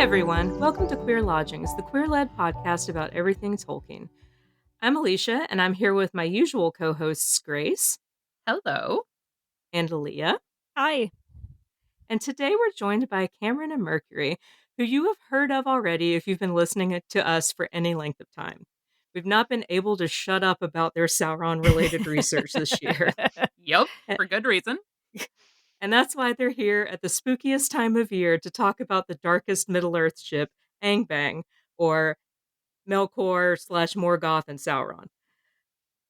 everyone, welcome to Queer Lodgings, the queer-led podcast about everything Tolkien. I'm Alicia, and I'm here with my usual co-hosts, Grace. Hello. And Aaliyah. Hi. And today we're joined by Cameron and Mercury, who you have heard of already if you've been listening to us for any length of time. We've not been able to shut up about their Sauron-related research this year. Yep, for good reason. And that's why they're here at the spookiest time of year to talk about the darkest Middle-earth ship, Angbang, or Melkor / Morgoth and Sauron.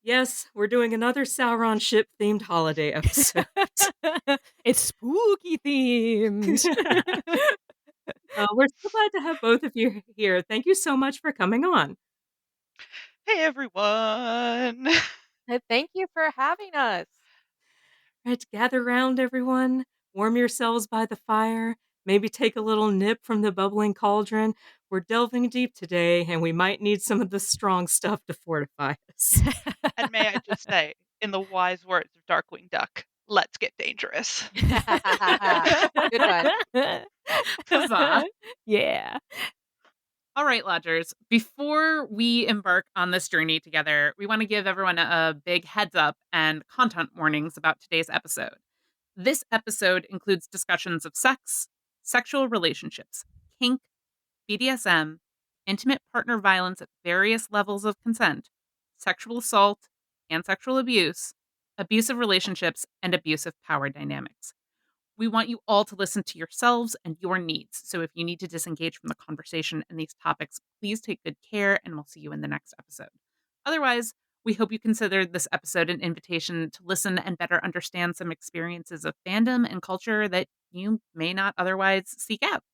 Yes, we're doing another Sauron ship-themed holiday episode. It's spooky themed. We're so glad to have both of you here. Thank you so much for coming on. Hey, everyone. Thank you for having us. Right, gather round, everyone. Warm yourselves by the fire. Maybe take a little nip from the bubbling cauldron. We're delving deep today, and we might need some of the strong stuff to fortify us. And may I just say, in the wise words of Darkwing Duck, let's get dangerous. Good one. Huzzah. Yeah. All right, Lodgers. Before we embark on this journey together, we want to give everyone a big heads up and content warnings about today's episode. This episode includes discussions of sex, sexual relationships, kink, BDSM, intimate partner violence at various levels of consent, sexual assault and sexual abuse, abusive relationships, and abusive power dynamics. We want you all to listen to yourselves and your needs. So if you need to disengage from the conversation and these topics, please take good care, and we'll see you in the next episode. Otherwise, we hope you consider this episode an invitation to listen and better understand some experiences of fandom and culture that you may not otherwise seek out.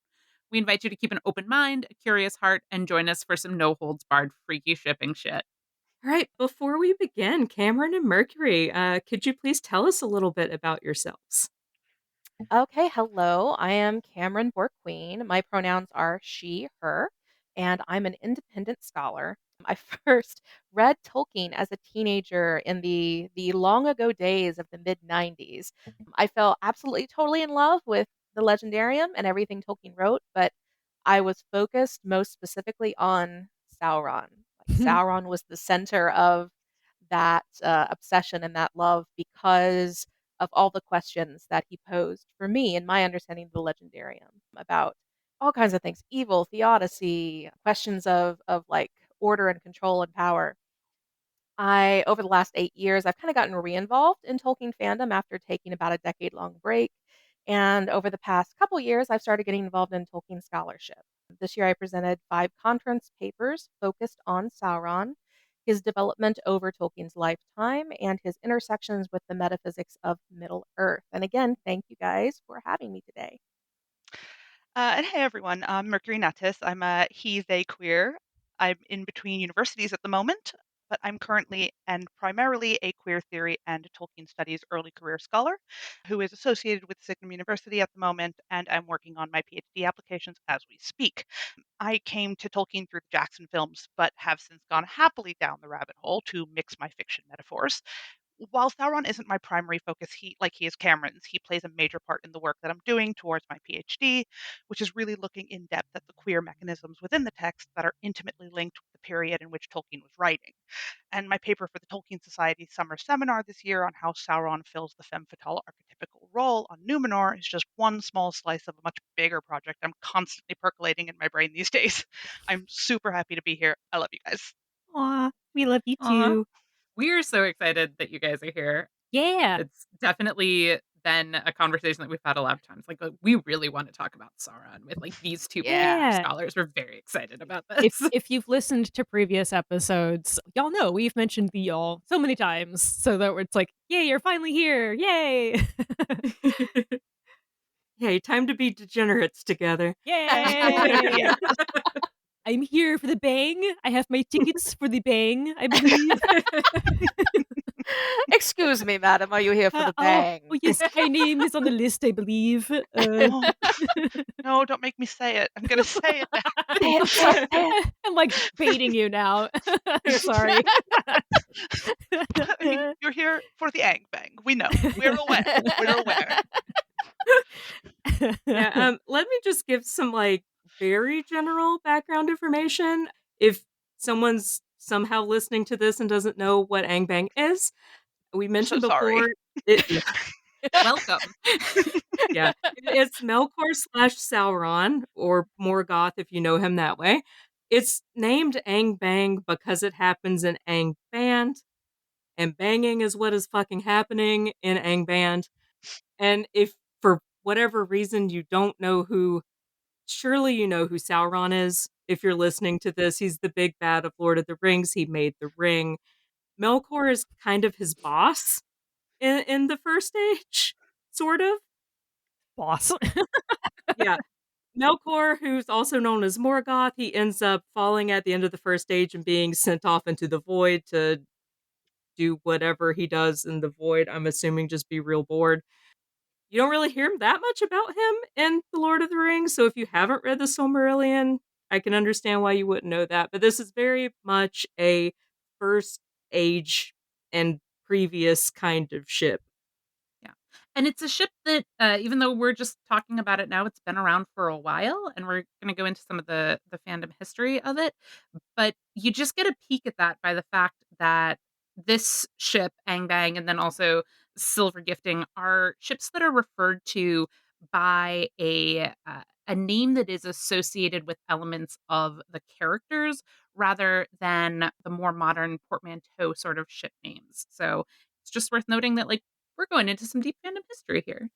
We invite you to keep an open mind, a curious heart, and join us for some no-holds-barred freaky shipping shit. All right, before we begin, Cameron and Mercury, could you please tell us a little bit about yourselves? Okay, hello. I am Cameron Borqueen. My pronouns are she, her, and I'm an independent scholar. I first read Tolkien as a teenager in the long ago days of the mid 90s. I fell absolutely totally in love with the Legendarium and everything Tolkien wrote, but I was focused most specifically on Sauron. Sauron was the center of that obsession and that love because of all the questions that he posed for me and my understanding of the Legendarium about all kinds of things, evil, theodicy, questions of like order and control and power. Over the last 8 years, I've kind of gotten re-involved in Tolkien fandom after taking about a decade-long break. And over the past couple years, I've started getting involved in Tolkien scholarship. This year, I presented 5 conference papers focused on Sauron, his development over Tolkien's lifetime, and his intersections with the metaphysics of Middle-earth. And again, thank you guys for having me today. And hey, everyone. I'm Mercury Natis. I'm a he, they queer. I'm in between universities at the moment, but I'm currently and primarily a queer theory and Tolkien studies early career scholar who is associated with Signum University at the moment, and I'm working on my PhD applications as we speak. I came to Tolkien through the Jackson films, but have since gone happily down the rabbit hole to mix my fiction metaphors. While Sauron isn't my primary focus, he is Cameron's. He plays a major part in the work that I'm doing towards my PhD, which is really looking in depth at the queer mechanisms within the text that are intimately linked with the period in which Tolkien was writing. And my paper for the Tolkien Society summer seminar this year on how Sauron fills the femme fatale archetypical role on Numenor is just one small slice of a much bigger project I'm constantly percolating in my brain these days. I'm super happy to be here. I love you guys. Aw, we love you Aw. too. We are so excited that you guys are here. Yeah. It's definitely been a conversation that we've had a lot of times. Like we really want to talk about Sauron with like these two Yeah. scholars. We're very excited about this. If you've listened to previous episodes, y'all know we've mentioned the y'all so many times, so that it's like, yay, you're finally here. Yay. Yay, time to be degenerates together. Yay. I'm here for the bang. I have my tickets for the bang, I believe. Excuse me, madam, are you here for the bang? Oh, yes, my name is on the list, I believe. Oh, no, don't make me say it. I'm going to say it now. I'm like baiting you now. I'm sorry. I mean, you're here for the Angbang. We know. We're aware. We're aware. Yeah, let me just give some like very general background information. If someone's somehow listening to this and doesn't know what Angbang is, we I'm so mentioned sorry. before yeah, Welcome. yeah. It's Melkor slash Sauron, or Morgoth if you know him that way. It's named Angbang because it happens in Angband, and banging is what is fucking happening in Angband. And if for whatever reason you don't know who, surely you know who Sauron is. If you're listening to this, he's the big bad of Lord of the Rings. He made the ring. Melkor is kind of his boss in the first age, sort of. Boss. Yeah. Melkor, who's also known as Morgoth, he ends up falling at the end of the first stage and being sent off into the void to do whatever he does in the void. I'm assuming just be real bored. You don't really hear that much about him in The Lord of the Rings, so if you haven't read the Silmarillion, I can understand why you wouldn't know that. But this is very much a first age and previous kind of ship. Yeah. And it's a ship that, even though we're just talking about it now, it's been around for a while, and we're gonna go into some of the fandom history of it. But you just get a peek at that by the fact that this ship, Angbang, and then also Silver Gifting are ships that are referred to by a name that is associated with elements of the characters rather than the more modern portmanteau sort of ship names. So it's just worth noting that, like, we're going into some deep fandom history here.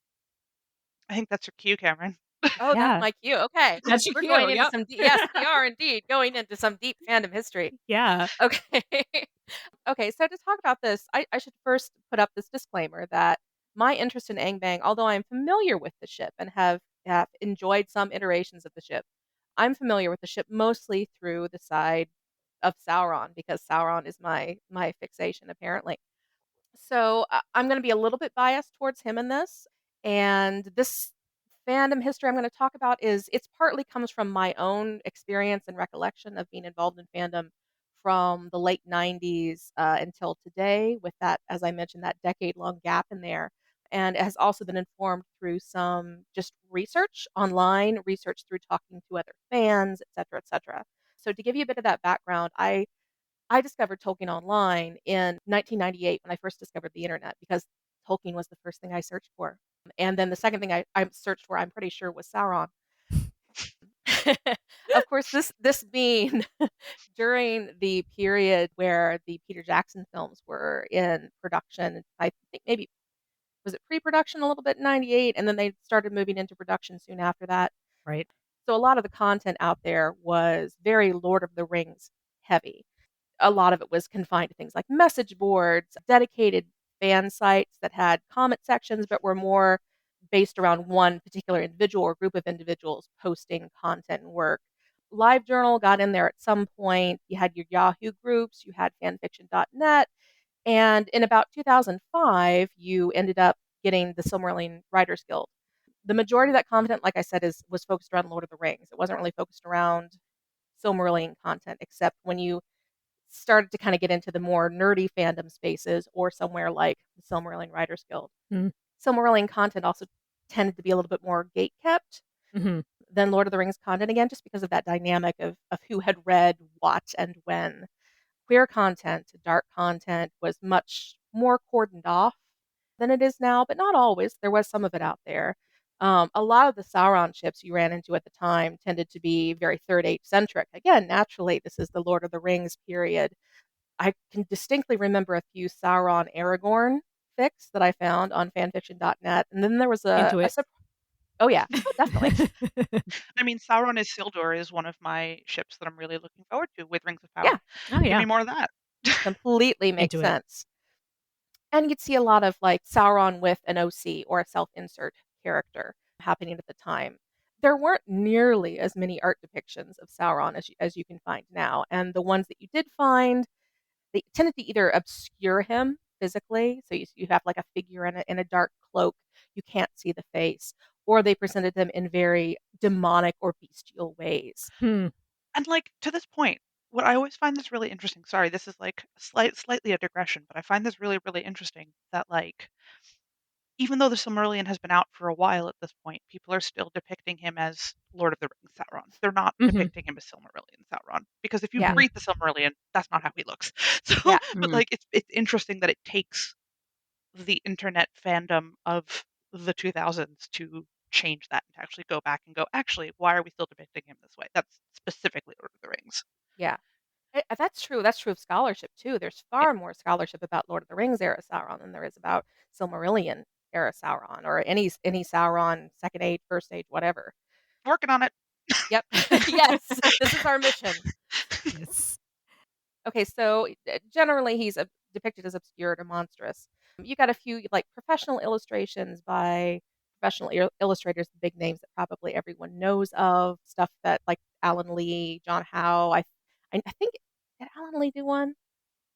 I think that's your cue, Cameron. Oh, that's Yeah. my cue. Okay. That's your We're cue, going into yep. some yes, we are indeed going into some deep fandom history. Yeah. Okay. Okay, so to talk about this, I should first put up this disclaimer that my interest in Angbang, although I'm familiar with the ship and have enjoyed some iterations of the ship, I'm familiar with the ship mostly through the side of Sauron because Sauron is my fixation apparently. So I'm going to be a little bit biased towards him in this. And this fandom history I'm going to talk about is it's partly comes from my own experience and recollection of being involved in fandom from the late 90s until today, with that, as I mentioned, that decade long gap in there. And it has also been informed through some just research online, research through talking to other fans, et cetera, et cetera. So, to give you a bit of that background, I discovered Tolkien online in 1998 when I first discovered the internet because Tolkien was the first thing I searched for. And then the second thing I searched for, I'm pretty sure, was Sauron. Of course, this being during the period where the Peter Jackson films were in production. I think maybe was it pre-production a little bit in 98 and then they started moving into production soon after that. Right. So a lot of the content out there was very Lord of the Rings heavy. A lot of it was confined to things like message boards, dedicated fan sites that had comment sections, but were more based around one particular individual or group of individuals posting content and work. LiveJournal got in there at some point. You had your Yahoo groups, you had fanfiction.net, and in about 2005, you ended up getting the Silmarillion Writers Guild. The majority of that content, like I said, was focused around Lord of the Rings. It wasn't really focused around Silmarillion content, except when you started to kind of get into the more nerdy fandom spaces or somewhere like the Silmarillion Writers Guild. Mm. Silmarillion content also tended to be a little bit more gate kept Hmm. than Lord of the Rings content, again, just because of that dynamic of who had read what and when. Queer content, dark content was much more cordoned off than it is now, but not always. There was some of it out there. A lot of the Sauron ships you ran into at the time tended to be very Third Age centric. Again, naturally, this is the Lord of the Rings period. I can distinctly remember a few Sauron Aragorn fics that I found on fanfiction.net. And then there was Into it. oh yeah, oh definitely. I mean, Sauron as Isildur is one of my ships that I'm really looking forward to with Rings of Yeah, Power. Oh Give yeah. me more of that. completely makes Into it. sense. And you'd see a lot of like Sauron with an OC or a self insert character happening at the time. There weren't nearly as many art depictions of Sauron as you can find now. And the ones that you did find, they tended to either obscure him physically, so you have like a figure in a dark cloak, you can't see the face, or they presented them in very demonic or bestial ways. Hmm. And like to this point, what I always find this really interesting. Sorry, this is like slightly a digression, but I find this really, really interesting that like even though the Silmarillion has been out for a while at this point, people are still depicting him as Lord of the Rings Sauron. They're not Mhm. depicting him as Silmarillion Sauron because if you Yeah. read the Silmarillion, that's not how he looks. So, Yeah. but like it's interesting that it takes the internet fandom of the 2000s to change that and to actually go back and go, actually, why are we still depicting him this way? That's specifically Lord of the Rings. Yeah. That's true. That's true of scholarship too. There's Yeah, far more scholarship about Lord of the Rings era Sauron than there is about Silmarillion era Sauron or any Sauron second age, first age, whatever. working on it. Yep. Yes, this is our mission. Yes. Okay, so generally he's depicted as obscure or monstrous. You got a few like professional illustrations by professional illustrators, the big names that probably everyone knows of, stuff that like Alan Lee, John Howe. I think did Alan Lee do one?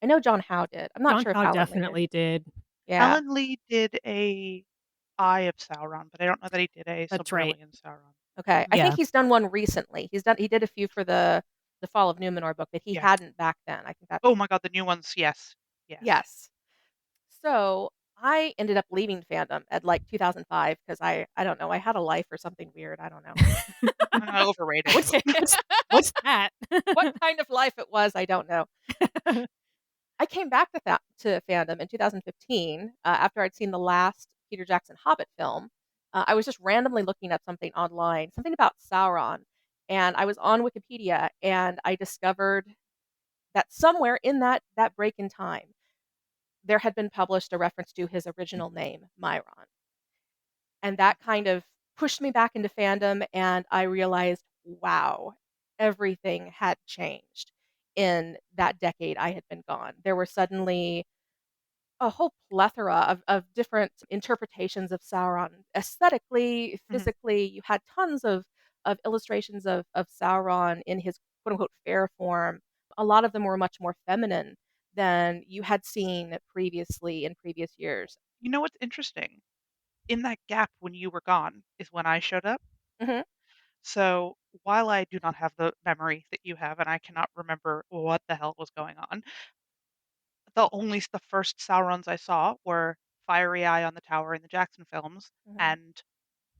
I know John Howe did. I'm not John sure if Howe Alan Lee did. definitely did. Yeah. Alan Lee did a Eye of Sauron, but I don't know that he did a That's right. Silmarillion Sauron. Okay. I think Yeah. he's done one recently. He did a few for the Fall of Numenor book, but he Yeah. hadn't back then. I think that's Oh my god, the new ones, yes. Yes. yes. So I ended up leaving fandom at like 2005 because I don't know, I had a life or something weird. I don't know. Overrated. What's that? What kind of life it was, I don't know. I came back to fandom in 2015 after I'd seen the last Peter Jackson Hobbit film. I was just randomly looking up something online, something about Sauron, and I was on Wikipedia and I discovered that somewhere in that break in time, there had been published a reference to his original name, Myron. And that kind of pushed me back into fandom, and I realized, wow, everything had changed in that decade I had been gone. There were suddenly a whole plethora of different interpretations of Sauron. Aesthetically, Mhm. physically, you had tons of illustrations of Sauron in his quote unquote fair form. A lot of them were much more feminine than you had seen previously in previous years. You know what's interesting? In that gap when you were gone is when I showed up. Hmm. So while I do not have the memory that you have, and I cannot remember what the hell was going on, the first Saurons I saw were Fiery Eye on the Tower in the Jackson films Hmm. and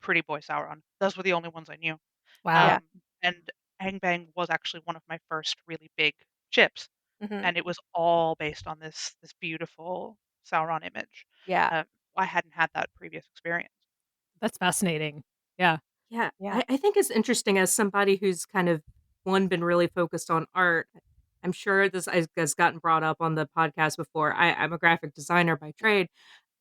Pretty Boy Sauron. Those were the only ones I knew. Wow. Yeah. And Angbang was actually one of my first really big ships, Hmm. and it was all based on this beautiful Sauron image. Yeah. Um, I hadn't had that previous experience. That's fascinating. Yeah. Yeah, Yeah. I think it's interesting as somebody who's kind of one been really focused on art. I'm sure this has gotten brought up on the podcast before. I'm a graphic designer by trade.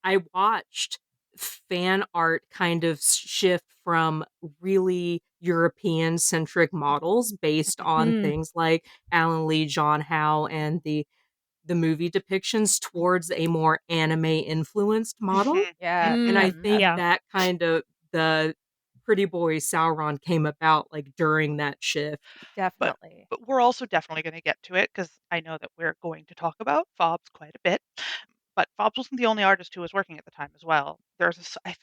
I watched fan art kind of shift from really European centric models based on Mm, things like Alan Lee, John Howe, and the movie depictions towards a more anime influenced model. Mhm. Yeah. And I mm, think Definitely. yeah. that kind of the Pretty Boy Sauron came about like during that shift. But Definitely. but we're also definitely going to get to it because I know that we're going to talk about Fobbs quite a bit. But Fobbs wasn't the only artist who was working at the time as well. There's this, I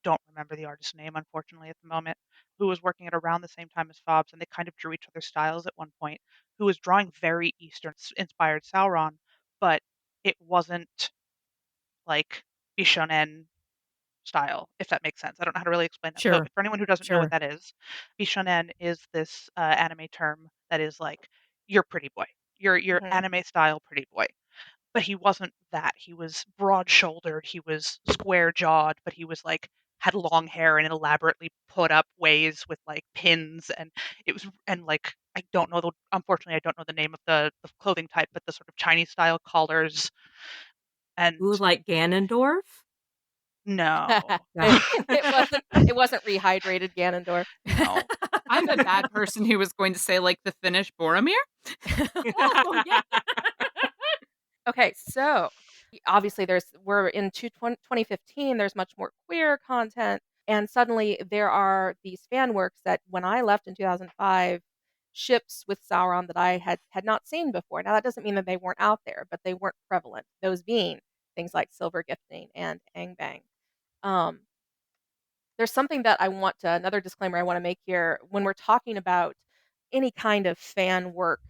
don't remember the artist's name unfortunately at the moment, who was working at around the same time as Fobbs, and they kind of drew each other's styles at one point. Who was drawing very Eastern inspired Sauron, but it wasn't like Bishonen style, if that makes sense. I don't know how to really explain that. So Sure. for anyone who doesn't know what Sure. that is, Bishonen is this anime term that is like your pretty boy, your Hmm. anime style pretty boy. But he wasn't that. He was broad shouldered. He was square jawed, but he was like had long hair in elaborately put up ways with like pins, and it was and like I don't know the unfortunately I don't know the name of the clothing type, but the sort of Chinese style collars and Ooh, like Ganondorf? no, No. It wasn't rehydrated Ganondorf. no. I'm the bad person who was going to say, like, the Finnish Boromir? Oh, yeah. Okay, so obviously we're in 2015, there's much more queer content, and suddenly there are these fan works that when I left in 2005, ships with Sauron that I had not seen before. Now that doesn't mean that they weren't out there, but they weren't prevalent. Those being things like Silver Gifting and Angbang. Um, there's something that another disclaimer I want to make here when we're talking about any kind of fan work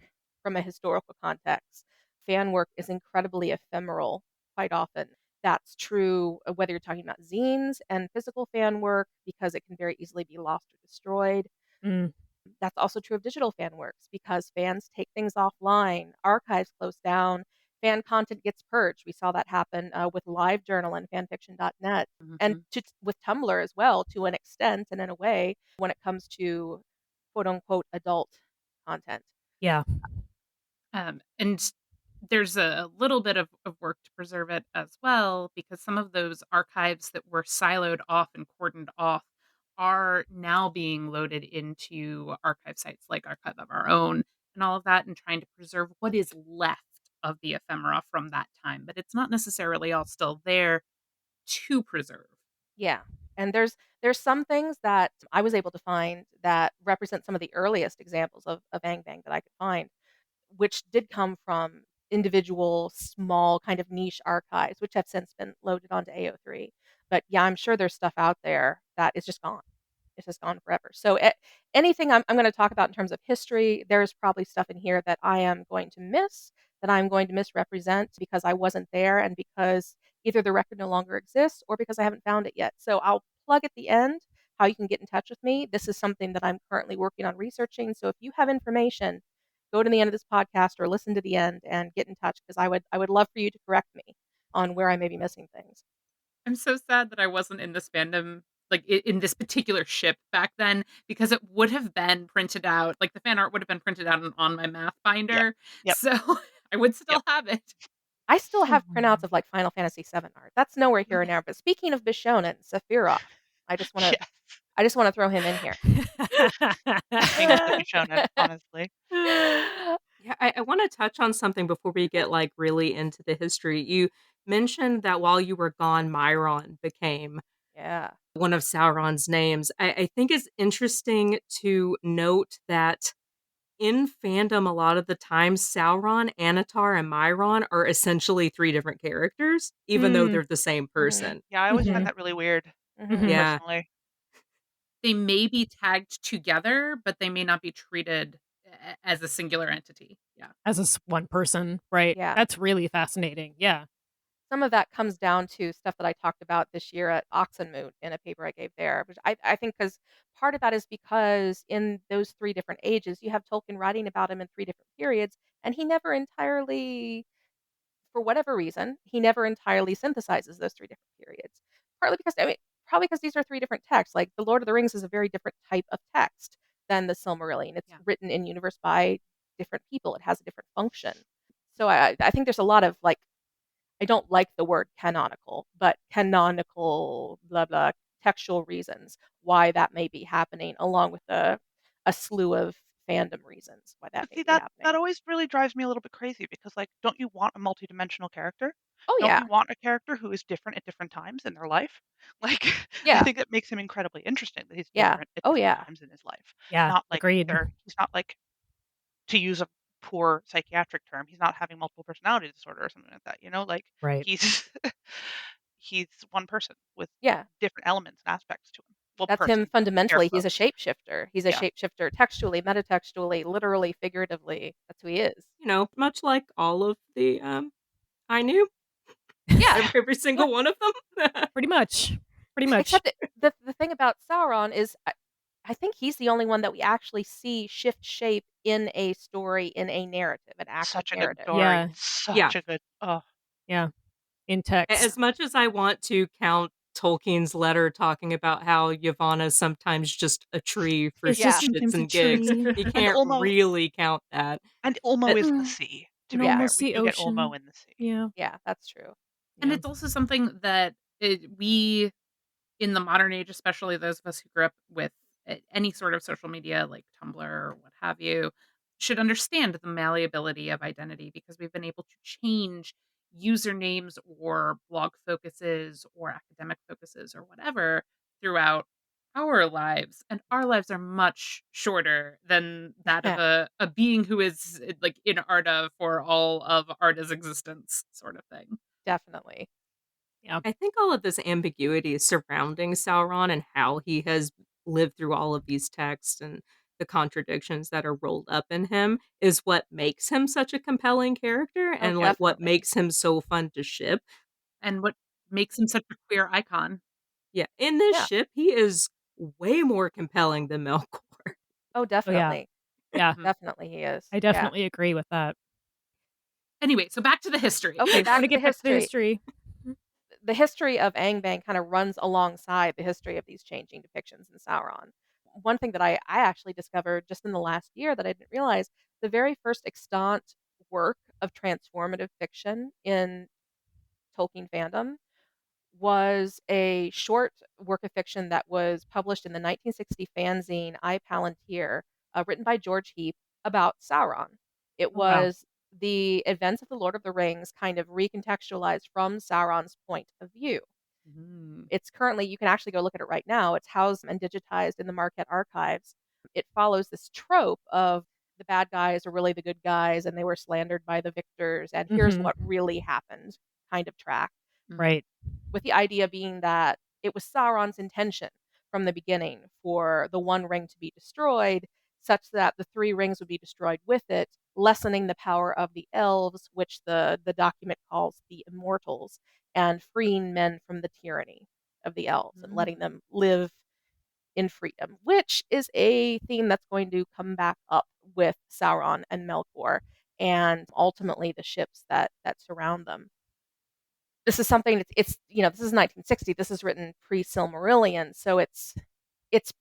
from a historical context. Fan work is incredibly ephemeral quite often. That's true whether you're talking about zines and physical fan work, because it can very easily be lost or destroyed. Mm. That's also true of digital fan works because fans take things offline, archives close down, fan content gets purged. We saw that happen with LiveJournal and fanfiction.net, and Mhm. with Tumblr as well, to an extent and in a way, when it comes to quote unquote adult content. Yeah. And there's a little bit of work to preserve it as well, because some of those archives that were siloed off and cordoned off are now being loaded into archive sites like Archive of Our Own and all of that, and trying to preserve what is left of the ephemera from that time. But it's not necessarily all still there to preserve. Yeah. And there's some things that I was able to find that represent some of the earliest examples of Angbang that I could find, which did come from individual small kind of niche archives, which have since been loaded onto AO3. But yeah, I'm sure there's stuff out there that is just gone. It's just gone forever. So anything I'm going to talk about in terms of history, there's probably stuff in here that I am going to miss, that I'm going to misrepresent because I wasn't there and because either the record no longer exists or because I haven't found it yet. So I'll plug at the end how you can get in touch with me. This is something that I'm currently working on researching. So if you have information, go to the end of this podcast or listen to the end and get in touch, because I would love for you to correct me on where I may be missing things. I'm so sad that I wasn't in this fandom, like, in this particular ship back then, because it would have been printed out, like, the fan art would have been printed out on my math Yep. binder, Yep. so I would Yep. still have it. I still have printouts of like Final Fantasy VII art. That's nowhere here and there. But speaking of Bishonen, Sephiroth, I just want to Yes. I just want to throw him in here. Kings to be shonen, honestly. Yeah, I want to touch on something before we get like really into the history. You mentioned that while you were gone, Myron became Yeah. one of Sauron's names. I think it's interesting to note that in fandom, a lot of the time, Sauron, Anatar, and Myron are essentially three different characters, even though Mm. they're the same Mhm. person. Yeah, I always find Mhm. that really weird, Mhm. Mhm. Yeah. personally. They may be tagged together, but they may not be treated as a singular entity. Yeah. As one person, right? Yeah. That's really fascinating. Yeah. Some of that comes down to stuff that I talked about this year at Oxenmoot in a paper I gave there, which I think because part of that is because in those three different ages, you have Tolkien writing about him in three different periods, and he never entirely, for whatever reason, he never entirely synthesizes those three different periods. Partly because, I mean, probably because these are three different texts. Like The Lord of the Rings is a very different type of text than the Silmarillion. It's Yeah. written in universe by different people. It has a different function. So I think there's a lot of like, I don't like the word canonical, but canonical blah blah textual reasons why that may be happening, along with a slew of fandom reasons why that But may see, be that happening. always really drives me a little bit crazy because, like, don't you want a multidimensional character? Oh Don't yeah, you want a character who is different at different times in their life? Like, I yeah, think that makes him incredibly interesting that he's yeah. different at Oh different yeah, times in his life. Yeah. Not like Agreed. he's not like, to use a poor psychiatric term, he's not having multiple personality disorder or something like that, you know? Like, Right. he's he's one person with yeah. different elements and aspects to him. Well, That's him person, air fundamentally. He's a quotes. shapeshifter. He's a Yeah. shapeshifter textually, metatextually, literally, figuratively. That's who he is. You know, much like all of the I knew Yeah, every yeah. single one of them. Pretty much. Pretty much. Except the thing about Sauron is, I think he's the only one that we actually see shift shape in a story, in a narrative, an active Such a good narrative. story. Yeah. Yeah. Such a good, oh, Yeah. In As text. much as I want to count Tolkien's letter talking about how Yavanna's sometimes just a tree for It's yeah. just shits sometimes a and gigs, tree. you And can't Ulmo really count that. and Ulmo Uh, is the Mm. sea, to And be Yeah, fair. almost We the do get Ulmo ocean. in the sea. Yeah. yeah, that's true. And Yeah. it's also something that we, in the modern age, especially those of us who grew up with any sort of social media like Tumblr or what have you, should understand the malleability of identity, because we've been able to change usernames or blog focuses or academic focuses or whatever throughout our lives. And our lives are much shorter than that of a being who is like in Arda for all of Arda's existence, sort of thing. Definitely. Yeah. I think all of this ambiguity surrounding Sauron and how he has lived through all of these texts and the contradictions that are rolled up in him is what makes him such a compelling character Oh, and like what definitely. makes him so fun to ship. And what makes him such a queer icon. Yeah, in this Yeah. ship, he is way more compelling than Melkor. Oh, Oh, yeah. definitely. Yeah. Mhm. Definitely he is. I Yeah. definitely agree with that. Anyway, so back to the history. Okay, I back wanna to the get back to the history. history. The history of Angbang kind of runs alongside the history of these changing depictions in Sauron. One thing that I actually discovered just in the last year that I didn't realize, the very first extant work of transformative fiction in Tolkien fandom was a short work of fiction that was published in the 1960 fanzine I Palantir, written by George Heap about Sauron. It Oh, wow. was the events of the Lord of the Rings kind of recontextualized from Sauron's point of view. Mm. It's currently, you can actually go look at it right now. It's housed and digitized in the Marquette archives. It follows this trope of the bad guys are really the good guys and they were slandered by the victors, and here's Mhm. what really happened kind of track, Mhm. Right. with the idea being that it was Sauron's intention from the beginning for the One Ring to be destroyed, such that the three rings would be destroyed with it, lessening the power of the elves, which the document calls the immortals, and freeing men from the tyranny of the elves and letting Mm. them live in freedom, which is a theme that's going to come back up with Sauron and Melkor and ultimately the ships that surround them. This is something it's this is 1960. This is written pre Silmarillion, so it's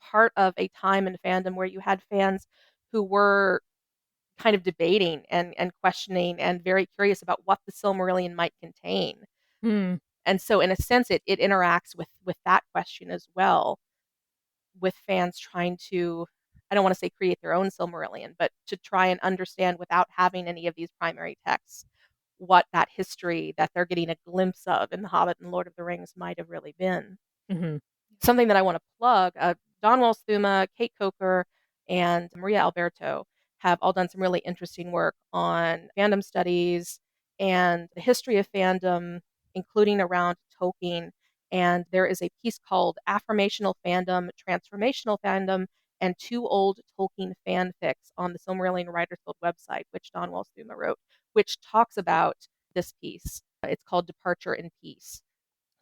part of a time in fandom where you had fans who were kind of debating and questioning and very curious about what the Silmarillion might contain. Mm. And so in a sense it interacts with that question as well, with fans trying to, I don't want to say create their own Silmarillion, but to try and understand without having any of these primary texts what that history that they're getting a glimpse of in The Hobbit and Lord of the Rings might have really been. Mhm. Something that I want to plug, Don Walsh-Thuma, Kate Coker, and Maria Alberto have all done some really interesting work on fandom studies and the history of fandom, including around Tolkien. And there is a piece called Affirmational Fandom, Transformational Fandom, and Two Old Tolkien Fanfics on the Silmarillion Writers Guild website, which Don Walsh-Thuma wrote, which talks about this piece. It's called Departure in Peace.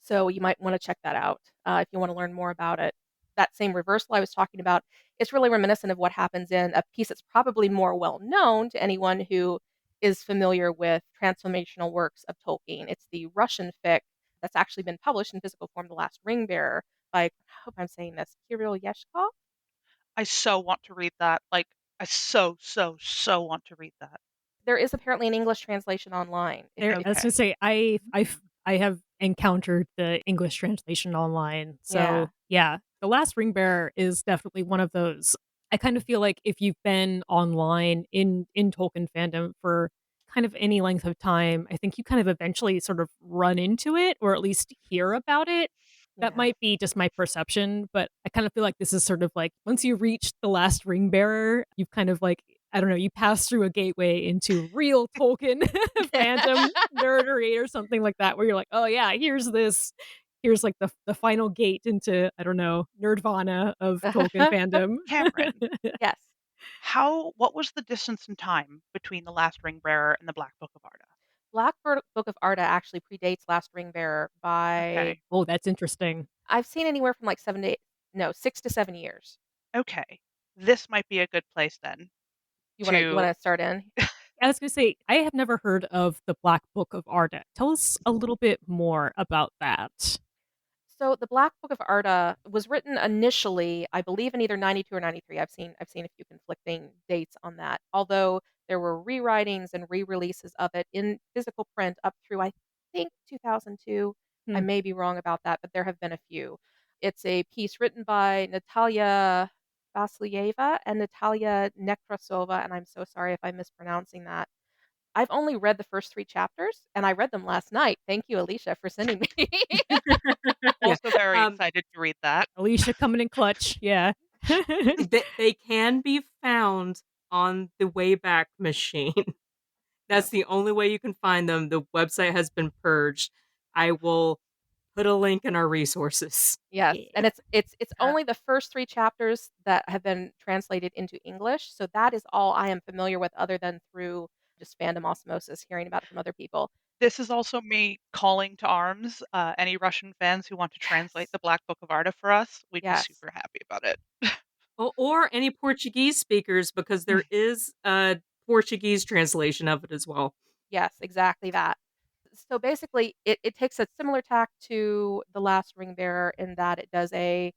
So you might want to check that out if you want to learn more about it. That same reversal I was talking about, it's really reminiscent of what happens in a piece that's probably more well known to anyone who is familiar with transformational works of Tolkien. It's the Russian fic that's actually been published in physical form, The Last Ring Bearer, by, I hope I'm saying this, Kirill Yeshkov. I so want to read that. Like, I so want to read that. There is apparently an English translation online. There, I was Okay. gonna say I have encountered the English translation online. Yeah. So, yeah, The Last Ring Bearer is definitely one of those. I kind of feel like if you've been online in Tolkien fandom for kind of any length of time, I think you kind of eventually sort of run into it or at least hear about it. That Yeah. might be just my perception, but I kind of feel like this is sort of like once you reach The Last Ring Bearer, you've kind of like I don't know, you pass through a gateway into real Tolkien fandom nerdery or something like that, where you're like, oh yeah, here's like the final gate into I don't know nerdvana of Tolkien fandom. Cameron, Yes. what was the distance in time between The Last Ring Bearer and the Black Book of Arda? Book of Arda actually predates Last Ring Bearer by, Okay. Oh, that's interesting. I've seen anywhere from like 6 to 7 years. Okay. This might be a good place then You to wanna start in? I was gonna say I have never heard of the Black Book of Arda. Tell us a little bit more about that. So the Black Book of Arda was written initially, I believe, in either 92 or 93. I've seen a few conflicting dates on that. Although there were rewritings and re-releases of it in physical print up through I think 2002. I Hmm. may be wrong about that, but there have been a few. It's a piece written by Natalia Vasilyeva and Natalia Nekrasova, and I'm so sorry if I'm mispronouncing that. I've only read the first 3 chapters, and I read them last night. Thank you, Alicia, for sending me. Yeah, also very um, excited to read that. Alicia coming in clutch, yeah. they can be found on the Wayback Machine. Yep. That's the only way you can find them. The website has been purged. I will put a link in our resources. Yes, Yeah. and it's Uh, only the first 3 chapters that have been translated into English, so that is all I am familiar with other than through just fandom osmosis, hearing about it from other people. This is also me calling to arms any Russian fans who want to translate Yes. the Black Book of Arda for us. We'd be Yes. super happy about it. Or any Portuguese speakers, because there is a Portuguese translation of it as well. Yes, exactly that. So basically, it takes a similar tack to The Last Ring Bearer in that it does a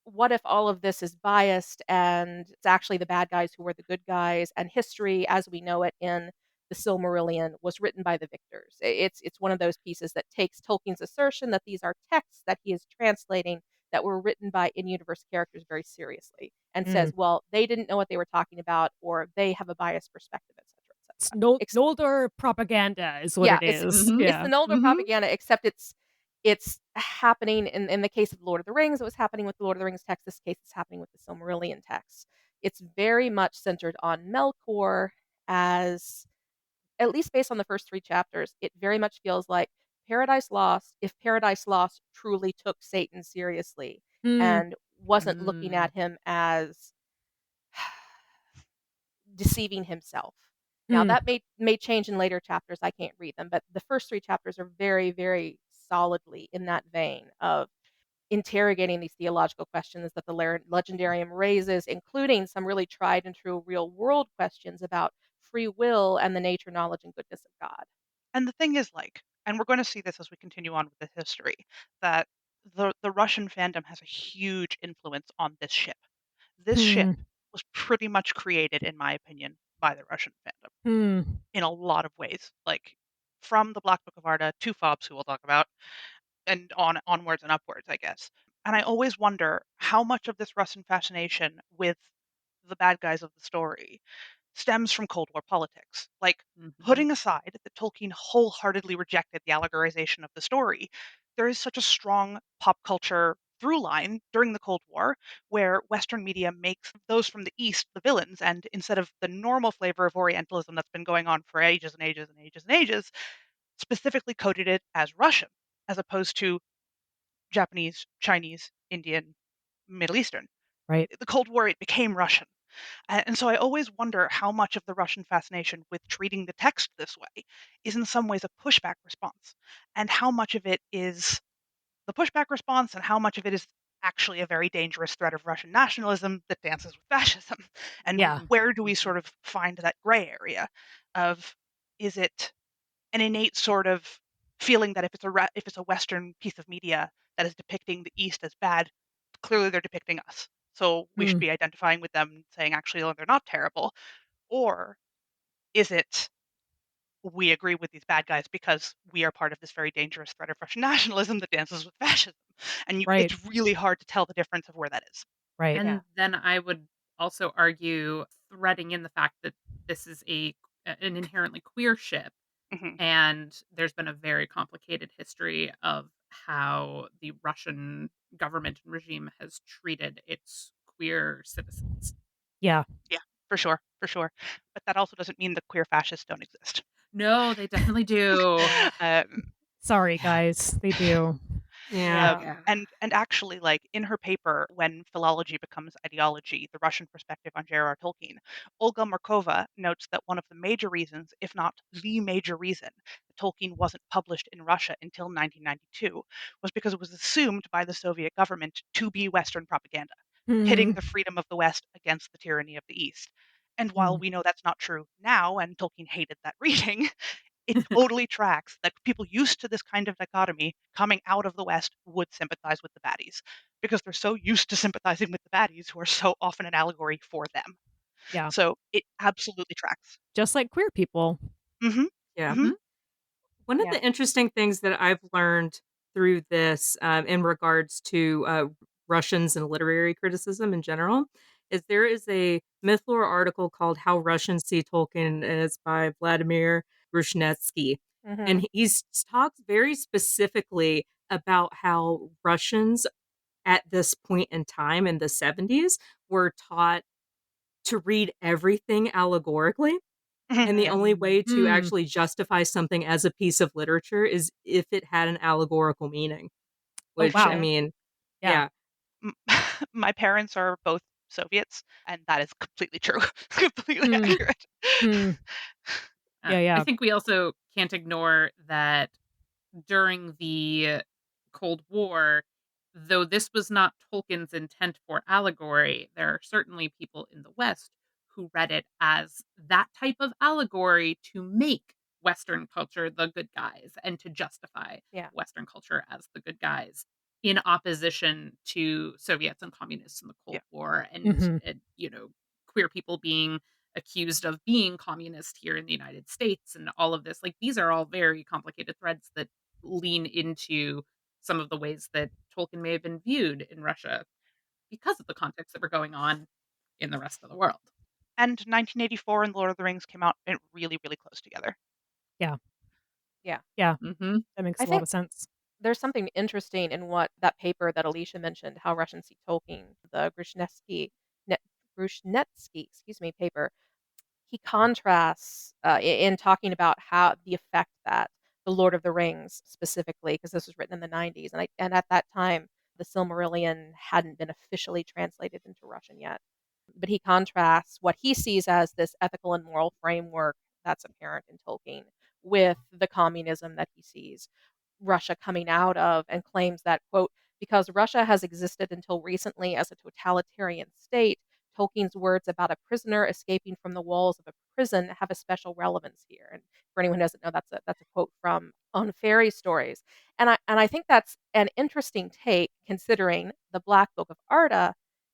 what if all of this is biased and it's actually the bad guys who were the good guys, and history as we know it in the Silmarillion was written by the victors. It's one of those pieces that takes Tolkien's assertion that these are texts that he is translating that were written by in-universe characters very seriously and says, Mm. well, they didn't know what they were talking about or they have a biased perspective, etc., It's etc. Noldor propaganda is what Yeah, it it's is. Mhm. it's the Yeah. Noldor Mhm. propaganda, except it's happening in the case of Lord of the Rings, it was happening with the Lord of the Rings text. This case is happening with the Silmarillion text. It's very much centered on Melkor as at least based on the first 3 chapters, it very much feels like Paradise Lost if Paradise Lost truly took Satan seriously Mm. and wasn't looking Mm. at him as deceiving himself. Now Mm. that may change in later chapters. I can't read them, but the first 3 chapters are very, very solidly in that vein of interrogating these theological questions that the legendarium raises, including some really tried and true real world questions about free will and the nature, knowledge, and goodness of God. And the thing is, like, and we're going to see this as we continue on with the history, that the Russian fandom has a huge influence on this ship. This ship Mm. was pretty much created, in my opinion, by the Russian fandom Mm. in a lot of ways. Like from the Black Book of Arda to Fobs, who we'll talk about, and onwards and upwards, I guess. And I always wonder how much of this Russian fascination with the bad guys of the story stems from Cold War politics. Like, Mhm. putting aside that Tolkien wholeheartedly rejected the allegorization of the story, there is such a strong pop culture through line during the Cold War where Western media makes those from the East the villains, and instead of the normal flavor of Orientalism that's been going on for ages and ages and ages and ages, specifically coded it as Russian, as opposed to Japanese, Chinese, Indian, Middle Eastern. Right. The Cold War, it became Russian. And so I always wonder how much of the Russian fascination with treating the text this way is in some ways a pushback response, and how much of it is the pushback response, and how much of it is actually a very dangerous threat of Russian nationalism that dances with fascism. And Yeah. where do we Mhm. sort of find that gray area of, is it an innate sort of feeling that if it's a Western piece of media that is depicting the East as bad, clearly they're depicting us. So we should Mm. be identifying with them, saying actually, oh, they're not terrible. Or is it we agree with these bad guys because we are part of this very dangerous threat of Russian nationalism that dances with fascism? And Right. it's really hard to tell the difference of where that is. Right. Yeah. And then I would also argue threading in the fact that this is an inherently queer ship, Hmm. and there's been a very complicated history of how the Russian government and regime has treated its queer citizens. Yeah. Yeah, for sure, for sure. But that also doesn't mean the queer fascists don't exist. No, they definitely do. Yeah. Um, Sorry, yeah. guys. They do. Yeah. Yeah. Yeah. And actually, like in her paper, when philology becomes ideology, the Russian perspective on J.R.R. Tolkien, Olga Markova notes that one of the major reasons, if not the major reason, that Tolkien wasn't published in Russia until 1992 was because it was assumed by the Soviet government to be Western propaganda, pitting Mm. the freedom of the West against the tyranny of the East. And while Mm. we know that's not true now, and Tolkien hated that reading, it totally tracks that people used to this kind of dichotomy coming out of the West would sympathize with the baddies because they're so used to sympathizing with the baddies who are so often an allegory for them. Yeah. So it absolutely tracks. Just like queer people. Hmm. Yeah. Hmm. Mhm. One of Yeah. the interesting things that I've learned through this, in regards to Russians and literary criticism in general, is there is a Mythlore article called "How Russians See Tolkien," and it's by Vladimir Rushnetsky, Hmm. and he talks very specifically about how Russians at this point in time in the 70s were taught to read everything allegorically, and the Yeah. only way to Mm. actually justify something as a piece of literature is if it had an allegorical meaning, Oh, for which, I Wow. sure. mean, Yeah. yeah. M- My parents are both Soviets, and that is completely true, completely Mm. accurate. Mm. Yeah, I yeah. think we also can't ignore that during the Cold War, though this was not Tolkien's intent for allegory, there are certainly people in the West who read it as that type of allegory to make Western culture the good guys and to justify Yeah. Western culture as the good guys in opposition to Soviets and communists in the Yeah. Cold War and, Mhm. queer people being accused of being communist here in the United States and all of this. Like, these are all very complicated threads that lean into some of the ways that Tolkien may have been viewed in Russia because of the context that were going on in the rest of the world. And 1984 and Lord of the Rings came out really, really close together. Yeah. Yeah. Yeah. Mhm. That makes I a lot think of sense. there's something interesting in what that paper that Alicia mentioned, how Russians see Tolkien, the Grushnetsky, excuse me, paper. He contrasts in talking about how the effect that the Lord of the Rings specifically, because this was written in the 90s, and at that time the Silmarillion hadn't been officially translated into Russian yet. But he contrasts what he sees as this ethical and moral framework that's apparent in Tolkien with the communism that he sees Russia coming out of, and claims that, quote, because Russia has existed until recently as a totalitarian state, Tolkien's words about a prisoner escaping from the walls of a prison have a special relevance here. And for anyone who doesn't know, that's a quote from On Fairy Stories. And I think that's an interesting take, considering the Black Book of Arda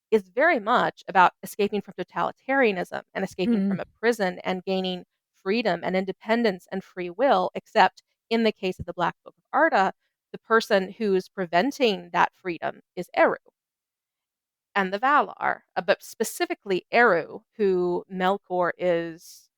is very much about escaping from totalitarianism and escaping Mhm. from a prison and gaining freedom and independence and free will, except in the case of the Black Book of Arda, the person who's preventing that freedom is Eru and the Valar, but specifically Eru, who Melkor is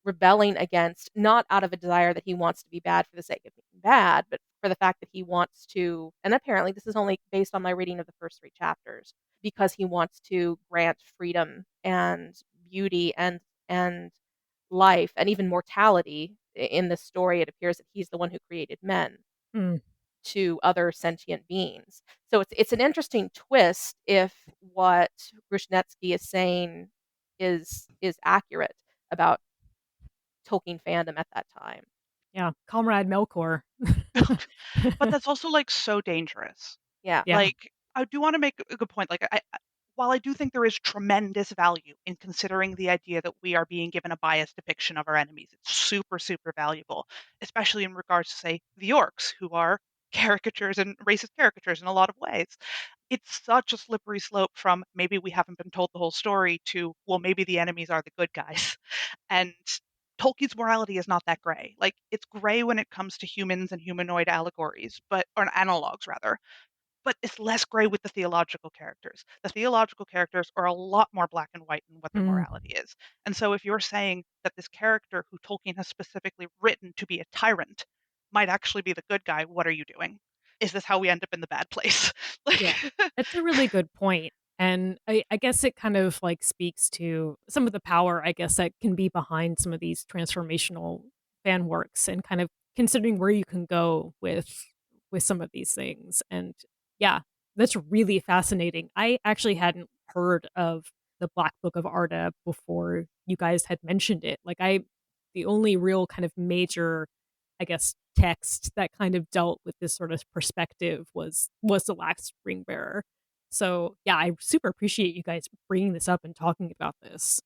rebelling against, not out of a desire that he wants to be bad for the sake of being bad, but for the fact that he wants to, and apparently this is only based on my reading of the first 3 chapters, because he wants to grant freedom and beauty and life and even mortality. In this story, it appears that he's the one who created men Mm. to other sentient beings. So it's an interesting twist if what Grushnetsky is saying is accurate about Tolkien fandom at that time. Yeah. Comrade Melkor. But that's also, like, so dangerous. Yeah. Yeah. Like, I do wanna make a good point, like, while I do think there is tremendous value in considering the idea that we are being given a biased depiction of our enemies, it's super, super valuable, especially in regards to, say, the orcs, who are caricatures and racist caricatures in a lot of ways. It's such a slippery slope from maybe we haven't been told the whole story to, well, maybe the enemies are the good guys. And Tolkien's morality is not that gray. Like, it's gray when it comes to humans and humanoid allegories, or analogs rather, but it's less gray with the theological characters. The theological characters are a lot more black and white in what their Mm. morality is. And so if you're saying that this character who Tolkien has specifically written to be a tyrant might actually be the good guy, what are you doing? Is this how we end up in the bad place? Like, Yeah. That's a really good point. And I guess it kind of like speaks to some of the power, I guess, that can be behind some of these transformational fan works and kind of considering where you can go with some of these things. And yeah, that's really fascinating. I actually hadn't heard of the Black Book of Arda before you guys had mentioned it. The only real kind of major, I guess, text that kind of dealt with this sort of perspective was the last ring bearer. So yeah, I super appreciate you guys bringing this up and talking about this.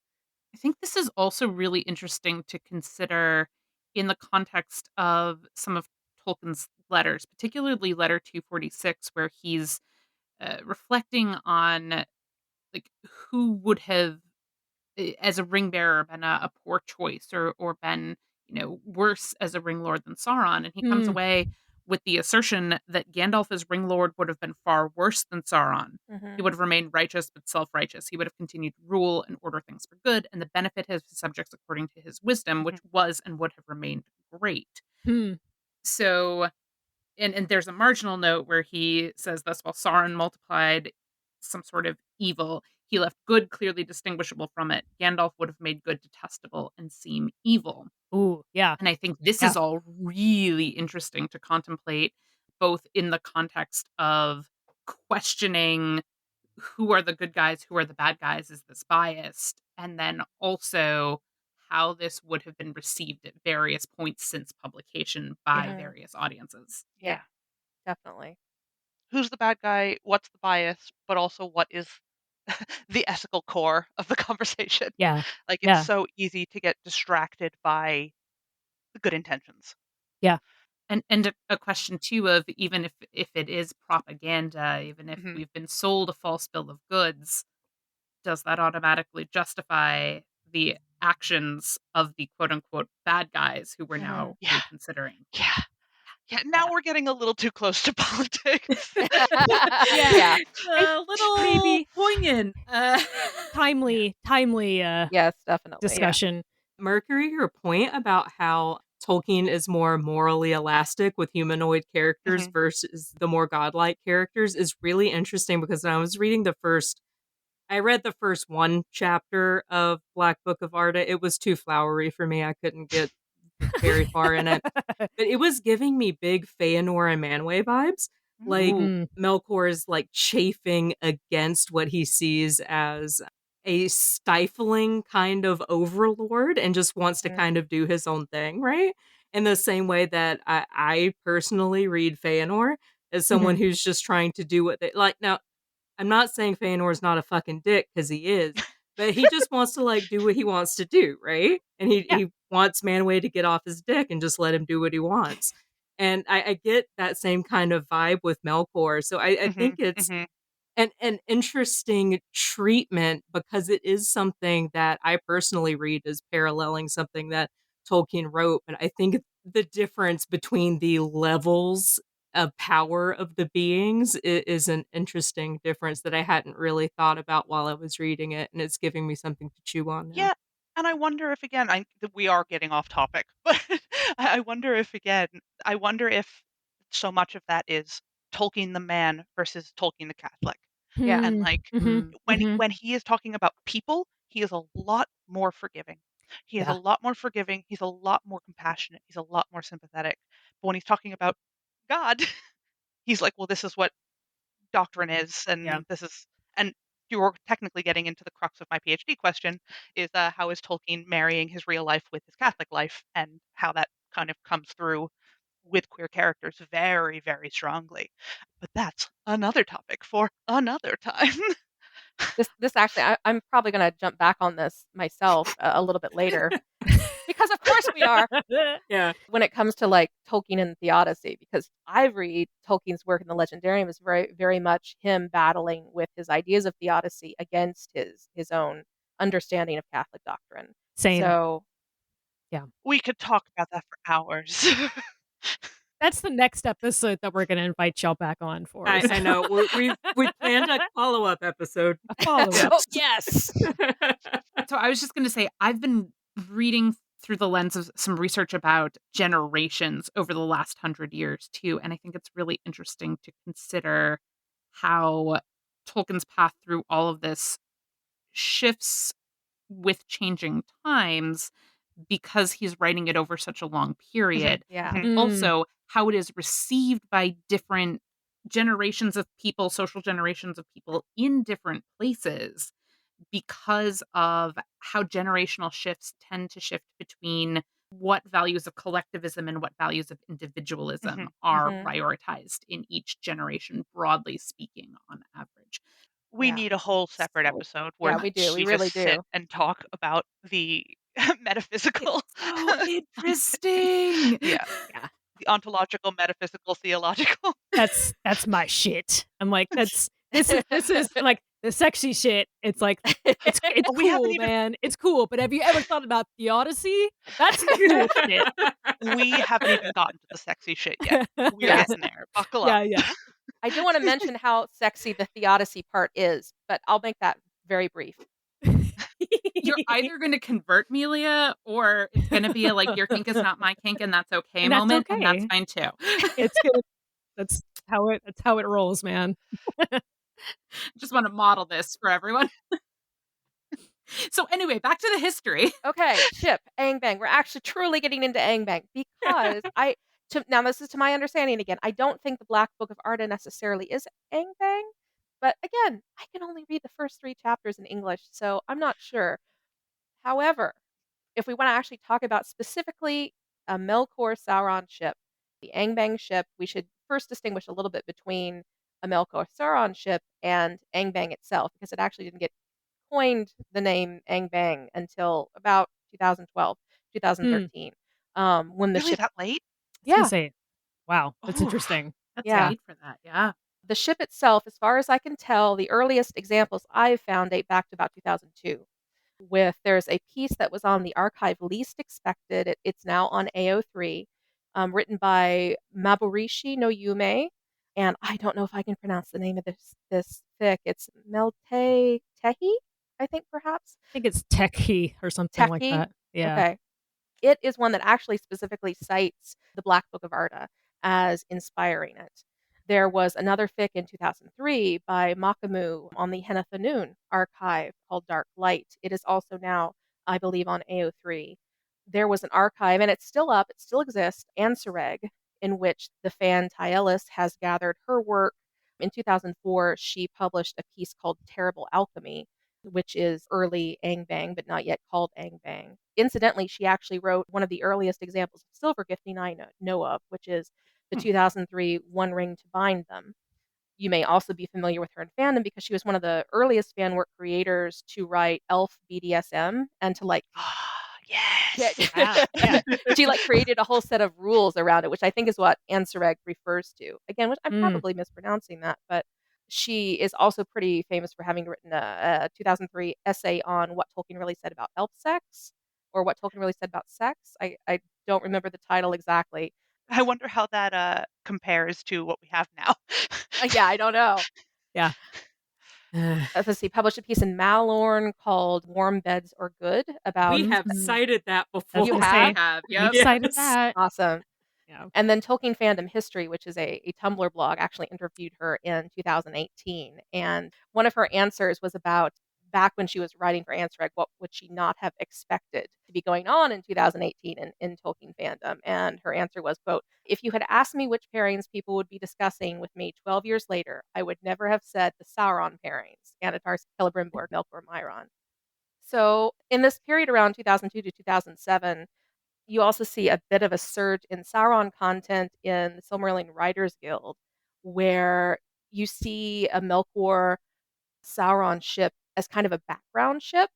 I think this is also really interesting to consider in the context of some of Tolkien's letters, particularly letter 246, where he's reflecting on like who would have as a ring bearer been a poor choice or been worse as a ring lord than Sauron, and he comes Hmm. away with the assertion that Gandalf as ring lord would have been far worse than Sauron. He Hmm. would have remained righteous but self-righteous. He would have continued to rule and order things for good and the benefit of his subjects according to his wisdom, mhm, which was and would have remained great. Hmm. So and there's a marginal note where he says thus while Sauron multiplied some sort of evil, he left good clearly distinguishable from it. Gandalf would have made good detestable and seem evil. Ooh, yeah. And I think this Yeah. is all really interesting to contemplate, both in the context of questioning who are the good guys, who are the bad guys, is this biased? And then also how this would have been received at various points since publication by Mhm. various audiences. Yeah. Definitely. Who's the bad guy? What's the bias? But also, what is the ethical core of the conversation? Yeah. Like, it's Yeah. so easy to get distracted by the good intentions. Yeah. And a question too of even if it is propaganda, even if Mhm. we've been sold a false bill of goods, does that automatically justify the actions of the quote unquote bad guys who we're Mhm. now Yeah. reconsidering? Yeah. Yeah, now Yeah. we're getting a little too close to politics. Yeah. Yeah. A little maybe poignant. timely Yes, definitely. discussion. Mercury, your point about how Tolkien is more morally elastic with humanoid characters Mhm. versus the more godlike characters is really interesting because when I was reading I read the first one chapter of Black Book of Arda. It was too flowery for me. I couldn't get very far in it. But it was giving me big Feanor and Manwë vibes. Like Ooh. Mm. Melkor is like chafing against what he sees as a stifling kind of overlord and just wants to Mhm. kind of do his own thing, right? In the same way that I personally read Feanor as someone Mhm. who's just trying to do what they like. Now, I'm not saying Feanor is not a fucking dick because he is, but he just wants to like do what he wants to do, right? And Yeah. he wants Manwë to get off his dick and just let him do what he wants. And I get that same kind of vibe with Melkor. So I think Mhm. it's Mhm. an interesting treatment because it is something that I personally read as paralleling something that Tolkien wrote. But I think the difference between the levels of power of the beings is an interesting difference that I hadn't really thought about while I was reading it. And it's giving me something to chew on now. Yeah, and I wonder if again, we are getting off topic, but I wonder if again, I wonder if so much of that is Tolkien the man versus Tolkien the Catholic. Yeah. And Hmm. like Mhm. Mm. Mhm. when he is talking about people, he is a lot more forgiving. He is a Yeah. lot more forgiving. He's a lot more compassionate. He's a lot more sympathetic. But when he's talking about God, he's like, well, this is what doctrine is, Yeah. and this is, and you're technically getting into the crux of my PhD question is how is Tolkien marrying his real life with his Catholic life, and how that kind of comes through with queer characters very, very strongly. But that's another topic for another time. This actually, I'm probably going to jump back on this myself a little bit later because of course we are Yeah. when it comes to like Tolkien and Theodicy, because I read Tolkien's work in the Legendarium is very, very much him battling with his ideas of theodicy against his own understanding of Catholic doctrine. Same. So Yeah. We could talk about that for hours. That's the next episode that we're going to invite y'all back on for. I know. We planned a follow-up episode. A follow-up. oh yes. So I was just going to say, I've been reading through the lens of some research about generations over the last 100 years too, and I think it's really interesting to consider how Tolkien's path through all of this shifts with changing times because he's writing it over such a long Mhm, period, Yeah. and mhm. Mm. also how it is received by different generations of people, social generations of people in different places because of how generational shifts tend to shift between what values of collectivism and what values of individualism Mhm. are Mhm. prioritized in each generation, broadly speaking, on average. We Yeah. need a whole separate So episode where Yeah, we do. We we just really sit do. and talk about the it's metaphysical. so interesting. Yeah, Yeah. the ontological, metaphysical, theological. That's my shit. I'm like, this is like the sexy shit. It's like it's Oh, we haven't cool, even man. It's cool. But have you ever thought about the Odyssey? That's the cool shit. gotten to the sexy shit yet. We're Yeah. getting there. Buckle up. Yeah, yeah. I do want to mention how sexy the theodicy part is, but I'll make that very brief. You're either going to convert me, Leah, or it's going to be a, like, your kink is not my kink and that's okay And that's moment, and that's okay. fine too. It's good. That's how it rolls, man. Just want to model this for everyone. So anyway, back to the history. Okay, ship, Angbang. We're actually truly getting into Angbang because now this is to my understanding again. I don't think the Black Book of Arda necessarily is Angbang, but again, I can only read the first 3 chapters in English, so I'm not sure. However, if we want to actually talk about specifically a Melkor Sauron ship, the Angbang ship, we should first distinguish a little bit between a Melkor Sauron ship and Angbang itself, because it actually didn't get coined the name Angbang until about 2012, 2013, when the Really ship, that late? I was gonna yeah, say, wow, that's Oh, interesting. That's yeah. late for that. Yeah. The ship itself, as far as I can tell, the earliest examples I've found date back to about 2002. There's a piece that was on the archive least expected. It's now on AO3, written by Maburishi no Yume, and I don't know if I can pronounce the name of this fic. It's Melte Tehi, I think perhaps I think it's techie or something like Tehi. that. Yeah. Okay, it is one that actually specifically cites the Black Book of Arda as inspiring it. There was another fic in 2003 by Makamu on the Hennethanoon archive called Dark Light. It is also now, I believe, on AO3. There was an archive, and it's still up, it still exists, Ansereg, in which the fan Tyelis has gathered her work. In 2004, she published a piece called Terrible Alchemy, which is early Angbang, but not yet called Angbang. Incidentally, she actually wrote one of the earliest examples of silver gifting I know of, which is the Hmm. 2003 One Ring to Bind Them. You may also be familiar with her in fandom because she was one of the earliest fan work creators to write elf BDSM and to like yes. Wow. Yeah. she like created a whole set of rules around it, which I think is what Ansereg refers to. Again, which I'm Mm. probably mispronouncing that, but she is also pretty famous for having written a 2003 essay on what Tolkien really said about elf sex, or what Tolkien really said about sex. I don't remember the title exactly. I wonder how that compares to what we have now. Yeah, I don't know. Yeah. Let's see, published a piece in Malorn called Warm Beds Are Good about. We have Mhm. cited that I was before. You gonna have? say, Have. we've Yep. cited Yes. that. Awesome. Yeah. And then Tolkien Fandom History, which is a Tumblr blog, actually interviewed her in 2018. And one of her answers was about back when she was writing for Ansreg, what would she not have expected to be going on in 2018 in Tolkien fandom? And her answer was, quote, if you had asked me which pairings people would be discussing with me 12 years later, I would never have said the Sauron pairings, Anatar, Celebrimbor, Melkor, Myron. So in this period around 2002 to 2007, you also see a bit of a surge in Sauron content in the Silmarillion Writers Guild, where you see a Melkor Sauron ship as kind of a background ship.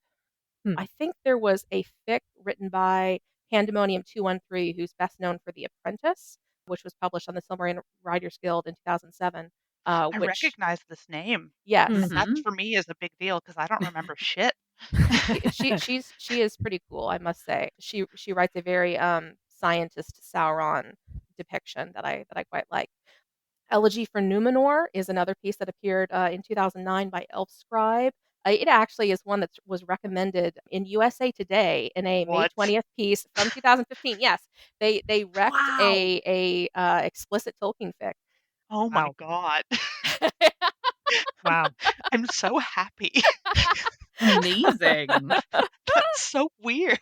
Hmm. I think there was a fic written by Pandemonium 213, who's best known for The Apprentice, which was published on the Silmarillion Writers Guild in 2007. I Which, recognize this name. yes, Mhm. That Mhm. for me is a big deal because I don't remember shit. she is pretty cool, I must say. She writes a very scientist Sauron depiction that I quite like. Elegy for Numenor is another piece that appeared in 2009 by Elfscribe. It actually is one that was recommended in USA Today in a May What? 20th piece from 2015. Yes, they wrecked Wow. a explicit Tolkien fic. Oh my Wow. god. Wow. I'm so happy. Amazing. That's so weird.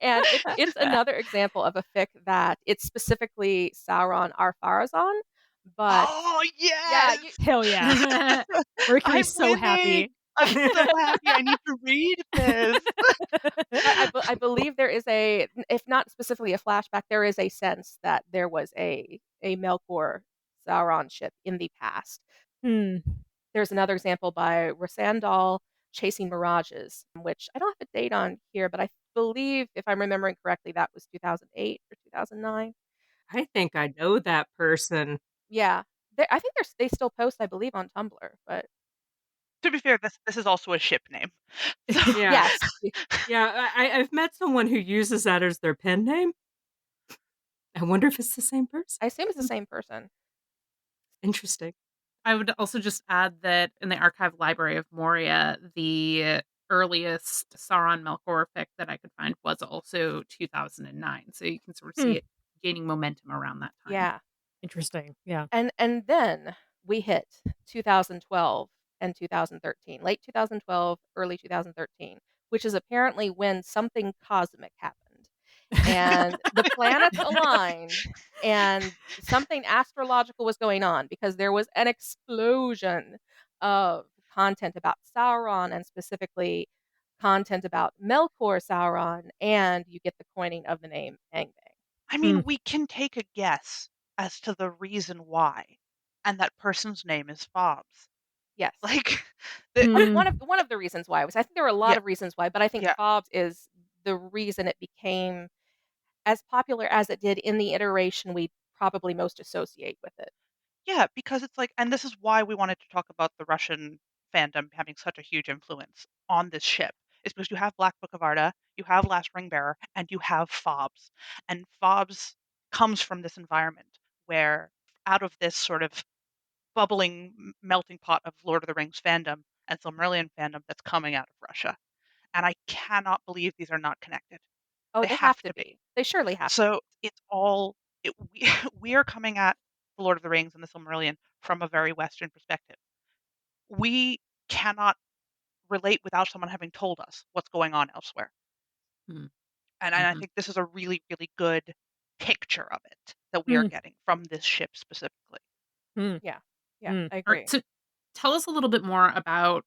And it's another example of a fic that it's specifically Sauron Ar-Pharazôn, but Oh yeah, yes. Hell yeah. I'm Mercury's so winning. happy. I'm so happy. I need to read this. I believe there is a, if not specifically a flashback, there is a sense that there was a Melkor Sauron ship in the past. Hmm. There's another example by Rosandal, Chasing Mirages, which I don't have a date on here, but I believe, if I'm remembering correctly, that was 2008 or 2009. I think I know that person. Yeah, I think they still post, I believe, on Tumblr, but To be fair, this is also a ship name. So Yeah. yes, Yeah, I've met someone who uses that as their pen name. I wonder if it's the same person. I assume it's the same person. Interesting. I would also just add that in the archive library of Moria, the earliest Sauron Melkor fic that I could find was also 2009. So you can sort of Hmm. see it gaining momentum around that time. Yeah, Interesting. Yeah. and then we hit 2012 and 2013, late 2012, early 2013, which is apparently when something cosmic happened. And the planets aligned and something astrological was going on because there was an explosion of content about Sauron and specifically content about Melkor Sauron, and you get the coining of the name Angbang. I mean, we can take a guess as to the reason why, and that person's name is Fobbs. Yes. Like, One of the reasons why was, I think there were a lot Yeah. of reasons why, but I think Yeah. Fobbs is the reason it became as popular as it did in the iteration we probably most associate with it. Yeah, because it's like, and this is why we wanted to talk about the Russian fandom having such a huge influence on this ship, is because you have Black Book of Arda, you have Last Ringbearer, and you have Fobbs. And Fobbs comes from this environment where, out of this sort of bubbling, melting pot of Lord of the Rings fandom and Silmarillion fandom that's coming out of Russia. And I cannot believe these are not connected. Oh, They they have have to to be. be. They surely have to So be. it's all we are coming at the Lord of the Rings and the Silmarillion from a very Western perspective. We cannot relate without someone having told us what's going on elsewhere. Mm. And I think this is a really, really good picture of it that we are getting from this ship specifically. Yeah. Yeah, I All agree. right, so tell us a little bit more about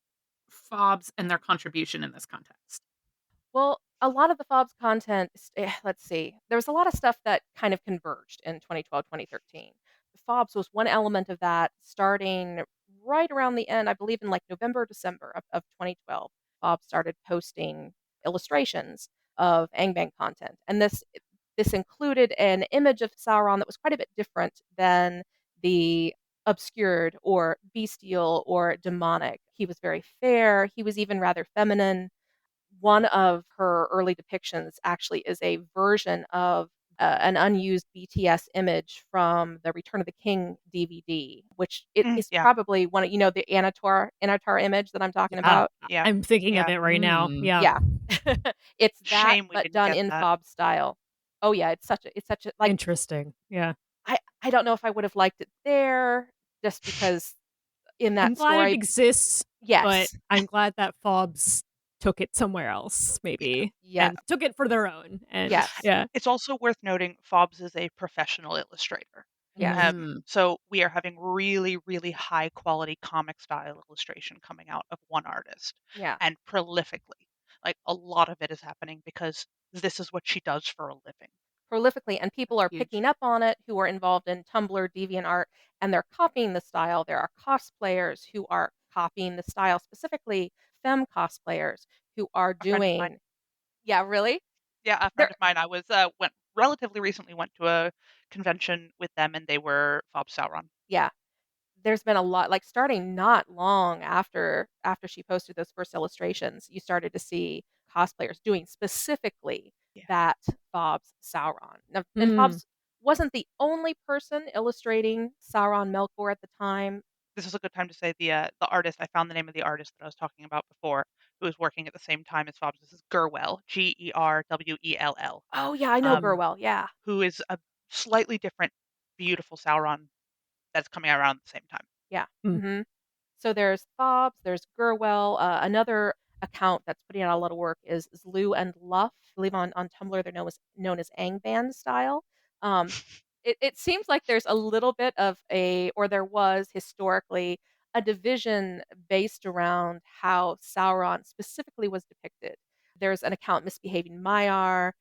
Fobbs and their contribution in this context. Well, a lot of the Fobbs content, let's see, there was a lot of stuff that kind of converged in 2012, 2013. Fobbs was one element of that starting right around the end, I believe in like November, December of 2012. Fobbs started posting illustrations of Angbang content. And this included an image of Sauron that was quite a bit different than the obscured or bestial or demonic. He was very fair. He was even rather feminine. One of her early depictions actually is a version of an unused BTS image from the Return of the King DVD, which it is Yeah. probably one of, the Anatar image that I'm talking Yeah, about. Yeah. I'm thinking of Yeah. it right now. Yeah. Yeah. It's that, Shame we but didn't done get in that. Fob style. Oh yeah, it's such a like, Interesting. Yeah. I don't know if I would have liked it there just because in I'm that glad it story, exists, but yes. I'm glad that Fobbs took it somewhere else, maybe, Yeah. and took it for their own. And Yes. yeah. It's also worth noting Fobbs is a professional illustrator. Yes. So we are having really, really high quality comic style illustration coming out of one artist, Yeah. and prolifically. Like, a lot of it is happening because this is what she does for a living. Prolifically, and people are Huge. picking up on it who are involved in Tumblr, DeviantArt, and they're copying the style. There are cosplayers who are copying the style, specifically femme cosplayers who are A friend of mine. doing. Yeah, really? Yeah, a There, friend of mine. I was went relatively recently went to a convention with them, and they were Fobbs Sauron. yeah. There's been a lot, like starting not long after she posted those first illustrations, you started to see cosplayers doing specifically Yeah. that Fobbs Sauron. Now, and Mm. Fobbs wasn't the only person illustrating Sauron Melkor at the time. This is a good time to say the artist. I found the name of the artist that I was talking about before, who was working at the same time as Fobbs. This is Gerwell, Gerwell, Oh yeah, I know um, Burwell. Yeah. who is a slightly different, beautiful Sauron that's coming out around the same time. Yeah. Mm. hmm So there's Fobbs, there's Gerwell. Another account that's putting out a lot of work is Lou and Luff. I believe on Tumblr they're known as Angband style. Um, it seems like there's a little bit of or there was historically a division based around how Sauron specifically was depicted. There's an account misbehaving Maiar.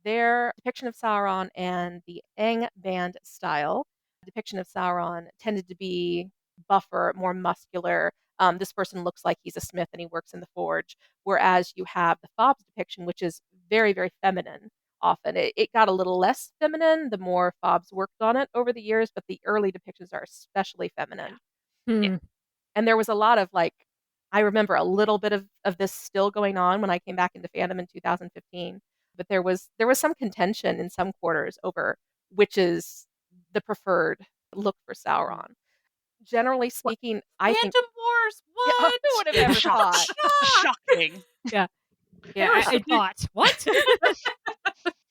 Their depiction of Sauron and the Angband style depiction of Sauron tended to be buffer, more muscular. This person looks like he's a smith and he works in the forge. Whereas you have the Fobbs depiction, which is very, very feminine. Often it got a little less feminine the more Fobbs worked on it over the years, but the early depictions are especially feminine. Yeah. Mm. And there was a lot of like, I remember a little bit of this still going on when I came back into fandom in 2015. But there was some contention in some quarters over which is the preferred look for Sauron. Generally What? speaking, I think Phantom Wars? yeah, What? who would have Yeah, ever thought? shocking. Yeah. Yeah, First thought. What?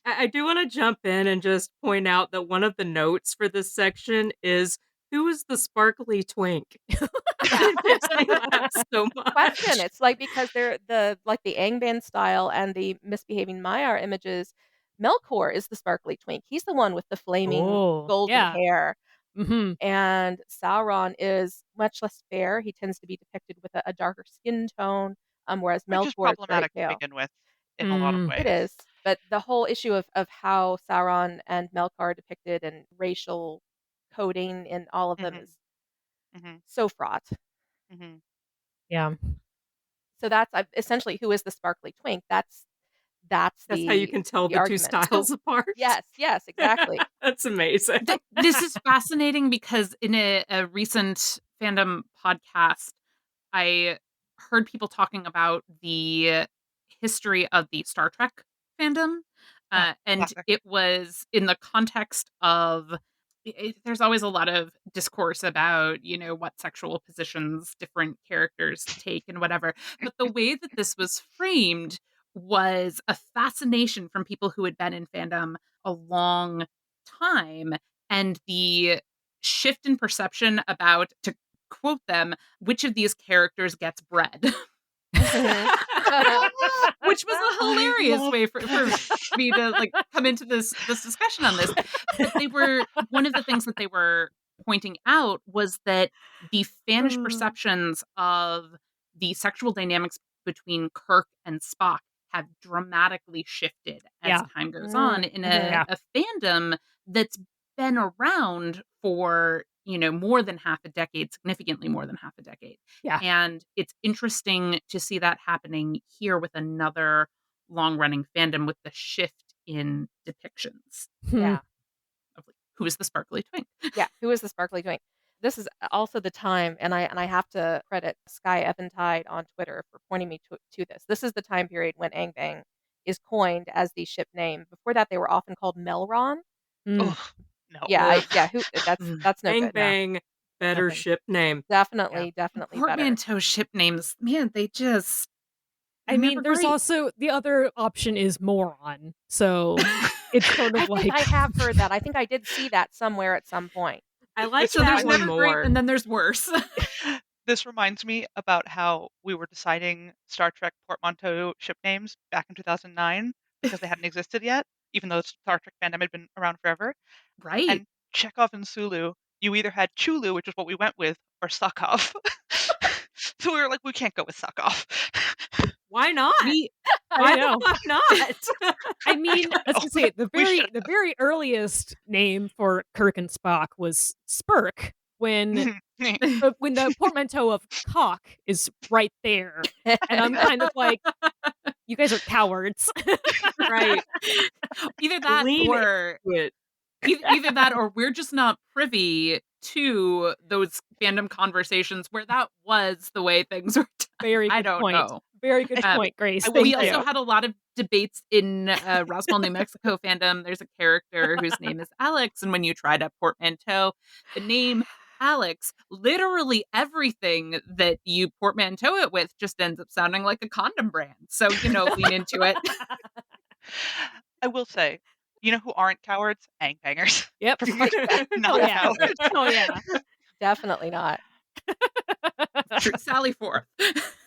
I do want to jump in and just point out that one of the notes for this section is who is the sparkly twink? Yeah. It makes me laugh so much. Question. It's like because they're the Angband style and the misbehaving Maiar images, Melkor is the sparkly twink. He's the one with the flaming Oh, golden yeah. hair. Mm-hmm. And Sauron is much less fair. He tends to be depicted with a darker skin tone, whereas Which is Melkor is very problematic to pale. begin with in a lot of It ways. is, but the whole issue of how Sauron and Melkor are depicted and racial coding in all of them Mhm, is mhm, so fraught. mhm. Yeah. So that's essentially who is the sparkly twink. That's That's how you the can tell the the 2 argument. So styles apart. Yes, yes, exactly. That's amazing. this is fascinating because in a recent fandom podcast, I heard people talking about the history of the Star Trek fandom, Oh, and classic. it was in the context of there's always a lot of discourse about, what sexual positions different characters take and whatever. But the way that this was framed was a fascination from people who had been in fandom a long time, and the shift in perception about, to quote them, which of these characters gets bread. Mhm. Which was a I hilarious love way for this. me to like come into this discussion on this. But they were one of the things that they were pointing out was that the fanish perceptions of the sexual dynamics between Kirk and Spock have dramatically shifted as Yeah. time goes on Mm, in mhm. Yeah. a fandom that's been around for, more than half a decade, significantly more than half a decade. Yeah. And it's interesting to see that happening here with another long running fandom with the shift in depictions Hmm. Yeah. of like, who is the sparkly twink? Yeah, who is the sparkly twink? This is also the time, and I have to credit Sky Eventide on Twitter for pointing me to this. This is the time period when Angbang is coined as the ship name. Before that, they were often called Melron. Mm. Ugh, no. Yeah, Ugh. yeah, who Mm. that's no Bang good. Yeah. bang, better Nothing. ship name. Yeah. Definitely better. Portmanteau ship names, man, they're I mean, never there's great. also the other option is moron. So it's sort I of think I like have heard that. I think I did see that somewhere at some point. I like This So there's that one never reminds great more. and then there's worse. this reminds me about how we were deciding Star Trek portmanteau ship names back in 2009 because they hadn't existed yet, even though Star Trek fandom had been around forever. Right. And Chekhov and Sulu, you either had Chulu, which is what we went with, or Sokov. So we were like, we can't go with Sokov. Why not? We I Why the know. fuck not? I I mean, I was don't gonna know. say the We should the very earliest name for Kirk and Spock was Spurk have. when the portmanteau of cock is right there, and I'm kind of like, you guys are cowards. Right. either that Lean or into it. either that or we're just not privy to those fandom conversations where that was the way things were done. Very I good don't point. know. Very good Um, point, Grace. I will we Thank also you. say, had a lot of debates in Roswell, New Mexico fandom. There's a character whose name is Alex, and when you try to portmanteau the name Alex, literally everything that you portmanteau it with just ends up sounding like a condom brand. So, lean into it. I will say, you know who aren't cowards? Angbangers. Yep. Oh, Not yeah. cowards. Oh yeah. Definitely not. Sally Forth.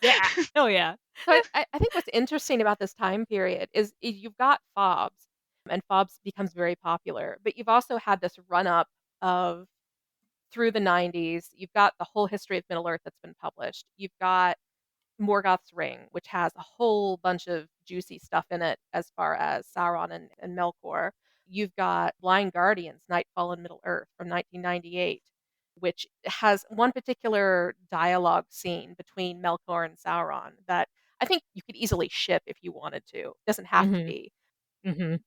Yeah. Oh yeah. So I think what's interesting about this time period is you've got fobs, and fobs becomes very popular, but you've also had this run up of through the 90s. You've got the whole history of Middle Earth that's been published. You've got Morgoth's Ring, which has a whole bunch of juicy stuff in it as far as Sauron and Melkor. You've got Blind Guardians, Nightfall in Middle Earth from 1998, which has one particular dialogue scene between Melkor and Sauron that I think you could easily ship if you wanted to. It doesn't have to Mhm. be, Mhm.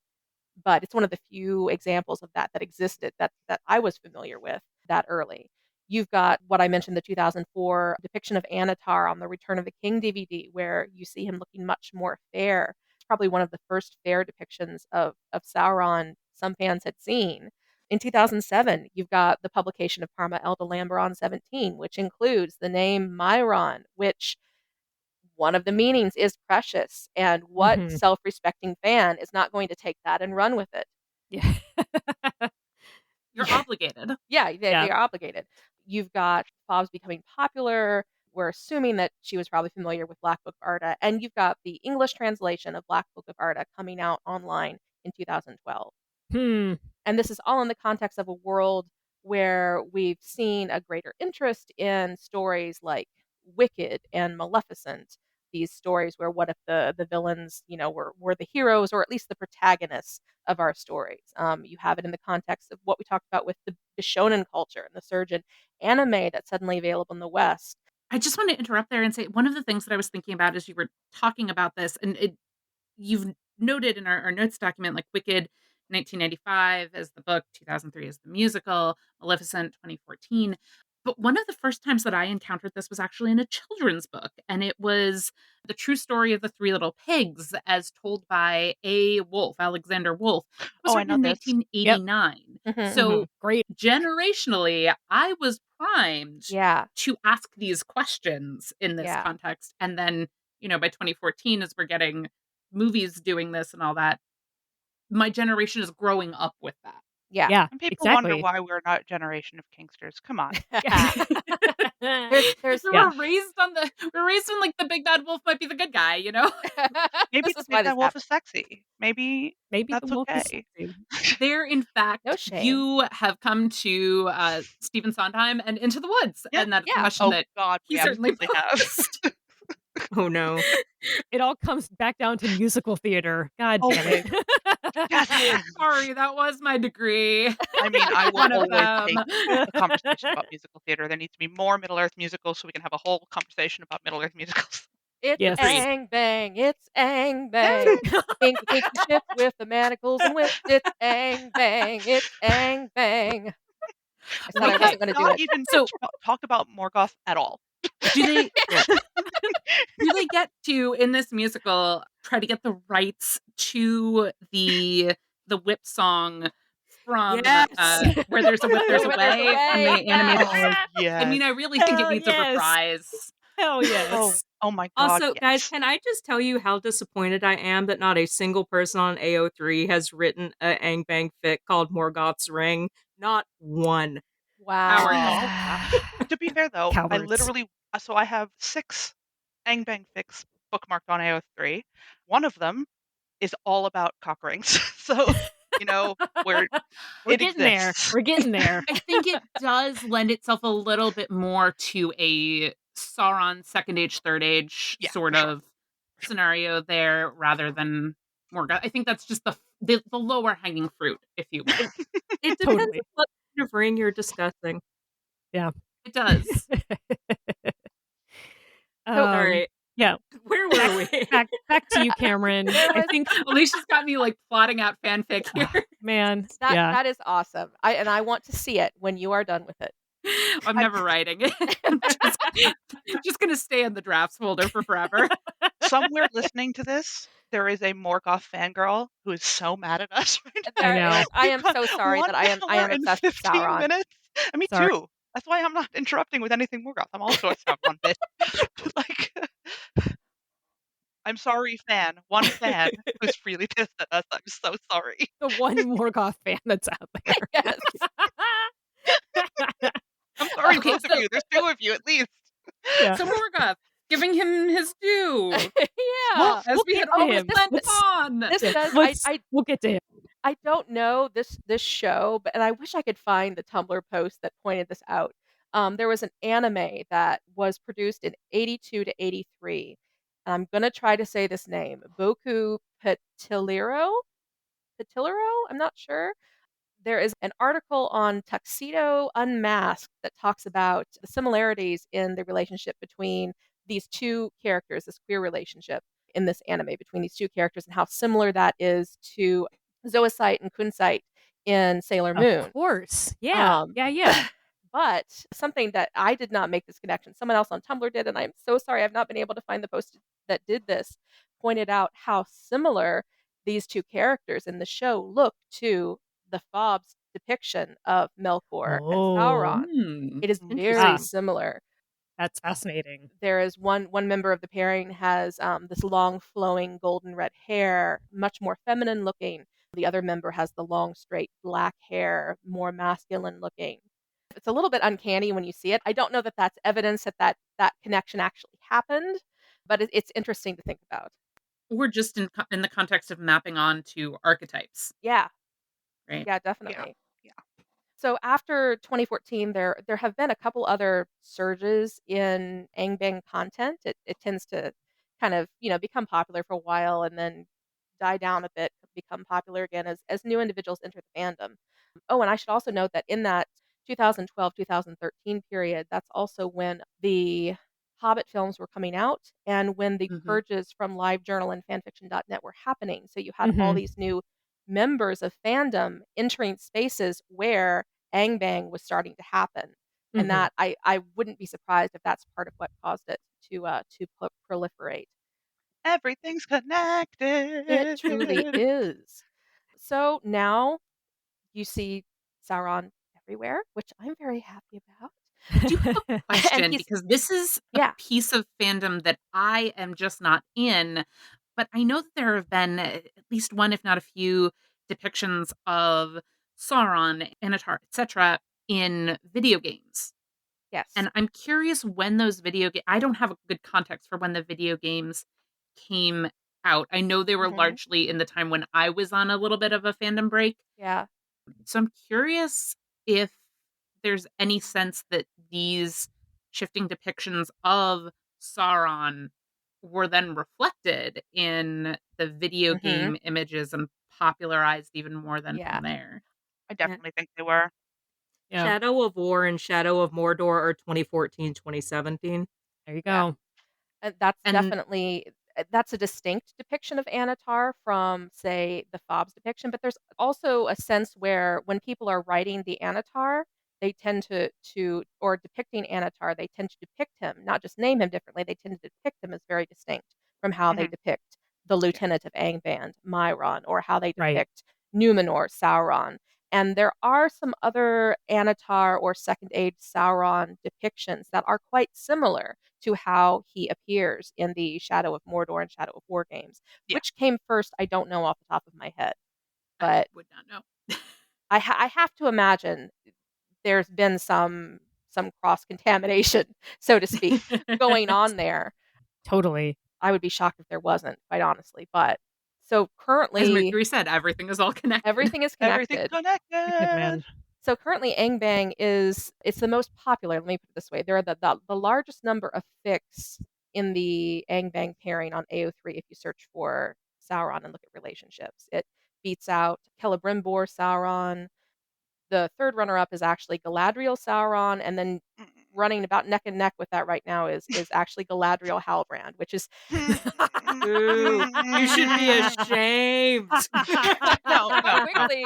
but it's one of the few examples of that existed that I was familiar with that early. You've got what I mentioned, the 2004 depiction of Anatar on the Return of the King DVD, where you see him looking much more fair. It's probably one of the first fair depictions of Sauron some fans had seen. In 2007, you've got the publication of Parma Elda Lamberon 17, which includes the name Myron, which one of the meanings is precious. And what Mhm. self respecting fan is not going to take that and run with it? Yeah. You're obligated. Yeah, Yeah. they are obligated. You've got Fobs becoming popular. We're assuming that she was probably familiar with Black Book of Arda. And you've got the English translation of Black Book of Arda coming out online in 2012. Hmm. And this is all in the context of a world where we've seen a greater interest in stories like Wicked and Maleficent, these stories where what if the villains, were the heroes or at least the protagonists of our stories. You have it in the context of what we talked about with the shonen culture and the surge in anime that's suddenly available in the West. I just want to interrupt there and say one of the things that I was thinking about as you were talking about this, and you've noted in our notes document, like Wicked 1995 as the book, 2003 as the musical, Maleficent 2014. But one of the first times that I encountered this was actually in a children's book, and it was The True Story of the Three Little Pigs, as told by A. Wolf, Alexander Wolf. It was Oh, I written know in this. 1989. Mhm. So Great. generationally, I was primed Yeah, to ask these questions in this yeah, context. And then, by 2014, as we're getting movies doing this and all that, my generation is growing up with that. yeah. Yeah, And people wonder exactly. why we're not a generation of kinksters. Come on. Yeah. There's We Yeah. were raised on like the big bad wolf might be the good guy, Maybe This the is why big this bad wolf happened. is sexy. Maybe Maybe the that's wolf is okay. sexy. There, in fact, No shame. you have come to Stephen Sondheim and Into the Woods, Yeah. and that's a Yeah. question Oh that God, he we certainly absolutely have. posed. Oh no. It all comes back down to musical theater. God damn Always. it. Yes. Sorry, that was my degree. I mean, I will One of always them. take a conversation about musical theater. There needs to be more Middle Earth musicals so we can have a whole conversation about Middle Earth musicals. It's Yes. Agreed. Angbang, it's Angbang. Kinky, kinky ship with the manacles and whips. It's Angbang, it's Angbang. I said I Okay, wasn't going to do Not it. even so talk about Morgoth at all. do they do they get to, in this musical, try to get the rights to the whip song from Yes. Where There's a Whip There's a Where there's a Way from way. the animated? Oh I yes. mean, I really think it Hell needs a yes. reprise. Hell yes. Oh my God. Also, guys, Yes. can I just tell you how disappointed I am that not a single person on AO3 has written a Angbang fic called Morgoth's Ring? Not one. Howard. Wow. To be fair though, I Cowards. literally so I have 6 Angbang fics bookmarked on AO3. One of them is all about cock rings. So, where We're it getting there. exists. We're getting there. I think it does lend itself a little bit more to a Sauron second age, third age Yeah, sort for sure. of scenario there rather than Morgoth. I think that's just the lower hanging fruit, if you will. It depends Totally. on what kind of ring you're discussing. It does. So- All right. Yeah. Where were we? Back to you, Cameron. There I was- think, Alicia's got me like plotting out fanfic here. man. That Yeah. that is awesome. I want to see it when you are done with it. I'm never writing it. I'm just gonna stay in the drafts folder for forever. Somewhere listening to this, there is a Morgoth fangirl who is so mad at us right now. There know. is. I am so sorry that I am 1 hour and obsessed with 15 Sauron. minutes. Me Sorry. too. That's why I'm not interrupting with anything Morgoth. I'm also a Sauron bitch. Like, I'm sorry, fan. One fan who's really pissed at us. I'm so sorry. The one Morgoth fan that's out there. Yes. I'm sorry, Okay, both of you. There's 2 of you at least. Yeah. So Morgoth, giving him his due. Yeah. As we get had to always him. lent on. This Yeah, does. we'll get to him. I don't know this show, and I wish I could find the Tumblr post that pointed this out. There was an anime that was produced in 82 to 83. I'm gonna try to say this name, Boku Petiliro. Petiliro? I'm not sure. There is an article on Tuxedo Unmasked that talks about the similarities in the relationship between these two characters, this queer relationship in this anime between these two characters, and how similar that is to Zoisite and Kunzite in Sailor Moon. Of course. Yeah. Yeah. But something that I did not make this connection, someone else on Tumblr did, and I'm so sorry I've not been able to find the post that did this, pointed out how similar these two characters in the show look to the Fob's depiction of Melkor and Sauron. Hmm. It is very Interesting. similar. That's fascinating. There is one member of the pairing has this long flowing golden red hair, much more feminine looking. The other member has the long straight black hair, more masculine looking. It's a little bit uncanny when you see it. I don't know that that's evidence that connection actually happened, but it's interesting to think about. Or just in the context of mapping on to archetypes, Yeah, right? yeah, definitely. Yeah. So after 2014, there have been a couple other surges in Angbang content. It tends to kind of, become popular for a while and then die down a bit, become popular again as new individuals enter the fandom. Oh, and I should also note that in that 2012, 2013 period, that's also when the Hobbit films were coming out and when the Mhm. purges from LiveJournal and fanfiction.net were happening. So you had all Mhm. these new members of fandom entering spaces where Angbang was starting to happen. And Mhm. that I wouldn't be surprised if that's part of what caused it to proliferate. Everything's It connected. truly is. So now you see Sauron everywhere, which I'm very happy about. I do have a And question he's because this is a yeah, piece of fandom that I am just not in, but I know that there have been at least one, if not a few, depictions of Sauron, Anatar, etc. in video games. yes. And I'm curious when those I don't have a good context for when the video games came out. I know they were Mhm. largely in the time when I was on a little bit of a fandom break. Yeah. So I'm curious if there's any sense that these shifting depictions of Sauron were then reflected in the video Mhm. game images and popularized even more than Yeah. from there. I Yeah. definitely think they were. Yeah. Shadow of War and Shadow of Mordor are 2014, 2017. There you Yeah. go. And that's And definitely that's a distinct depiction of Anatar from, say, the Fob's depiction, but there's also a sense where when people are writing the Anatar, they tend to or depicting Anatar, they tend to depict him, not just name him differently, they tend to depict him as very distinct from how they Mhm. depict the Yeah. Lieutenant of Angband, Myron, or how they Right. depict Numenor, Sauron. And there are some other Anatar or Second Age Sauron depictions that are quite similar to how he appears in the Shadow of Mordor and Shadow of War games. Yeah. Which came first, I don't know off the top of my head, I but would not know. I have to imagine there's been some cross contamination, so to speak, going on there. Totally. I would be shocked if there wasn't, quite honestly. But so As currently, Mercury said, everything is all connected. everything is Everything's connected. connected. Man. So currently, Angbang it's the most popular. Let me put it this way: there are the largest number of fics in the Angbang pairing on AO3 if you search for Sauron and look at relationships. It beats out Celebrimbor Sauron. The third runner-up is actually Galadriel Sauron, and then running about neck and neck with that right now is actually Galadriel Halbrand, which is Ooh, you should be ashamed. No, no, no. quickly.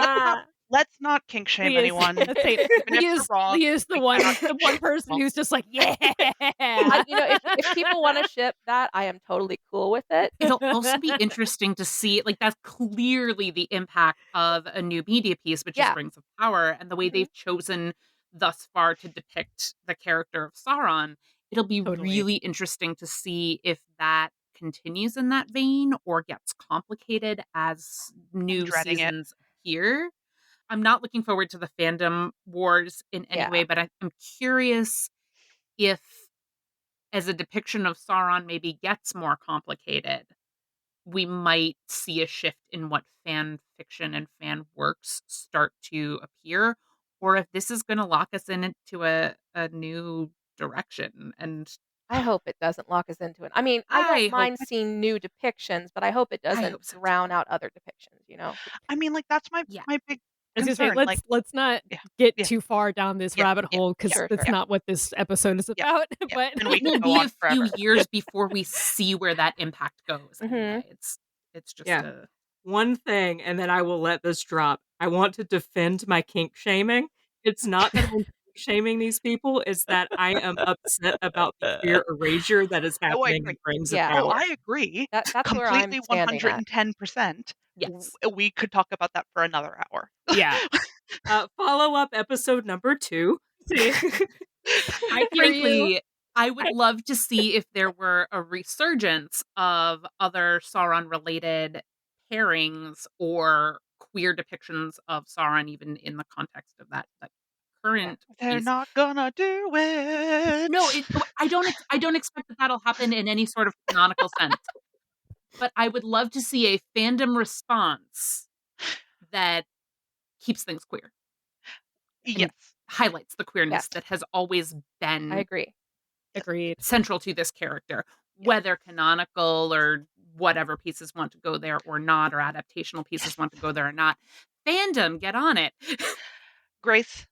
Let's not kink shame Lee is anyone. let's say Even if they're wrong, Lee is we cannot the kink one shame person people. who's just like, yeah. If people want to ship that, I am totally cool with it. It'll also be interesting to see, like, that's clearly the impact of a new media piece, which is Yeah. Rings of Power, and the way Mhm. they've chosen thus far to depict the character of Sauron. It'll be Totally. really interesting to see if that continues in that vein or gets complicated as I'm new dreading it. seasons appear. I'm not looking forward to the fandom wars in any way, Yeah. but I'm curious if, as a depiction of Sauron maybe gets more complicated, we might see a shift in what fan fiction and fan works start to appear, or if this is going to lock us into a new direction. And I hope it doesn't lock us into it. I mean, I don't I hope mind seeing new depictions, but I hope it I doesn't hope so drown too. out other depictions? I mean, like, that's my Yeah. my big I was gonna say, concern. Like, let's not yeah, get yeah, too far down this yeah, rabbit yeah, hole yeah, because Sure, that's sure. yeah, not what this episode is yeah, about. yeah. But And we It could will go be on a few forever. years before we see where that impact goes Mhm. anyway. It's just Yeah. a One thing, and then I will let this drop. I want to defend my kink shaming. It's not that I'm kink shaming these people, it's that I am upset about the queer erasure that is Oh, I happening in agree. Rings of Yeah. Oh, Power. I agree. That's where I'm Completely standing at. 110%. yes. We could talk about that for another hour. yeah, Follow-up episode number 2. see, I hear you. Frankly, I would I, love to see if there were a resurgence of other Sauron-related pairings or queer depictions of Sauron, even in the context of that Yeah. current They're piece. not gonna do it. No, I don't expect that that'll happen in any sort of canonical sense, but I would love to see a fandom response that keeps things queer and Yes. highlights the queerness Yes. that has always I been agree. Yes. agreed. central to this character. whether canonical or whatever pieces want to go there or not, or adaptational pieces want to go there or not. Fandom, get on it. Grace,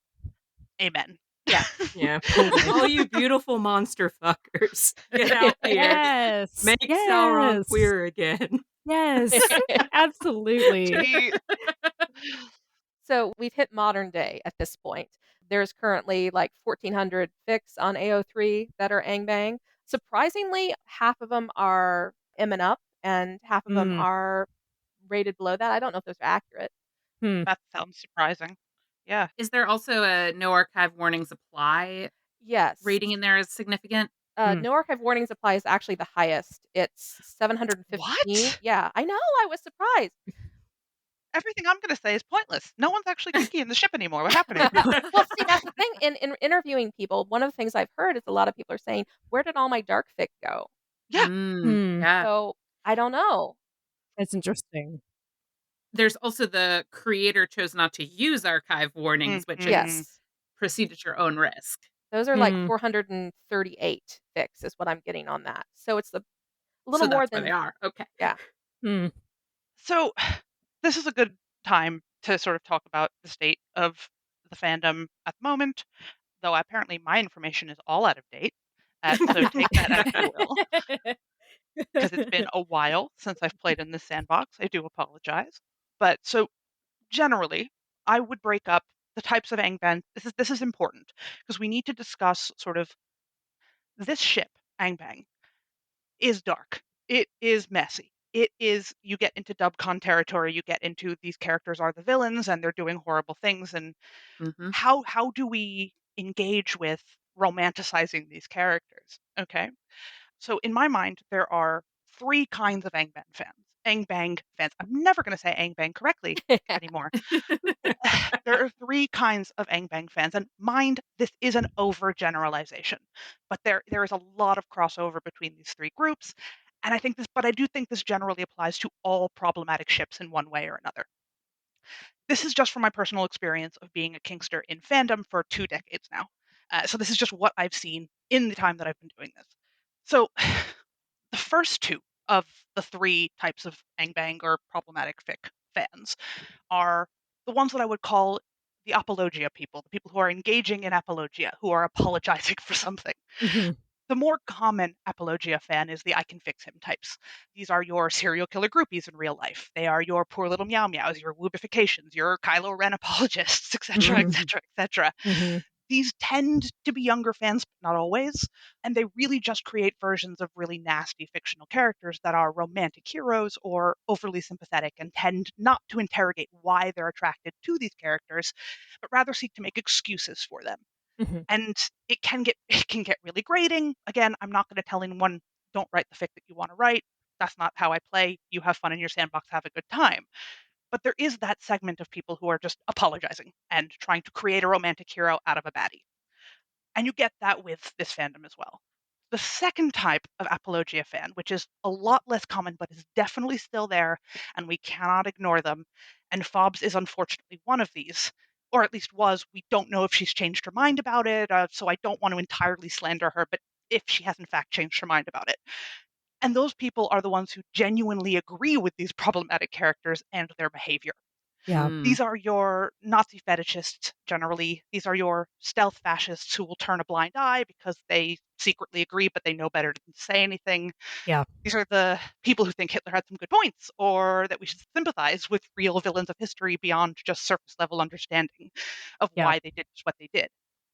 amen. Yeah. Yeah. Totally. All you beautiful monster fuckers, get out here. Yes. Make Sauron queer again. Yes. Absolutely. We- So we've hit modern day at this point. There's currently like 1,400 fics on AO3 that are Angbang. Surprisingly, half of them are M and up, and half of them Mm. are rated below that. I don't know if those are accurate. that sounds surprising. Yeah. Is there also a no archive warnings apply Yes. rating in there is significant? No archive warnings apply is actually the highest. It's 715. What? Yeah, I know. I was surprised. Everything I'm going to say is pointless. No one's actually kinky in the ship anymore. What happened here? Well, see, that's the thing. In interviewing people, one of the things I've heard is a lot of people are saying, "Where did all my dark fic go?" Yeah. Yeah. So I don't know. That's interesting. There's also the creator chose not to use archive warnings, which Mhm. is Yes, proceed at your own risk. those are like Hmm. 438 fics is what I'm getting on that. So it's a little So more that's where than they are. Okay. yeah. Hmm. So this is a good time to sort of talk about the state of the fandom at the moment, though apparently my information is all out of date. So take that as you will, because it's been a while since I've played in this sandbox. I do apologize. But so generally, I would break up the types of Angband. This is important because we need to discuss sort of this ship, Angbang, is dark. It is messy. It is, you get into dubcon territory, you get into these characters are the villains and they're doing horrible things. And Mhm. how do we engage with romanticizing these characters? Okay. So in my mind, there are three kinds of Angbang fans. I'm never going to say Angbang correctly anymore. There are three kinds of Angbang fans, and mind, this is an overgeneralization, but there is a lot of crossover between these three groups, and I do think this generally applies to all problematic ships in one way or another. This is just from my personal experience of being a kinkster in fandom for 2 decades now. So this is just what I've seen in the time that I've been doing this. So the first two of the three types of Angbang or problematic fic fans are the ones that I would call the apologia people, the people who are engaging in apologia, who are apologizing for something. Mhm. The more common apologia fan is the I can fix him types. These are your serial killer groupies in real life. They are your poor little meow meows, your woobifications, your Kylo Ren apologists, etc., Mhm. etc., etc. Mhm. These tend to be younger fans, but not always, and they really just create versions of really nasty fictional characters that are romantic heroes or overly sympathetic and tend not to interrogate why they're attracted to these characters, but rather seek to make excuses for them. Mhm. And it can get really grating. Again, I'm not going to tell anyone don't write the fic that you want to write. That's not how I play. You have fun in your sandbox, have a good time. But there is that segment of people who are just apologizing and trying to create a romantic hero out of a baddie. And you get that with this fandom as well. The second type of apologia fan, which is a lot less common but is definitely still there, and we cannot ignore them, and Fobbs is unfortunately one of these, or at least was. We don't know if she's changed her mind about it, so I don't want to entirely slander her, but if she has in fact changed her mind about it. And those people are the ones who genuinely agree with these problematic characters and their behavior. Yeah. These are your Nazi fetishists, generally. These are your stealth fascists who will turn a blind eye because they secretly agree, but they know better than to say anything. Yeah. These are the people who think Hitler had some good points, or that we should sympathize with real villains of history beyond just surface level understanding of Yeah. why they did what they did.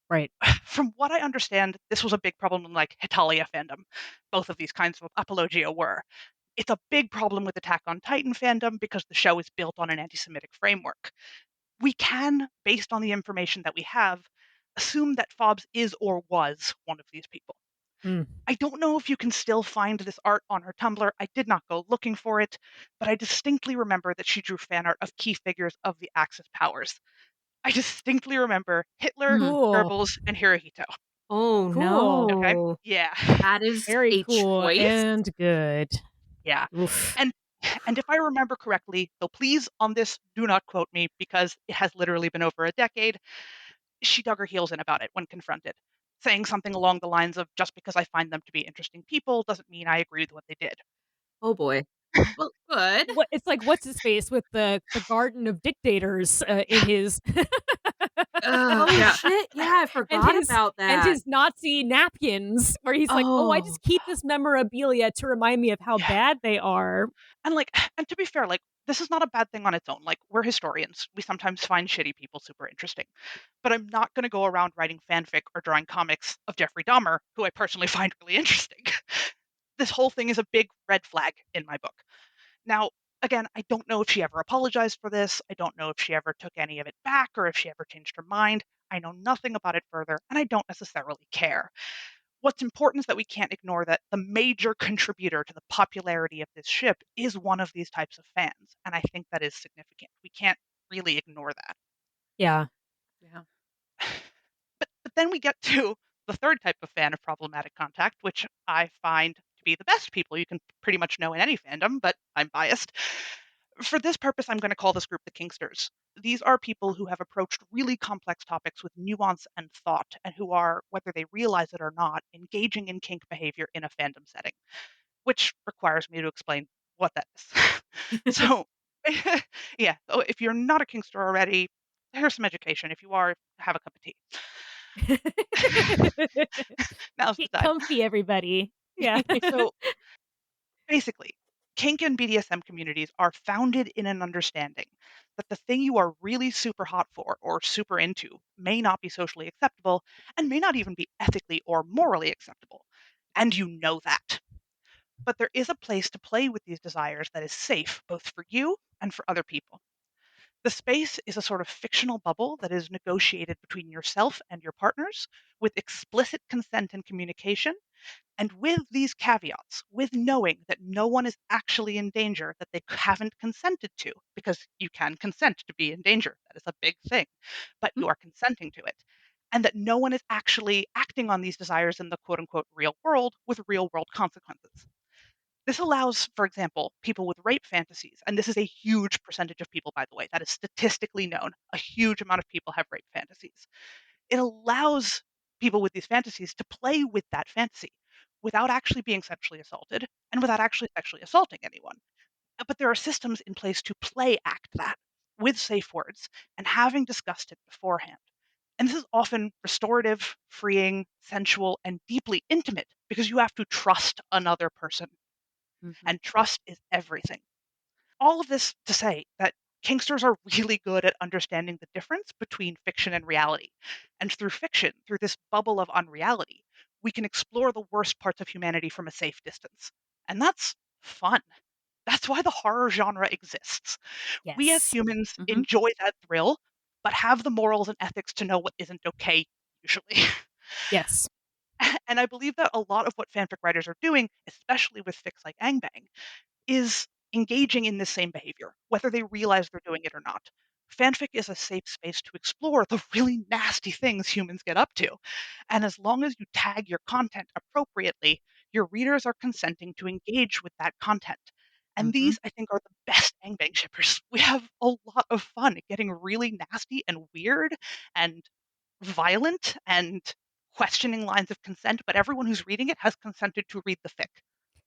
Right. From what I understand, this was a big problem in like Hetalia fandom. Both of these kinds of apologia were. It's a big problem with Attack on Titan fandom because the show is built on an anti Semitic framework. We can, based on the information that we have, assume that Fobbs is or was one of these people. Mm. I don't know if you can still find this art on her Tumblr. I did not go looking for it, but I distinctly remember that she drew fan art of key figures of the Axis powers. I distinctly remember Hitler, Mm. Cool. Goebbels, and Hirohito. Oh, Cool. Okay? no. Yeah. That is Very a cool choice. and good. Yeah. Oof. And and if I remember correctly, though please on this do not quote me because it has literally been over a decade, she dug her heels in about it when confronted, saying something along the lines of, just because I find them to be interesting people doesn't mean I agree with what they did. Oh boy. Well, good. What it's like, what's his face with the garden of dictators in his Oh Yeah. shit, yeah, I and forgot his about that. Nazi napkins where he's like, "Oh, I Oh. just keep this memorabilia to remind me of how Yeah. bad they are." And like, and to be fair, like, this is not a bad thing on its own. Like, we're historians. We sometimes find shitty people super interesting. But I'm not going to go around writing fanfic or drawing comics of Jeffrey Dahmer, who I personally find really interesting. This whole thing is a big red flag in my book. Now, again, I don't know if she ever apologized for this. I don't know if she ever took any of it back or if she ever changed her mind. I know nothing about it further, and I don't necessarily care. What's important is that we can't ignore that the major contributor to the popularity of this ship is one of these types of fans, and I think that is significant. We can't really ignore that. Yeah. Yeah. But then we get to the third type of fan of problematic contact, which I find to be the best people you can pretty much know in any fandom, but I'm biased. For this purpose, I'm going to call this group the Kinksters. These are people who have approached really complex topics with nuance and thought, and who are, whether they realize it or not, engaging in kink behavior in a fandom setting, which requires me to explain what that is. So, yeah, so if you're not a Kinkster already, here's some education. If you are, have a cup of tea. Now's the Get time. comfy, everybody. Yeah. So basically, kink and BDSM communities are founded in an understanding that the thing you are really super hot for or super into may not be socially acceptable and may not even be ethically or morally acceptable. And you know that. But there is a place to play with these desires that is safe both for you and for other people. The space is a sort of fictional bubble that is negotiated between yourself and your partners with explicit consent and communication, and with these caveats, with knowing that no one is actually in danger that they haven't consented to, because you can consent to be in danger. That is a big thing, but you are consenting to it. And that no one is actually acting on these desires in the quote unquote real world with real world consequences. This allows, for example, people with rape fantasies, and this is a huge percentage of people, by the way, that is statistically known. A huge amount of people have rape fantasies. It allows people with these fantasies to play with that fantasy without actually being sexually assaulted and without actually sexually assaulting anyone. But there are systems in place to play act that with safe words and having discussed it beforehand. And this is often restorative, freeing, sensual, and deeply intimate because you have to trust another person. Mhm. And trust is everything. All of this to say that Kinksters are really good at understanding the difference between fiction and reality. And through fiction, through this bubble of unreality, we can explore the worst parts of humanity from a safe distance. And that's fun. That's why the horror genre exists. We as Yes. humans Mhm. enjoy that thrill, but have the morals and ethics to know what isn't okay, usually. Yes. And I believe that a lot of what fanfic writers are doing, especially with fics like Angbang, is engaging in the same behavior, whether they realize they're doing it or not. Fanfic is a safe space to explore the really nasty things humans get up to. And as long as you tag your content appropriately, your readers are consenting to engage with that content. And Mhm. these, I think, are the best gangbang shippers. We have a lot of fun getting really nasty and weird and violent and questioning lines of consent, but everyone who's reading it has consented to read the fic.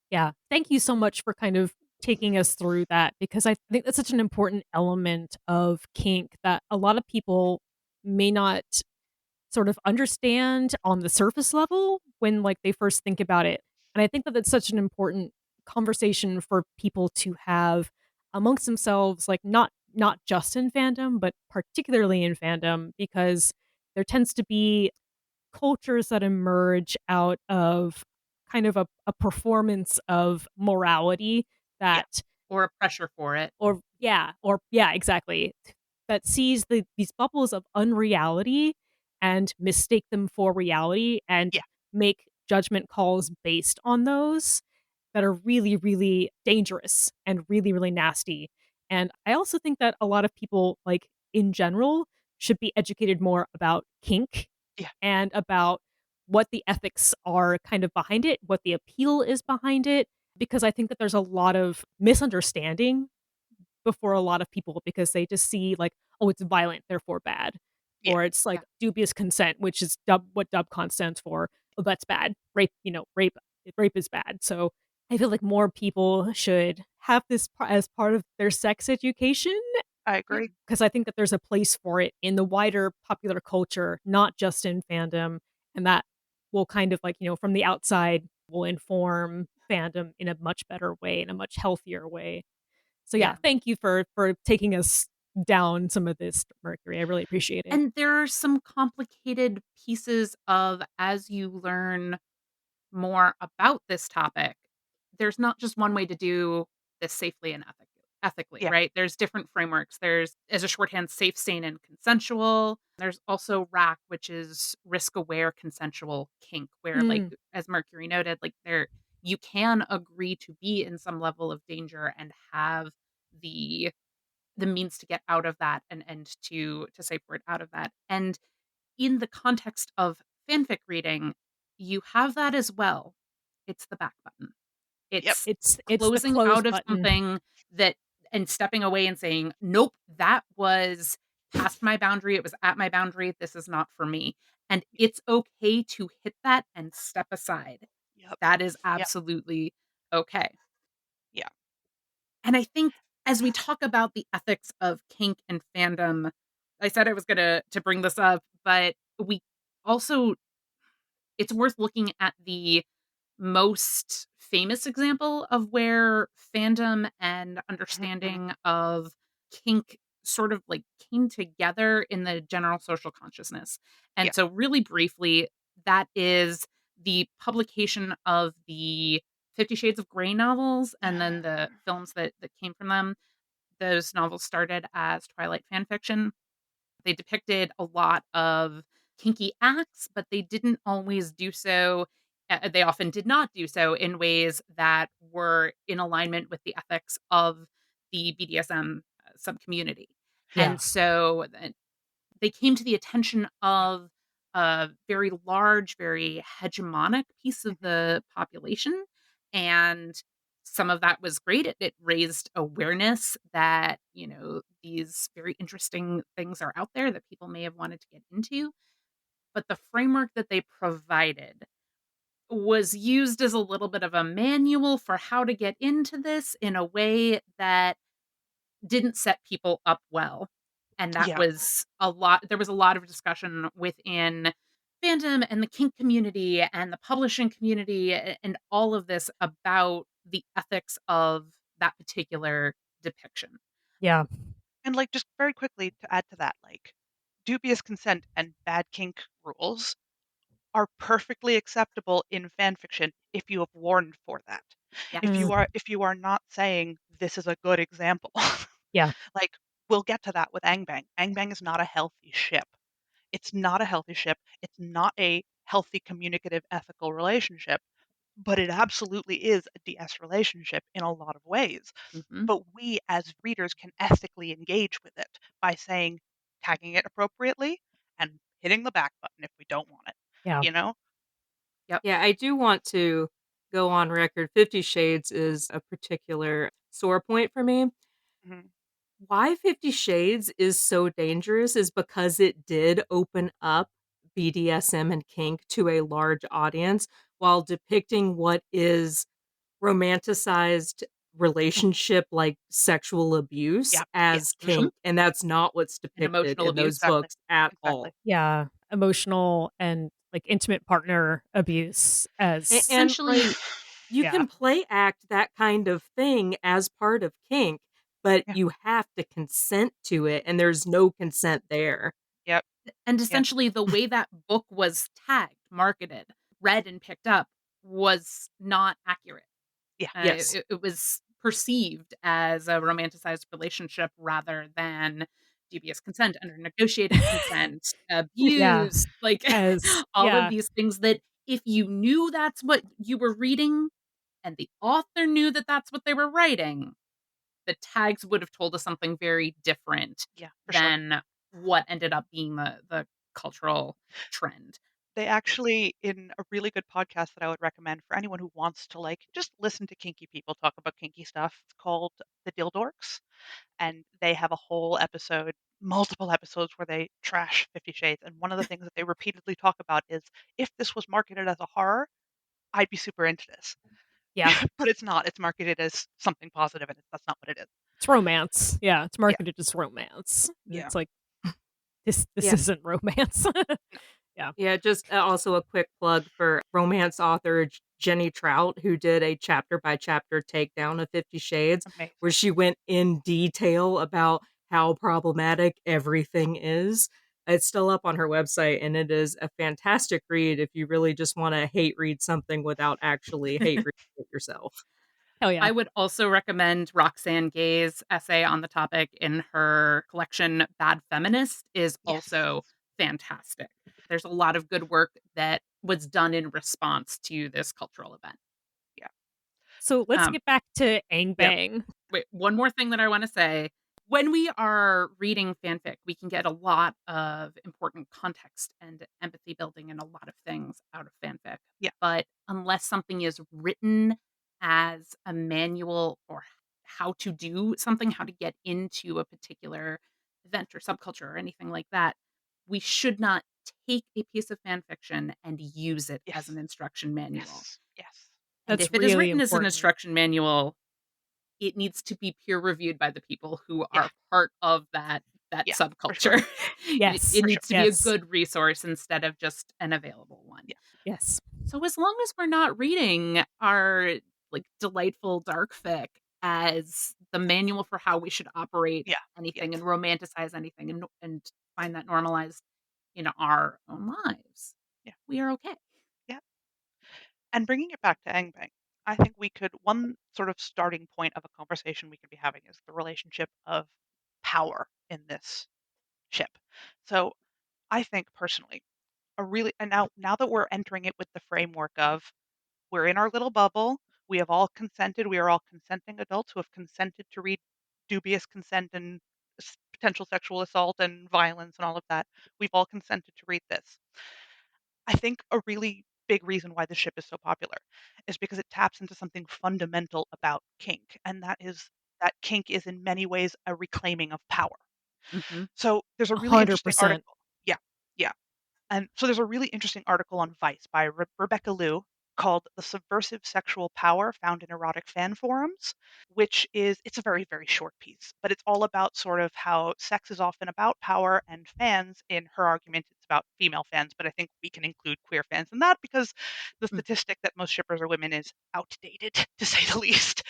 Yeah. Thank you so much for kind of taking us through that because I think that's such an important element of kink that a lot of people may not sort of understand on the surface level when like they first think about it. And I think that that's such an important conversation for people to have amongst themselves, like not just in fandom, but particularly in fandom, because there tends to be cultures that emerge out of kind of a performance of morality Yeah, that Or a pressure for it. or yeah, exactly. That sees these bubbles of unreality and mistake them for reality and yeah, make judgment calls based on those that are really, really dangerous and really, really nasty. And I also think that a lot of people, like in general, should be educated more about kink yeah. and about what the ethics are kind of behind it, what the appeal is behind it, because I think that there's a lot of misunderstanding before a lot of people because they just see like, oh, it's violent, therefore bad. Yeah. or it's like dubious consent, which is what dubcon stands for. Oh, that's bad. Rape, rape is bad. So I feel like more people should have this as part of their sex education, I agree. because I think that there's a place for it in the wider popular culture, not just in fandom, and that will kind of like, from the outside will inform fandom in a much better way, in a much healthier way. So yeah, Yeah. thank you for taking us down some of this, Mercury. I really appreciate it. And there are some complicated pieces of, as you learn more about this topic, there's not just one way to do this safely and ethically, Yeah. right? There's different frameworks. There's, as a shorthand, safe, sane, and consensual. There's also RAC, which is risk aware consensual kink, where, like, Mm, as Mercury noted, like, there you can agree to be in some level of danger and have the means to get out of that, and to safe word out of that. And in the context of fanfic reading, you have that as well. It's the back button. Yep. It's it's the closing close out of button. something that, and stepping away and saying, "Nope, that was past my boundary. It was at my boundary. This is not for me." And it's okay to hit that and step aside. Yep. That is Yep. absolutely okay. Yeah. And I think as we talk about the ethics of kink and fandom, I said I was gonna to bring this up, but we also, it's worth looking at the most famous example of where fandom and Mhm. understanding of kink sort of like came together in the general social consciousness. Yeah. And so, really briefly, that is the publication of the 50 Shades of Grey novels and then the films that came from them. Those novels started as Twilight fan fiction. They depicted a lot of kinky acts, but they didn't always do so. They often did not do so in ways that were in alignment with the ethics of the BDSM subcommunity. Yeah. And so they came to the attention of a very large, very hegemonic piece of Mhm. the population. And some of that was great. It raised awareness that, these very interesting things are out there that people may have wanted to get into. But the framework that they provided was used as a little bit of a manual for how to get into this in a way that didn't set people up well, and that Yeah. was a lot. There was a lot of discussion within fandom and the kink community and the publishing community, and all of this about the ethics of that particular depiction. Yeah. And, like, just very quickly to add to that, like, dubious consent and bad kink rules are perfectly acceptable in fan fiction if you have warned for that. Yeah. Mm, If you are not saying this is a good example, yeah. like, we'll get to that with Angbang. Angbang is not a healthy ship. It's not a healthy ship. It's not a healthy communicative ethical relationship, but it absolutely is a DS relationship in a lot of ways. Mhm. But we as readers can ethically engage with it by saying, tagging it appropriately and hitting the back button if we don't want it, Yeah. you know? Yep. Yeah, I do want to go on record. 50 Shades is a particular sore point for me. Mhm. Why 50 Shades is so dangerous is because it did open up BDSM and kink to a large audience while depicting what is romanticized relationship like sexual abuse Yeah, yeah, as for sure. Mhm. kink, and that's not what's And depicted emotional in those abuse. Exactly. books at Exactly. all. Yeah. Emotional and like intimate partner abuse as And like Essentially, you yeah. can play act that kind of thing as part of kink, but Yeah. you have to consent to it, and there's no consent there. Yep. and Yeah. essentially the way that book was tagged, marketed, read, and picked up was not accurate. Yeah. Yes. It was perceived as a romanticized relationship rather than dubious consent, under negotiated consent, Yeah. abuse, like As all of yeah. these things that if you knew that's what you were reading and the author knew that that's what they were writing, the tags would have told us something very different Yeah, for sure. than what ended up being the cultural trend. They actually, in a really good podcast that I would recommend for anyone who wants to, like, just listen to kinky people talk about kinky stuff, it's called The Dildorks, and they have a whole episode, multiple episodes where they trash 50 Shades, and one of the things that they repeatedly talk about is, "If this was marketed as a horror, I'd be super into this." Yeah. But it's not, it's marketed as something positive, and that's not what it is. It's romance. Yeah, it's Yeah, marketed as romance. And yeah. it's like this Yeah. isn't romance. No. Yeah. Yeah, just also a quick plug for romance author Jenny Trout, who did a chapter by chapter takedown of 50 Shades, where Amazing. she went in detail about how problematic everything is. It's still up on her website, and it is a fantastic read if you really just want to hate read something without actually hate reading it yourself. Hell yeah. I would also recommend Roxane Gay's essay on the topic in her collection, Bad Feminist, is Yes. also fantastic. There's a lot of good work that was done in response to this cultural event. Yeah. So let's Um, get back to yep. Angbang. Wait, one more thing that I want to say. When we are reading fanfic, we can get a lot of important context and empathy building and a lot of things out of fanfic. Yeah. But unless something is written as a manual or how to do something, how to get into a particular event or subculture or anything like that, we should not take a piece of fan fiction and use it as Yes. an instruction manual. Yes. Yes. And That's if it is really written as an important. instruction manual, it needs to be peer reviewed by the people who Yeah. are part of that Yeah. For sure. subculture. Yes. It For sure. needs to be a Yes. good resource instead of just an available one. Yeah. Yes. So as long as we're not reading our like delightful dark fic as the manual for how we should operate Yeah. Yeah. anything and romanticize anything and find that normalized in our own lives, Yeah. we are okay. Yeah. And bringing it back to Angbang, I think we could, one sort of starting point of a conversation we could be having is the relationship of power in this ship. So I think personally, a really, and now that we're entering it with the framework of we're in our little bubble, we have all consented, we are all consenting adults who have consented to read dubious consent and potential sexual assault and violence and all of that. We've all consented to read this. I think a really big reason why the ship is so popular is because it taps into something fundamental about kink, and that is that kink is in many ways a reclaiming of power. Mhm. So there's a really interesting 100%. article. Yeah, yeah. And so there's a really interesting article on Vice by Rebecca Liu called "The Subversive Sexual Power Found in Erotic Fan Forums," which is, it's a very, very short piece, but it's all about sort of how sex is often about power and fans. In her argument, it's about female fans, but I think we can include queer fans in that because the Mm. statistic that most shippers are women is outdated, to say the least.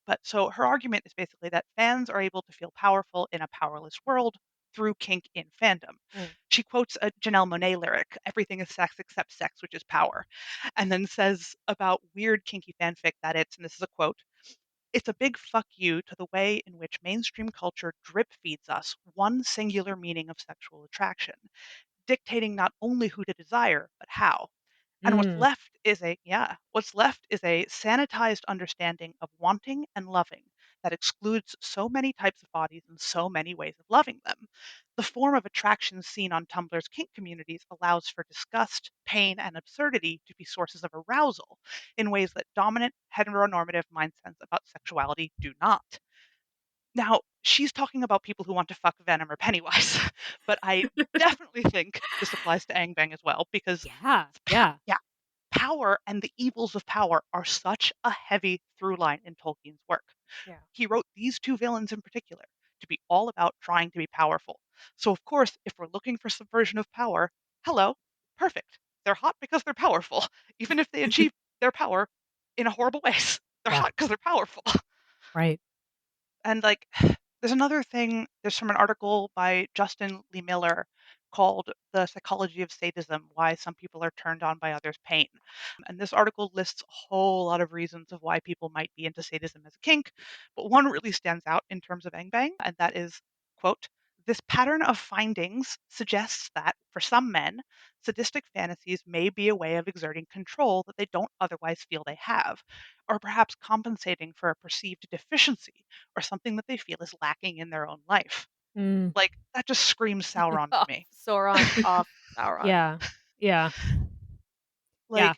But so her argument is basically that fans are able to feel powerful in a powerless world through kink in fandom. Mm. She quotes a Janelle Monáe lyric, "Everything is sex except sex, which is power," and then says about weird kinky fanfic that it's, and this is a quote, "It's a big fuck you to the way in which mainstream culture drip feeds us one singular meaning of sexual attraction, dictating not only who to desire, but how. And Mm. what's left is a sanitized understanding of wanting and loving that excludes so many types of bodies and so many ways of loving them. The form of attraction seen on Tumblr's kink communities allows for disgust, pain, and absurdity to be sources of arousal in ways that dominant heteronormative mindsets about sexuality do not." Now, she's talking about people who want to fuck Venom or Pennywise, but I definitely think this applies to Angbang as well because Yeah. Yeah. yeah, power and the evils of power are such a heavy through line in Tolkien's work. Yeah. He wrote these two villains in particular to be all about trying to be powerful. So, of course, if we're looking for subversion of power, hello, perfect. They're hot because they're powerful, even if they achieve their power in horrible ways. They're Yeah. hot because they're powerful. Right. And like, there's another thing, there's from an article by Justin Lee Miller called "The Psychology of Sadism: Why Some People Are Turned On by Others' Pain." And this article lists a whole lot of reasons of why people might be into sadism as a kink, but one really stands out in terms of Angbang, and that is, quote, "This pattern of findings suggests that, for some men, sadistic fantasies may be a way of exerting control that they don't otherwise feel they have, or perhaps compensating for a perceived deficiency or something that they feel is lacking in their own life." Mm. Like, that just screams Sauron to Off me. Sauron, off Sauron. Yeah. Yeah. Yeah. Like,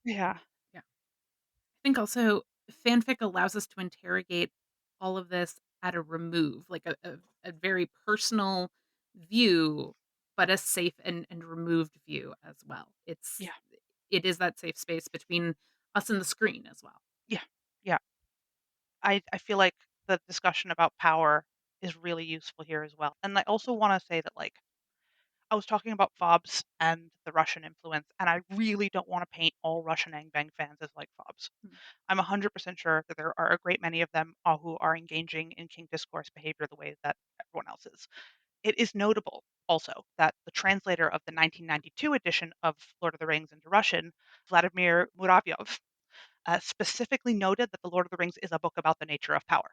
yeah, Yeah. I think also fanfic allows us to interrogate all of this at a remove, like a very personal view, but a safe and removed view as well. yeah, It is that safe space between us and the screen as well. yeah, yeah. I feel like the discussion about power is really useful here as well. And I also want to say that, like, I was talking about FOBs and the Russian influence, and I really don't want to paint all Russian Angbang fans as like FOBs. Mm. I'm 100% sure that there are a great many of them who are engaging in kink discourse behavior the way that everyone else is. It is notable also that the translator of the 1992 edition of Lord of the Rings into Russian, Vladimir Muravyov, specifically noted that The Lord of the Rings is a book about the nature of power.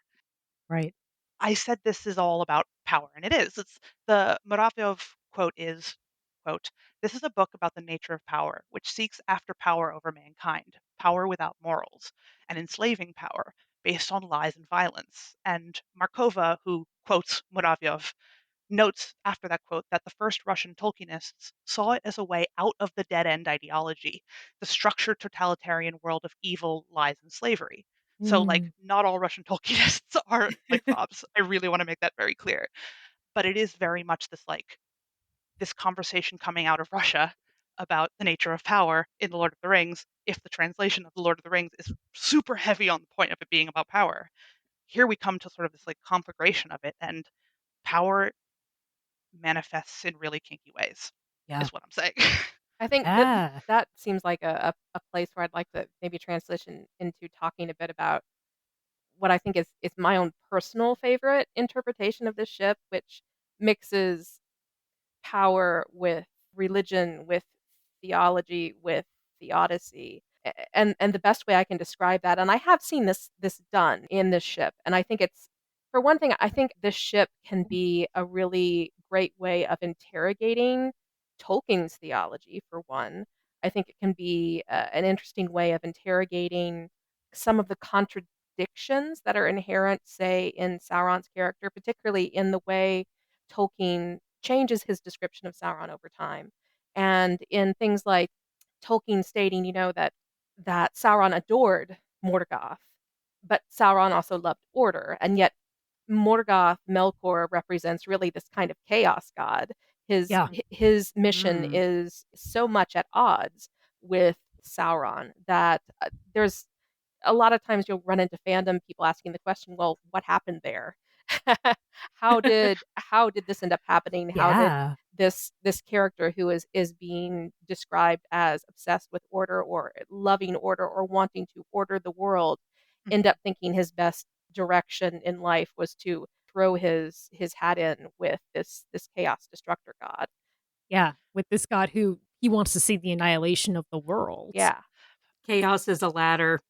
Right. I said this is all about power, and it is. It's the Muravyov quote is, quote, "This is a book about the nature of power, which seeks after power over mankind, power without morals, and enslaving power based on lies and violence." And Markova, who quotes Muravyov, notes after that quote that the first Russian Tolkienists saw it as a way out of the dead end ideology, the structured totalitarian world of evil, lies, and slavery. So, like, Mm. not all Russian Tolkienists are like FOBs. I really want to make that very clear. But it is very much this, like, this conversation coming out of Russia about the nature of power in The Lord of the Rings. If the translation of The Lord of the Rings is super heavy on the point of it being about power, here we come to sort of this, like, conflagration of it, and power manifests in really kinky ways, Yeah. is what I'm saying. I think that Yeah. that seems like a place where I'd like to maybe transition into talking a bit about what I think is my own personal favorite interpretation of this ship, which mixes power with religion, with theology, with theodicy. And the best way I can describe that, and I have seen this done in this ship, and I think it's for one thing, I think this ship can be a really great way of interrogating Tolkien's theology, for one. I think it can be an interesting way of interrogating some of the contradictions that are inherent, say, in Sauron's character, particularly in the way Tolkien changes his description of Sauron over time. And in things like Tolkien stating, that Sauron adored Morgoth, but Sauron also loved order, and yet Morgoth, Melkor represents really this kind of chaos god. His Yeah. his mission Mm. is so much at odds with Sauron that there's a lot of times you'll run into fandom people asking the question, well, what happened there? How did this end up happening? How did Yeah. this character who is being described as obsessed with order or loving order or wanting to order the world end up thinking his best direction in life was to throw his hat in with this chaos destructor god? Yeah. With this god who he wants to see the annihilation of the world. Yeah. Chaos is a ladder.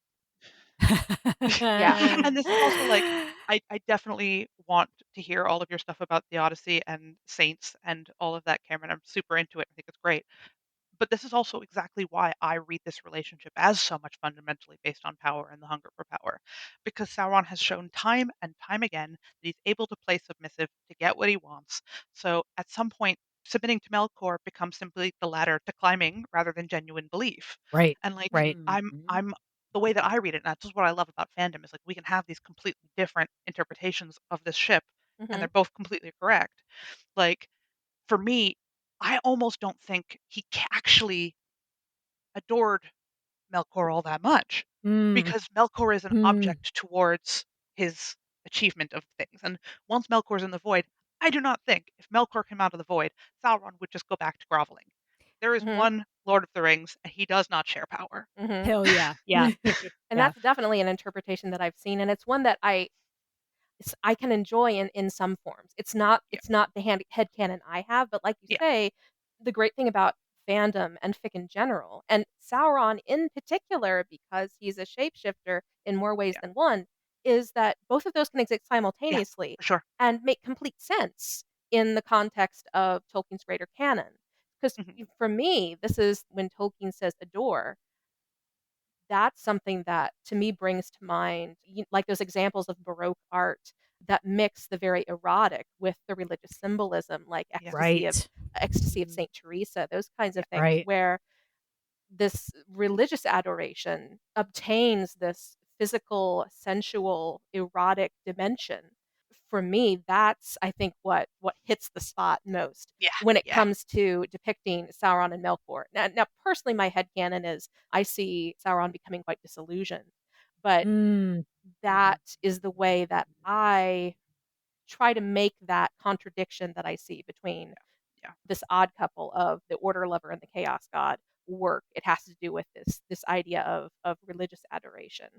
Yeah. And this is also like, I definitely want to hear all of your stuff about the Odyssey and Saints and all of that, Cameron. I'm super into it. I think it's great. But this is also exactly why I read this relationship as so much fundamentally based on power and the hunger for power. Because Sauron has shown time and time again that he's able to play submissive to get what he wants. So at some point, submitting to Melkor becomes simply the ladder to climbing rather than genuine belief. Right. And, like, Right. I'm the way that I read it, and that's just what I love about fandom, is like we can have these completely different interpretations of this ship, and Hmm. they're both completely correct. Like, for me, I almost don't think he actually adored Melkor all that much, Mm. because Melkor is an Mm. object towards his achievement of things. And once Melkor's in the void, I do not think if Melkor came out of the void, Sauron would just go back to groveling. There is Hmm. one Lord of the Rings, and he does not share power. Hmm. Hell yeah. Yeah. And Yeah. that's definitely an interpretation that I've seen, and it's one that I can enjoy in some forms. It's not Yeah, it's not the headcanon I have, but like you yeah, say, the great thing about fandom and fic in general, and Sauron in particular, because he's a shapeshifter in more ways yeah, than one, is that both of those can exist yeah, simultaneously for sure. and make complete sense in the context of Tolkien's greater canon. Because Hmm. for me, this is when Tolkien says adore, that's something that to me brings to mind like those examples of Baroque art that mix the very erotic with the religious symbolism, like Yeah, ecstasy of Right. Saint Teresa, those kinds yeah, of things Right. where this religious adoration obtains this physical, sensual, erotic dimension. For me, that's I think what hits the spot most Yeah, when it yeah. comes to depicting Sauron and Melkor. Now personally, my headcanon is I see Sauron becoming quite disillusioned, but Mm. that is the way that I try to make that contradiction that I see between Yeah. this odd couple of the order lover and the chaos god work. It has to do with this idea of religious adoration.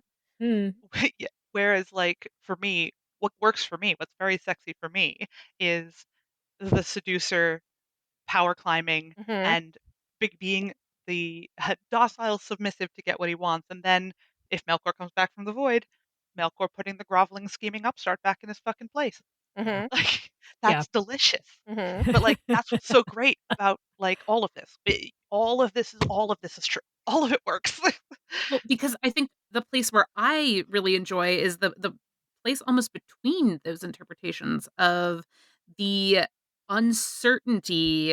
Mm. Yeah. Whereas, like, for me, what works for me, what's very sexy for me, is the seducer power climbing Mhm. and being the docile submissive to get what he wants, and then if Melkor comes back from the void, Melkor putting the groveling, scheming upstart back in his fucking place. Mhm. Like, Yeah. that's delicious. Mhm. But, like, that's what's so great about, like, all of this. All of this is true. All of it works. Well, because I think the place where I really enjoy is the place almost between those interpretations of the uncertainty,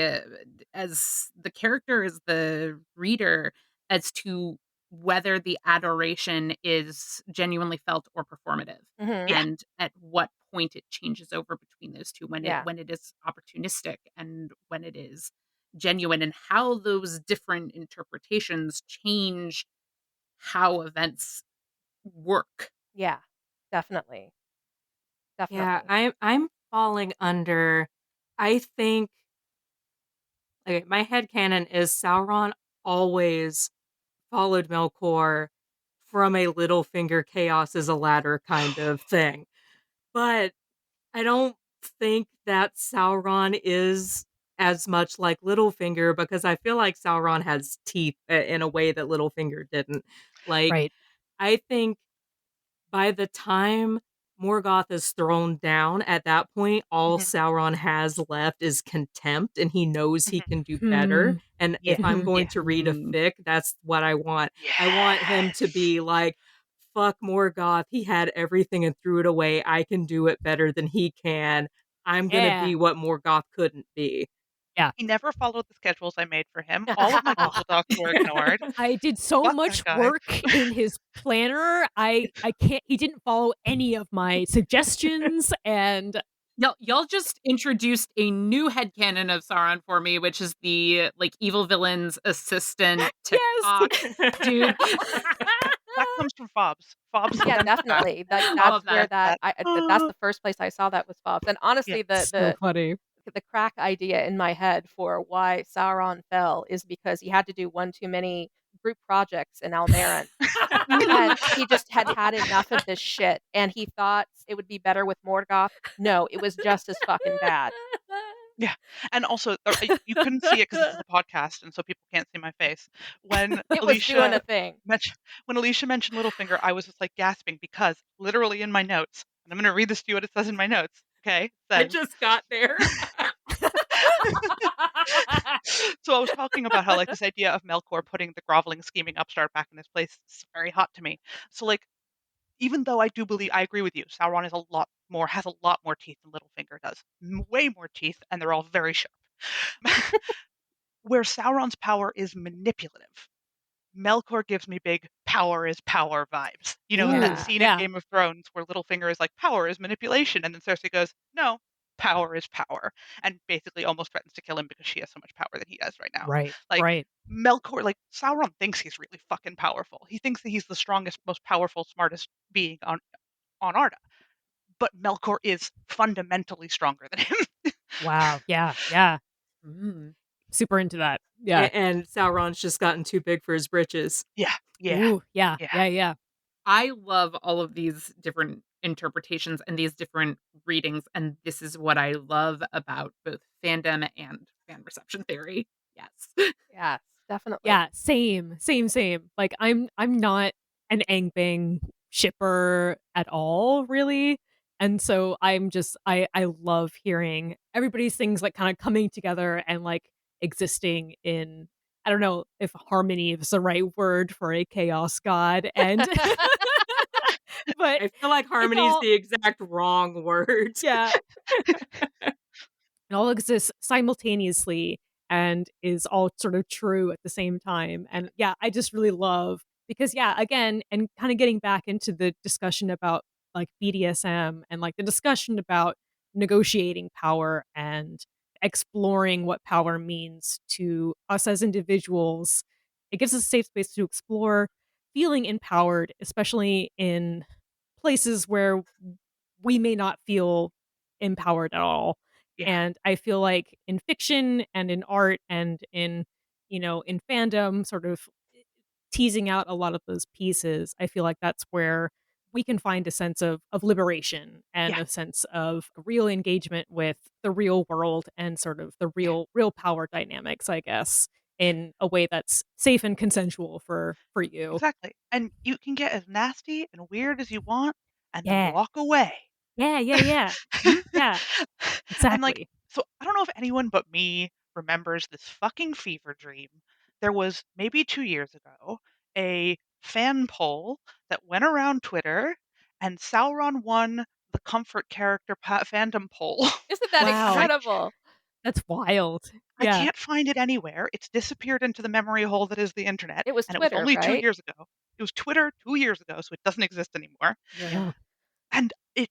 as the character, as the reader, as to whether the adoration is genuinely felt or performative, Mhm. Yeah. and at what point it changes over between those two, Yeah. when it is opportunistic and when it is genuine, and how those different interpretations change how events work. Yeah. Definitely. Yeah, Definitely. I'm falling under. I think okay, my headcanon is Sauron always followed Melkor from a Littlefinger chaos is a ladder kind of thing. But I don't think that Sauron is as much like Littlefinger because I feel like Sauron has teeth in a way that Littlefinger didn't. Like, Right. I think by the time Morgoth is thrown down, at that point, all Mhm, Sauron has left is contempt, and he knows he mhm. can do better. Hmm. And Yeah, if I'm Mhm. going yeah. to read a Mm. fic, that's what I want. I want him to Yes. be like, fuck Morgoth, he had everything and threw it away. I can do it better than he can. I'm gonna Yeah. be what Morgoth couldn't be. Yeah. He never followed the schedules I made for him. All of my Oh, Google Docs were ignored. I did so Fuck that much guy. work in his planner. I can't he didn't follow any of my suggestions and Y'all just introduced a new headcanon of Sauron for me, which is the, like, evil villain's assistant yes. TikTok dude. That comes from Fobs. Fobs Yeah, invented that. definitely. Like, All that's of where that. that's the first place I saw that was Bob's. And Yeah. honestly, So funny. the crack idea in my head for why Sauron fell is because he had to do one too many group projects in Almarin. And he just had enough of this shit, and he thought it would be better with Morgoth. No, it was just as fucking bad. Yeah, and also, you couldn't see it because this is a podcast, and so people can't see my face. When It was doing Alicia a thing. mentioned Littlefinger, I was just, like, gasping because literally in my notes, and I'm gonna read this to you what it says in my notes, okay? It I says just got there. so I was talking about how, like, this idea of Melkor putting the groveling, scheming upstart back in his place is very hot to me. So, like, even though I agree with you, Sauron is has a lot more teeth than Littlefinger does. Way more teeth, and they're all very sharp. Where Sauron's power is manipulative, Melkor gives me big power is power vibes. You know, in that Ooh, Yeah. scene in yeah. Game of Thrones where Littlefinger is like, power is manipulation, and then Cersei goes, no, power is power, and basically almost threatens to kill him because she has so much power that he has right now. Right. Like, Right. Melkor, like, Sauron thinks he's really fucking powerful. He thinks that he's the strongest, most powerful, smartest being on Arda. But Melkor is fundamentally stronger than him. Wow. Yeah. Yeah. Mm. Super into that. Yeah. And Sauron's just gotten too big for his britches. Yeah, yeah, Ooh, yeah. yeah. Yeah. Yeah. I love all of these different interpretations and these different readings, and this is what I love about both fandom and fan reception theory. Yes. Yes, definitely. Yeah, same, same, same. Like I'm not an Angbang shipper at all, really. And so I love hearing everybody's things like kind of coming together and like existing in I don't know if harmony is the right word for a chaos god and but I feel like it's harmony is all the exact wrong word. yeah, it all exists simultaneously and is all sort of true at the same time. And yeah, I just really love because yeah, again, and kind of getting back into the discussion about like BDSM and like the discussion about negotiating power and exploring what power means to us as individuals. It gives us a safe space to explore feeling empowered, especially in places where we may not feel empowered at all. Yeah. And I feel like in fiction and in art and in, in fandom, sort of teasing out a lot of those pieces, I feel like that's where we can find a sense of liberation Yeah. and a sense of real engagement with the real world and sort of the Yeah. real power dynamics, I guess, in a way that's safe and consensual for you. Exactly. And you can get as nasty and weird as you want and then Yeah. walk away. Yeah, yeah, yeah. Mhm. Yeah, And, like, exactly. so I don't know if anyone but me remembers this fucking fever dream. There was, maybe 2 years ago, a fan poll that went around Twitter, and Sauron won the comfort character fandom poll. Isn't that And Wow. incredible? That's wild. I Yeah. can't find it anywhere. It's disappeared into the memory hole that is the internet, It was and it was Twitter, only 2 right? years ago. It was Twitter 2 years ago, so it doesn't exist anymore. Yeah. Yeah. And it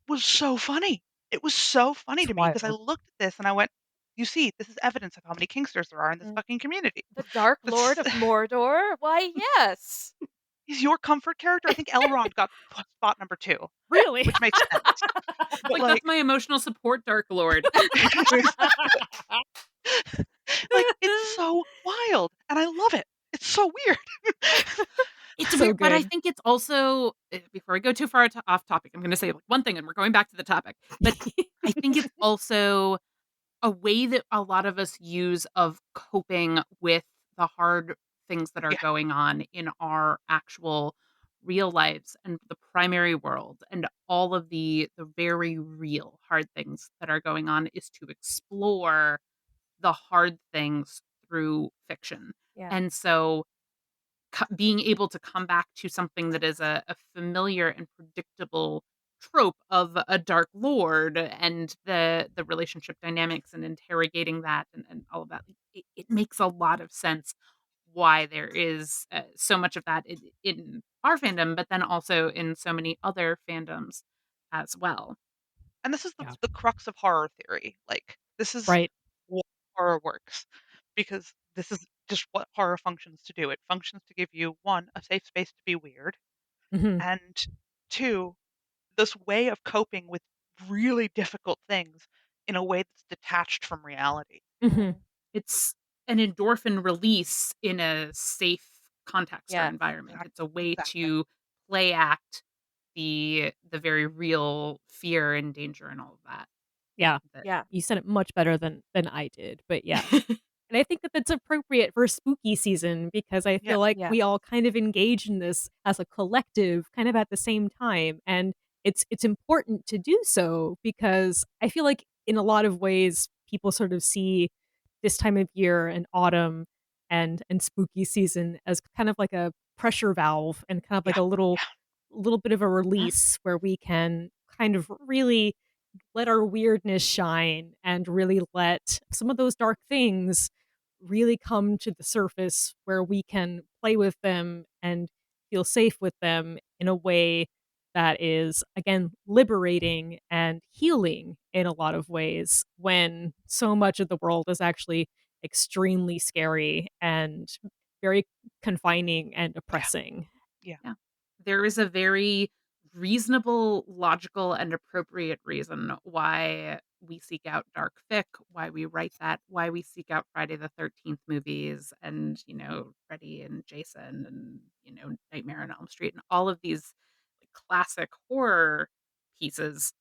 was so funny. It was so funny It's to me because I wild. looked at this and I went, "You see, this is evidence of how many kinksters there are in this Mm. fucking community." The Dark Lord That's of Mordor? Why, yes. he's your comfort character. I think Elrond got spot number 2, Really? which makes sense. But, Like, that's like my emotional support Dark Lord. like, it's so wild, and I love it. It's so weird. It's So weird, but I good. think it's also before I go too far off topic, I'm gonna say, like, one thing, and we're going back to the topic, but I think it's also a way that a lot of us use of coping with the hard things that are Yeah, going on in our actual real lives and the primary world and all of the very real hard things that are going on is to explore the hard things through fiction. Yeah. And so being able to come back to something that is a familiar and predictable trope of a dark lord and the relationship dynamics and interrogating that and all of that, it makes a lot of sense why there is so much of that in our fandom, but then also in so many other fandoms as well. and this is Yeah. the crux of horror theory. Like, this is Right. what horror works, because this is just what horror functions to do. It functions to give you, 1, a safe space to be weird, Mhm. and 2, this way of coping with really difficult things in a way that's detached from reality. Mhm. Mm. It's an endorphin release in a safe context or Yes. environment. It's a way Exactly. to play act the very real fear and danger and all of that. Yeah. That Yeah. You said it much better than I did, but yeah. And I think that that's appropriate for spooky season because I Yeah. feel like Yes. we all kind of engage in this as a collective kind of at the same time, and it's important to do so because I feel like in a lot of ways people sort of see this time of year and autumn and spooky season as kind of like a pressure valve and kind of like Yeah. a Yeah. little bit of a Yeah. release where we can kind of really let our weirdness shine and really let some of those dark things really come to the surface where we can play with them and feel safe with them in a way that is again liberating and healing in a lot of ways when so much of the world is actually extremely scary and very confining and Yeah. oppressing. Yeah. Yeah. There is a very reasonable, logical, and appropriate reason why we seek out dark fic, why we write that, why we seek out Friday the 13th movies and, Freddy and Jason and, Nightmare on Elm Street and all of these like, classic horror pieces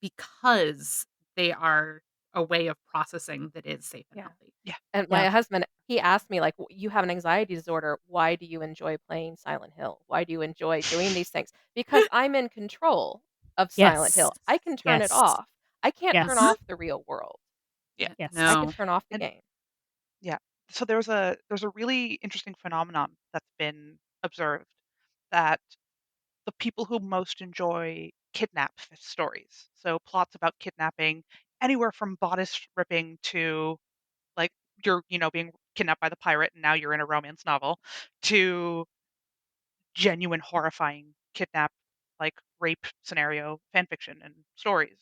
because they are a way of processing that is safe and Yeah. healthy. Yeah. And Yeah. my husband, he asked me, like, "You have an anxiety disorder. Why do you enjoy playing Silent Hill? Why do you enjoy doing these things?" Because I'm in control of Silent Yes. Hill. I can turn it Yes. off. I can't turn Yes. off the real world. Yeah. Yes. I can No. turn off the And game. yeah. So there's a really interesting phenomenon that's been observed, that the people who most enjoy stories, so plots about kidnapping, anywhere from bodice ripping to you're, being kidnapped by the pirate and now you're in a romance novel, to genuine horrifying kidnap, like rape scenario fan fiction and stories.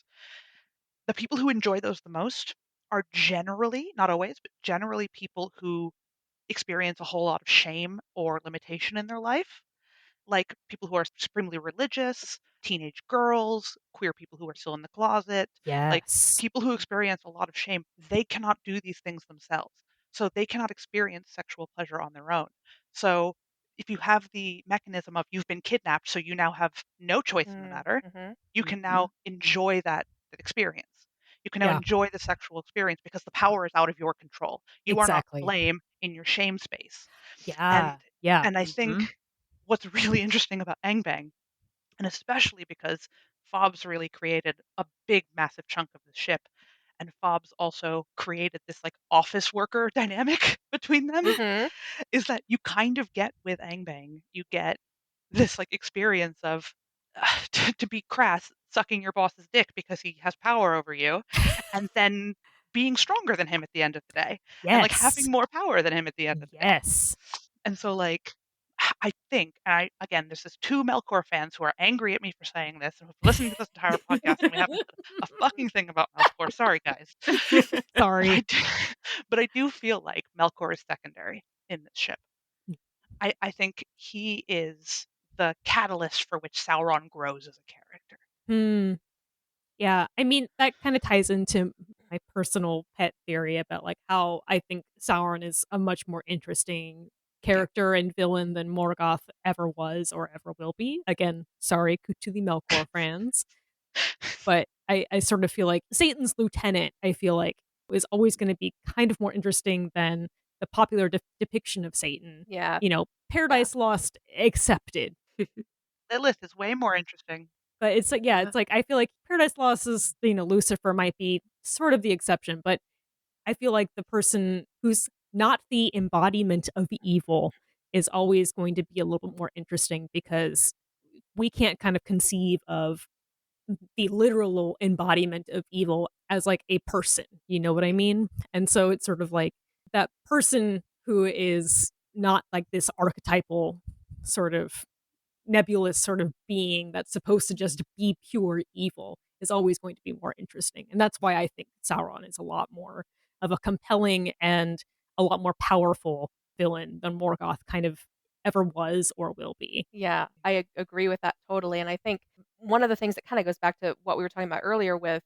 The people who enjoy those the most are generally, not always, but generally people who experience a whole lot of shame or limitation in their life, like people who are supremely religious, teenage girls, queer people who are still in the closet, like Yes. people who experience a lot of shame. They cannot do these things themselves. So they cannot experience sexual pleasure on their own. So if you have the mechanism of you've been kidnapped, so you now have no choice in the matter, Mm-hmm. you can Mhm. now enjoy that experience. You can now Yeah, enjoy the sexual experience because the power is out of your control. You are not to exactly. blame in your shame space. And Yeah. Yeah. and I Mhm. think what's really interesting about Angbang, and especially because Fobbs really created a big, massive chunk of the ship, and Fobbs also created this like office worker dynamic between them, Mm-hmm. is that you kind of get with Angbang, you get this like experience of to be crass, sucking your boss's dick because he has power over you, and then being stronger than him at the end of the day, and like Yes. having more power than him at the end of the day. Yes. And so, like, I think, and again, this is two Melkor fans who are angry at me for saying this and who've listened to this entire podcast, and we haven't said a fucking thing about Melkor. Sorry, guys. But I Sorry. do, but I do feel like Melkor is secondary in this ship. I think he is the catalyst for which Sauron grows as a character. Hmm. Yeah, I mean, that kinda ties into my personal pet theory about, like, how I think Sauron is a much more interesting Yeah. character and villain than Morgoth ever was or ever will be. Again, sorry to the Melkor fans, but I sort of feel like Satan's lieutenant, I feel like, is always gonna be kind of more interesting than the popular depiction of Satan. Yeah. You know, Yeah. Paradise Lost accepted. Lilith is way more interesting. But it's like, yeah, Yeah. it's like I feel like Paradise Lost is, Lucifer might be sort of the exception, but I feel like the person who's not the embodiment of evil is always going to be a little bit more interesting because we can't kind of conceive of the literal embodiment of evil as like a person, you know what I mean? And so it's sort of like that person who is not like this archetypal sort of nebulous sort of being that's supposed to just be pure evil is always going to be more interesting. And that's why I think Sauron is a lot more of a compelling and a lot more powerful villain than Morgoth kind of ever was or will be. Yeah, I agree with that totally. And I think one of the things that kind of goes back to what we were talking about earlier with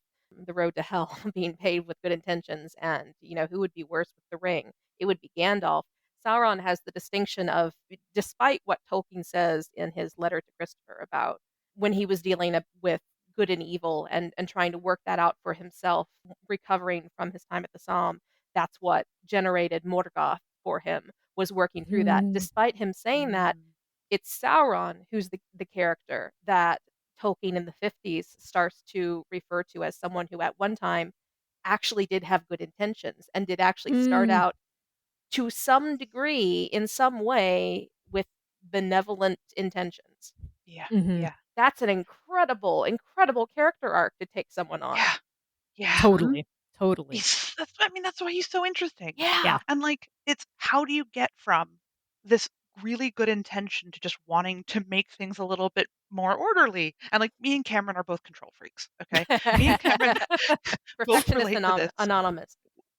the road to hell being paved with good intentions and, who would be worse with the ring? It would be Gandalf. Sauron has the distinction of, despite what Tolkien says in his letter to Christopher about when he was dealing with good and evil and trying to work that out for himself, recovering from his time at the Somme, that's what generated Morgoth for him, was working through that. Mm. Despite him saying that, Mm. it's Sauron who's the character that Tolkien in the 50s starts to refer to as someone who at one time actually did have good intentions and did actually start Mm. out to some degree in some way with benevolent intentions. Yeah, Mhm. yeah, That's an incredible, incredible character arc to take someone on. yeah, yeah. Mhm. Totally. Totally. That's why he's so interesting. Yeah. Yeah. And like, it's how do you get from this really good intention to just wanting to make things a little bit more orderly? And like, me and Cameron are both control freaks. Okay, me and Cameron both Perfectionist relate to this. anonymous.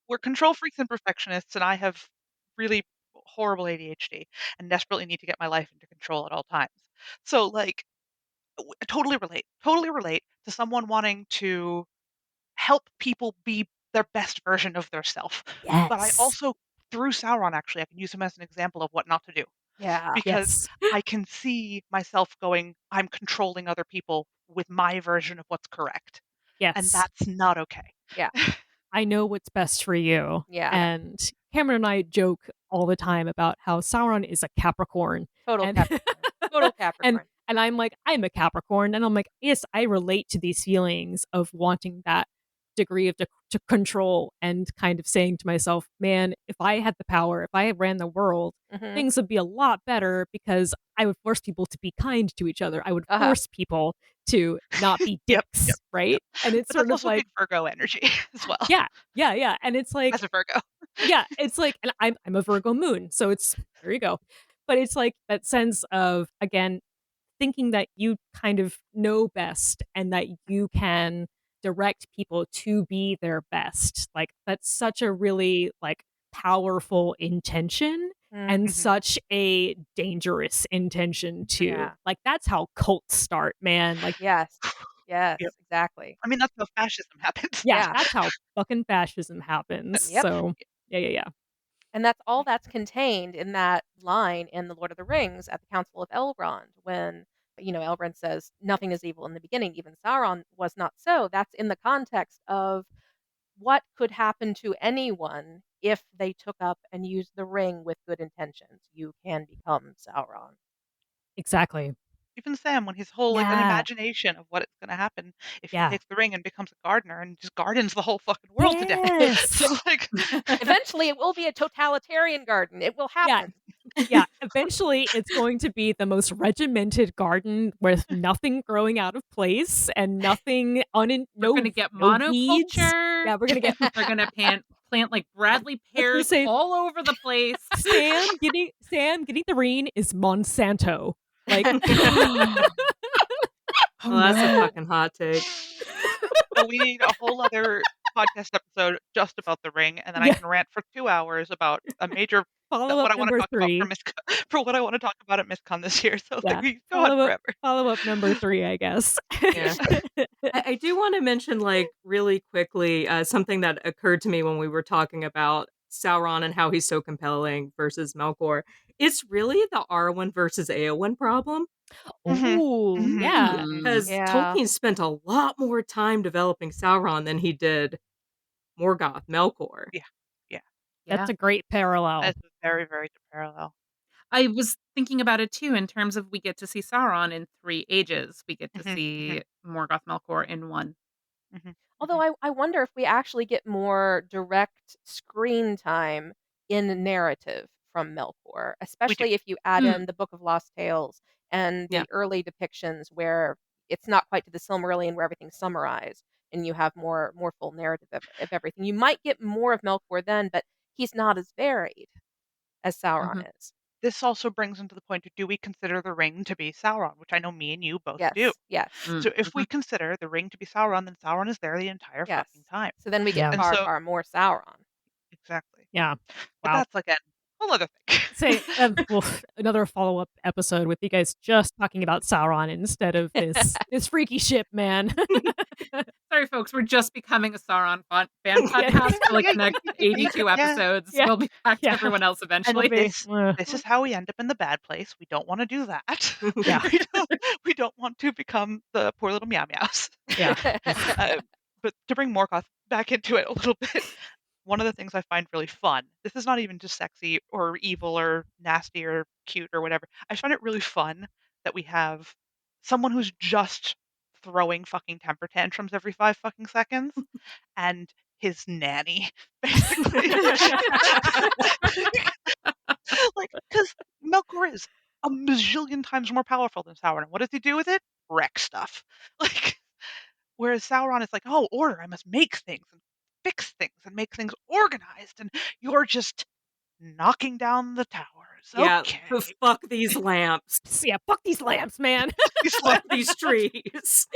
We're control freaks and perfectionists, and I have really horrible ADHD and desperately need to get my life into control at all times. So like, I totally relate to someone wanting to help people be their best version of their self. But I Yes. also, through Sauron, actually, I can use him as an example of what not to do, Yeah. because Yes. I can see myself going, I'm controlling other people with my version of what's correct, and Yes. that's not okay. Yeah. I know what's best for you. Yeah. Yeah, And Cameron and I joke all the time about how Sauron is a Capricorn. Total And Capricorn. Total and Capricorn. I'm like, I'm a Capricorn. And I'm like, yes, I relate to these feelings of wanting that degree of to control and kind of saying to myself, man, if I had the power, if I ran the world, Mhm. things would be a lot better because I would force people to be kind to each other. I would Uh-huh. force people to not be Yep, yep, dicks, yep. right? And it's But that's sort of also like, big Virgo energy as well, yeah, yeah, yeah. And it's like, as a Virgo. yeah, it's like, and I'm a Virgo moon, so it's there you go. But it's like that sense of, again, thinking that you kind of know best and that you can direct people to be their best. Like that's such a really like powerful intention Mm, and Mhm. such a dangerous intention too. yeah. Like that's how cults start, man. Like Yes. Yes, Yep. exactly. I mean, that's how fascism happens. yeah, Yeah. that's how fucking fascism happens. Yep. So, yeah, yeah, yeah. And that's all that's contained in that line in The Lord of the Rings at the Council of Elrond when, Elrond says, "Nothing is evil in the beginning, even Sauron was not so." That's in the context of what could happen to anyone if they took up and used the ring with good intentions. You can become Sauron. Exactly. Even Sam, when his whole, like, an Yeah. imagination of what it's gonna happen if he Yeah. takes the ring and becomes a gardener and just gardens the whole fucking world to death. Yes. So, like, Eventually, it will be a totalitarian garden. It will Yeah. happen. Yeah, eventually it's going to be the most regimented garden with nothing growing out of place and nothing We're gonna get no weeds. monoculture. Yeah, we're gonna get We're gonna plant like Bradley I was gonna pears say all over the place. Sam getting the rain is Monsanto. Like Oh Well, that's a no. fucking hot take. oh, we need a whole other podcast episode just about the ring, and then I yeah, can rant for 2 hours about a major follow up what I wanna number talk about for 3. for what I wanna talk about at MISCON this year, so, like, Yeah. we go on forever. Follow up number 3, I guess. Yeah. I do want to mention, like, really quickly, something that occurred to me when we were talking about Sauron and how he's so compelling versus Melkor. It's really the Arwen versus Eowyn problem Mhm. Oh, Mhm. yeah. Mm. because Yeah. Tolkien spent a lot more time developing Sauron than he did Morgoth, Melkor. Yeah. Yeah. That's Yeah. a great parallel. That's a very, very good parallel. I was thinking about it too in terms of we get to see Sauron in 3 ages. We get to Mhm. see Mhm. Morgoth Melkor in 1. Mhm. Although Mhm. I wonder if we actually get more direct screen time in narrative from Melkor, We do. especially if you add Mm. in the Book of Lost Tales and Yeah. the early depictions where it's not quite to the Silmarillion where everything's summarized and you have more full narrative of everything. You might get more of Melkor then, but he's not as varied as Sauron Mhm. is. This also brings into the point of, do we consider the ring to be Sauron, which I know me and you both do. Yes, yes, Mm. So if we Mhm. consider the ring to be Sauron, then Sauron is there the entire fucking yes. time. So then we get Yeah. And far, so far more Sauron. exactly. Yeah. But Wow. that's, again, a whole other thing. Say, well, another follow up episode with you guys just talking about Sauron instead of this freaky ship, man. Sorry, folks, we're just becoming a Sauron fan yeah, podcast for like Yeah, the next yeah, 82 yeah. episodes. yeah, We'll be back to yeah. everyone else And It'll eventually. be, this is how we end up in the bad place. We don't wanna do that. yeah, We don't we don't want to become the poor little meow meows. yeah. Uh, but to bring Morgoth back into it a little bit, one of the things I find really fun, this is not even just sexy or evil or nasty or cute or whatever. I just find it really fun that we have someone who's just throwing fucking temper tantrums every 5 fucking seconds and his nanny, basically. Like, because Melkor is a bazillion times more powerful than Sauron. What does he do with it? Wreck stuff. Like, whereas Sauron is like, "Oh, order, I must make things and fix things and make things organized, and you're just knocking down the towers. Yeah, Okay." fuck these lamps. Yeah, fuck these lamps, man. He's Fuck like, these trees.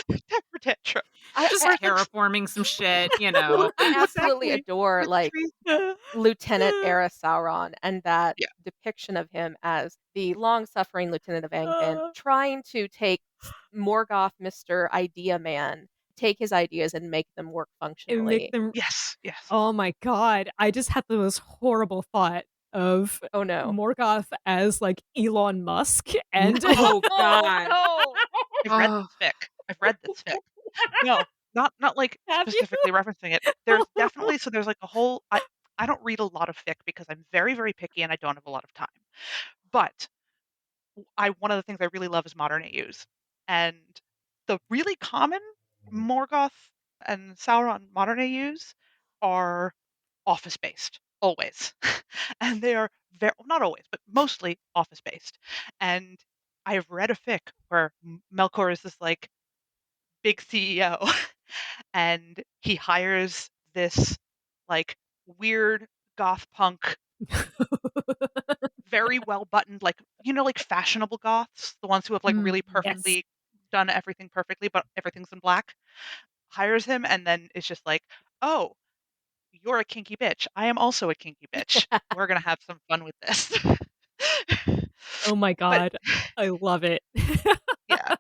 temper tantrum. I, Just I Whereas, like, terraforming some shit, you know. I absolutely exactly. adore With like trees. Lieutenant era Sauron and that Yeah. depiction of him as the long-suffering lieutenant of Angband trying to take Morgoth, Mr. Idea Man, take his ideas and make them work and make functionally. them Yes, yes. oh my god. I just had the most horrible thought of Oh no. Morgoth as like Elon Musk and Oh, Oh God. no. I've read Oh, this fic. I've read this fic. No, not, like, have you? specifically referencing it. There's definitely so there's, like, a whole I don't read a lot of fic because I'm very, very picky and I don't have a lot of time. But I one of the things I really love is modern AUs. And the really common Morgoth And Sauron modern AUs are office-based, always. And they are very, not always, but mostly office-based. And I have read a fic where Melkor is this like big CEO and he hires this like weird goth punk, very well buttoned, like, like fashionable goths, the ones who have like really Yes. perfectly done everything perfectly, but everything's in black, hires him and then is just like, oh, you're a kinky bitch. I am also a kinky bitch. We're gonna have some fun with this. Oh my But god. I love it. yeah,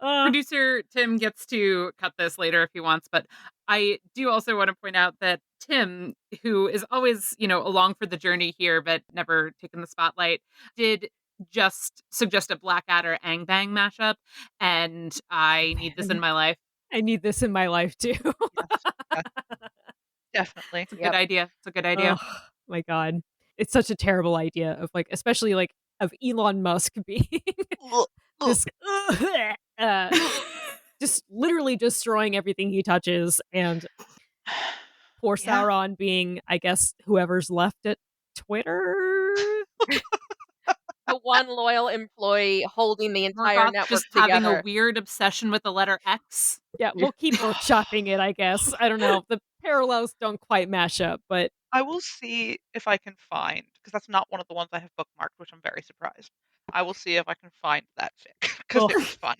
uh, Producer Tim gets to cut this later if he wants, but I do also want to point out that Tim, who is always, along for the journey here, but never taken the spotlight, did just suggest a Blackadder Angbang mashup, and I need this in man, my life. I need this in my life too. yes, yeah, definitely. It's a good Yep. idea. It's a good idea. Oh my god. It's such a terrible idea of like, especially like of Elon Musk being Ugh, ugh, this uh, just literally destroying everything he touches, and poor yeah, Sauron being, I guess, whoever's left at Twitter. The one loyal employee holding the entire Morgoth network just having a together. weird obsession with the letter X. Yeah, we'll keep workshopping it, I guess. I don't know. The parallels don't quite mash up, but I will see if I can find, because that's not one of the ones I have bookmarked, which I'm very surprised. I will see if I can find that fic because ugh, it was fun.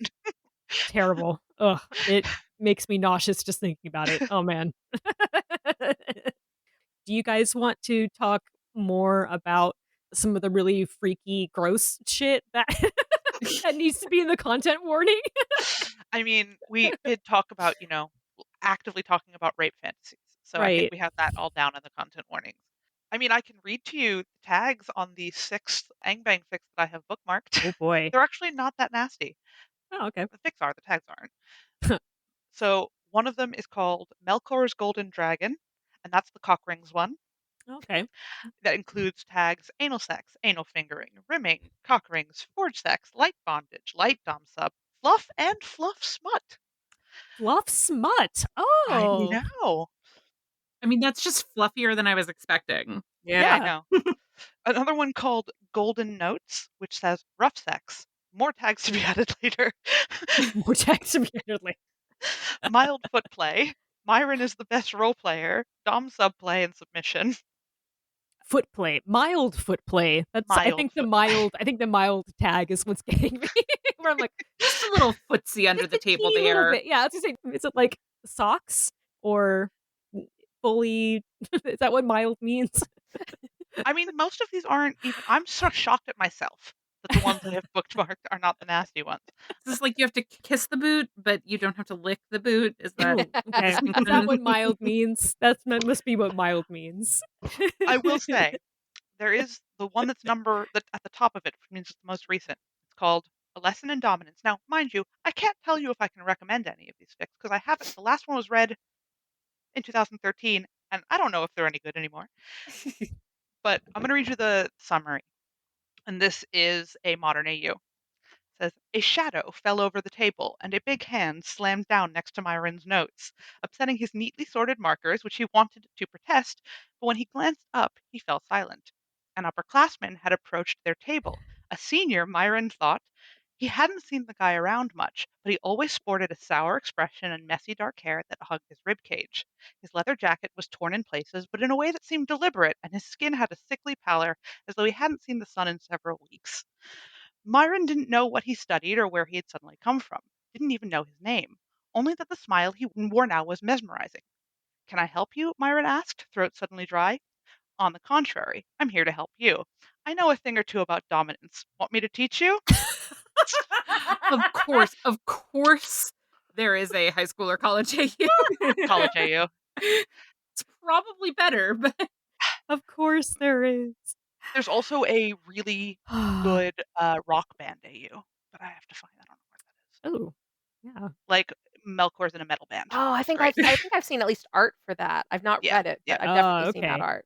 terrible. Ugh, it makes me nauseous just thinking about it. Oh man. Do you guys want to talk more about some of the really freaky, gross shit that that needs to be in the content warning? I mean, we did talk about, actively talking about rape fantasies. So I think Right. we have that all down in the content warnings. I mean, I can read to you the tags on the sixth Angbang fix that I have bookmarked. Oh boy. They're actually not that nasty. Oh, okay. The fics are, the tags aren't. So one of them is called Melkor's Golden Dragon, and that's the cock rings one. Okay. That includes tags anal sex, anal fingering, rimming, cock rings, forge sex, light bondage, light dom sub, fluff, and fluff smut. Fluff smut. I Oh. know. I mean, that's just fluffier than I was expecting. Yeah, I Yeah. know. Another one called Golden Notes, which says rough sex. More tags to be added later. More text immediately. Mild foot play. Myron is the best role player. Dom sub play and submission. Foot play. Mild foot play. That's Mild foot play. I think the mild tag is what's getting me. Where I'm like, Just a little footsie under just the a table teeny little there. bit. Yeah, I was gonna say, is it like socks or fully is that what mild means? I mean, most of these aren't even. I'm so shocked at myself that the ones I have bookmarked are not the nasty ones. Is this like you have to kiss the boot, but you don't have to lick the boot? Is that Ooh, okay. Is that distinction? what mild means? That must be what mild means. I will say there is the one that's at the top of it, which means it's the most recent. It's called A Lesson in Dominance. Now, mind you, I can't tell you if I can recommend any of these fics because I haven't. The last one was read in 2013, and I don't know if they're any good anymore. But I'm going to read you the summary, and this is a modern AU. Says, a shadow fell over the table, and a big hand slammed down next to Myron's notes, upsetting his neatly sorted markers, which he wanted to protest, but when he glanced up, he fell silent. An upperclassman had approached their table. A senior, Myron thought. He hadn't seen the guy around much, but he always sported a sour expression and messy dark hair that hugged his rib cage. His leather jacket was torn in places, but in a way that seemed deliberate, and his skin had a sickly pallor, as though he hadn't seen the sun in several weeks. Myron didn't know what he studied or where he had suddenly come from, didn't even know his name, only that the smile he wore now was mesmerizing. Can I help you? Myron asked, throat suddenly dry. On the contrary, I'm here to help you. I know a thing or two about dominance. Want me to teach you? Of course, there is a high school or college AU. College AU. It's probably better, but Of course there is. There's also a really good rock band AU, but I have to find. I don't know where that is. Oh, yeah. Like Melkor's in a metal band. Oh, It's great. I think I've seen at least art for that. I've not Yeah, read it, yeah. but I've Oh, definitely seen that okay. art.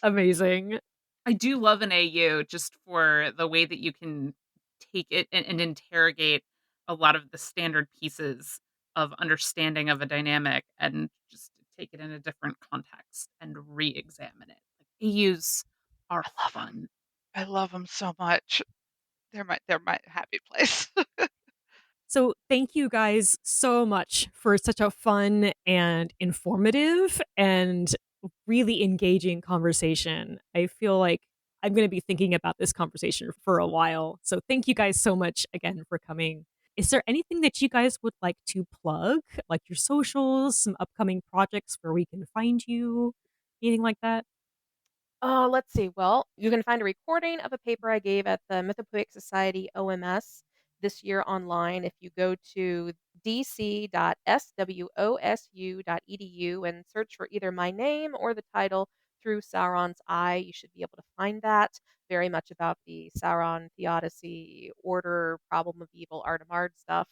Amazing. I do love an AU just for the way that you can take it and interrogate a lot of the standard pieces of understanding of a dynamic and just take it in a different context and re-examine it. Like, AUs are I love them. fun. I love them so much. They're my happy place. So, thank you guys so much for such a fun and informative and really engaging conversation. I feel like I'm going to be thinking about this conversation for a while. So, thank you guys so much again for coming. Is there anything that you guys would like to plug, like your socials, some upcoming projects where we can find you, anything like that? Let's see. Well, you can find a recording of a paper I gave at the Mythopoeic Society OMS this year online if you go to dc.swosu.edu and search for either my name or the title Through Sauron's Eye. You should be able to find that. Very much about the Sauron theodicy, order, problem of evil, Ardamard stuff.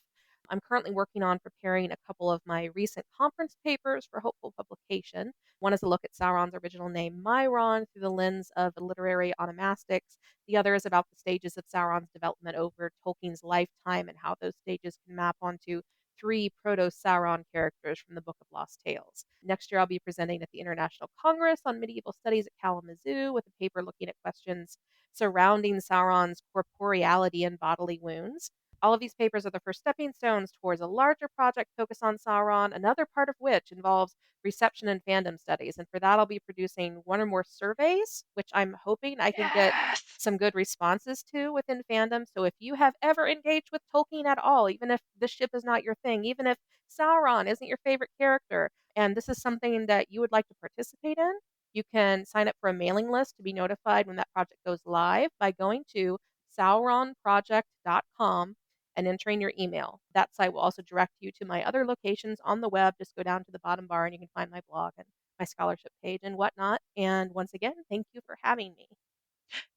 I'm currently working on preparing a couple of my recent conference papers for hopeful publication. One is a look at Sauron's original name, Myron, through the lens of literary onomastics. The other is about the stages of Sauron's development over Tolkien's lifetime and how those stages can map onto three proto Sauron characters from the Book of Lost Tales. Next year, I'll be presenting at the International Congress on Medieval Studies at Kalamazoo with a paper looking at questions surrounding Sauron's corporeality and bodily wounds. All of these papers are the first stepping stones towards a larger project focused on Sauron, another part of which involves reception and fandom studies. And for that, I'll be producing one or more surveys, which I'm hoping I can get Yes. some good responses to within fandom. So if you have ever engaged with Tolkien at all, even if the ship is not your thing, even if Sauron isn't your favorite character, and this is something that you would like to participate in, you can sign up for a mailing list to be notified when that project goes live by going to sauronproject.com and entering your email. That site will also direct you to my other locations on the web. Just go down to the bottom bar and you can find my blog and my scholarship page and whatnot. And once again, thank you for having me.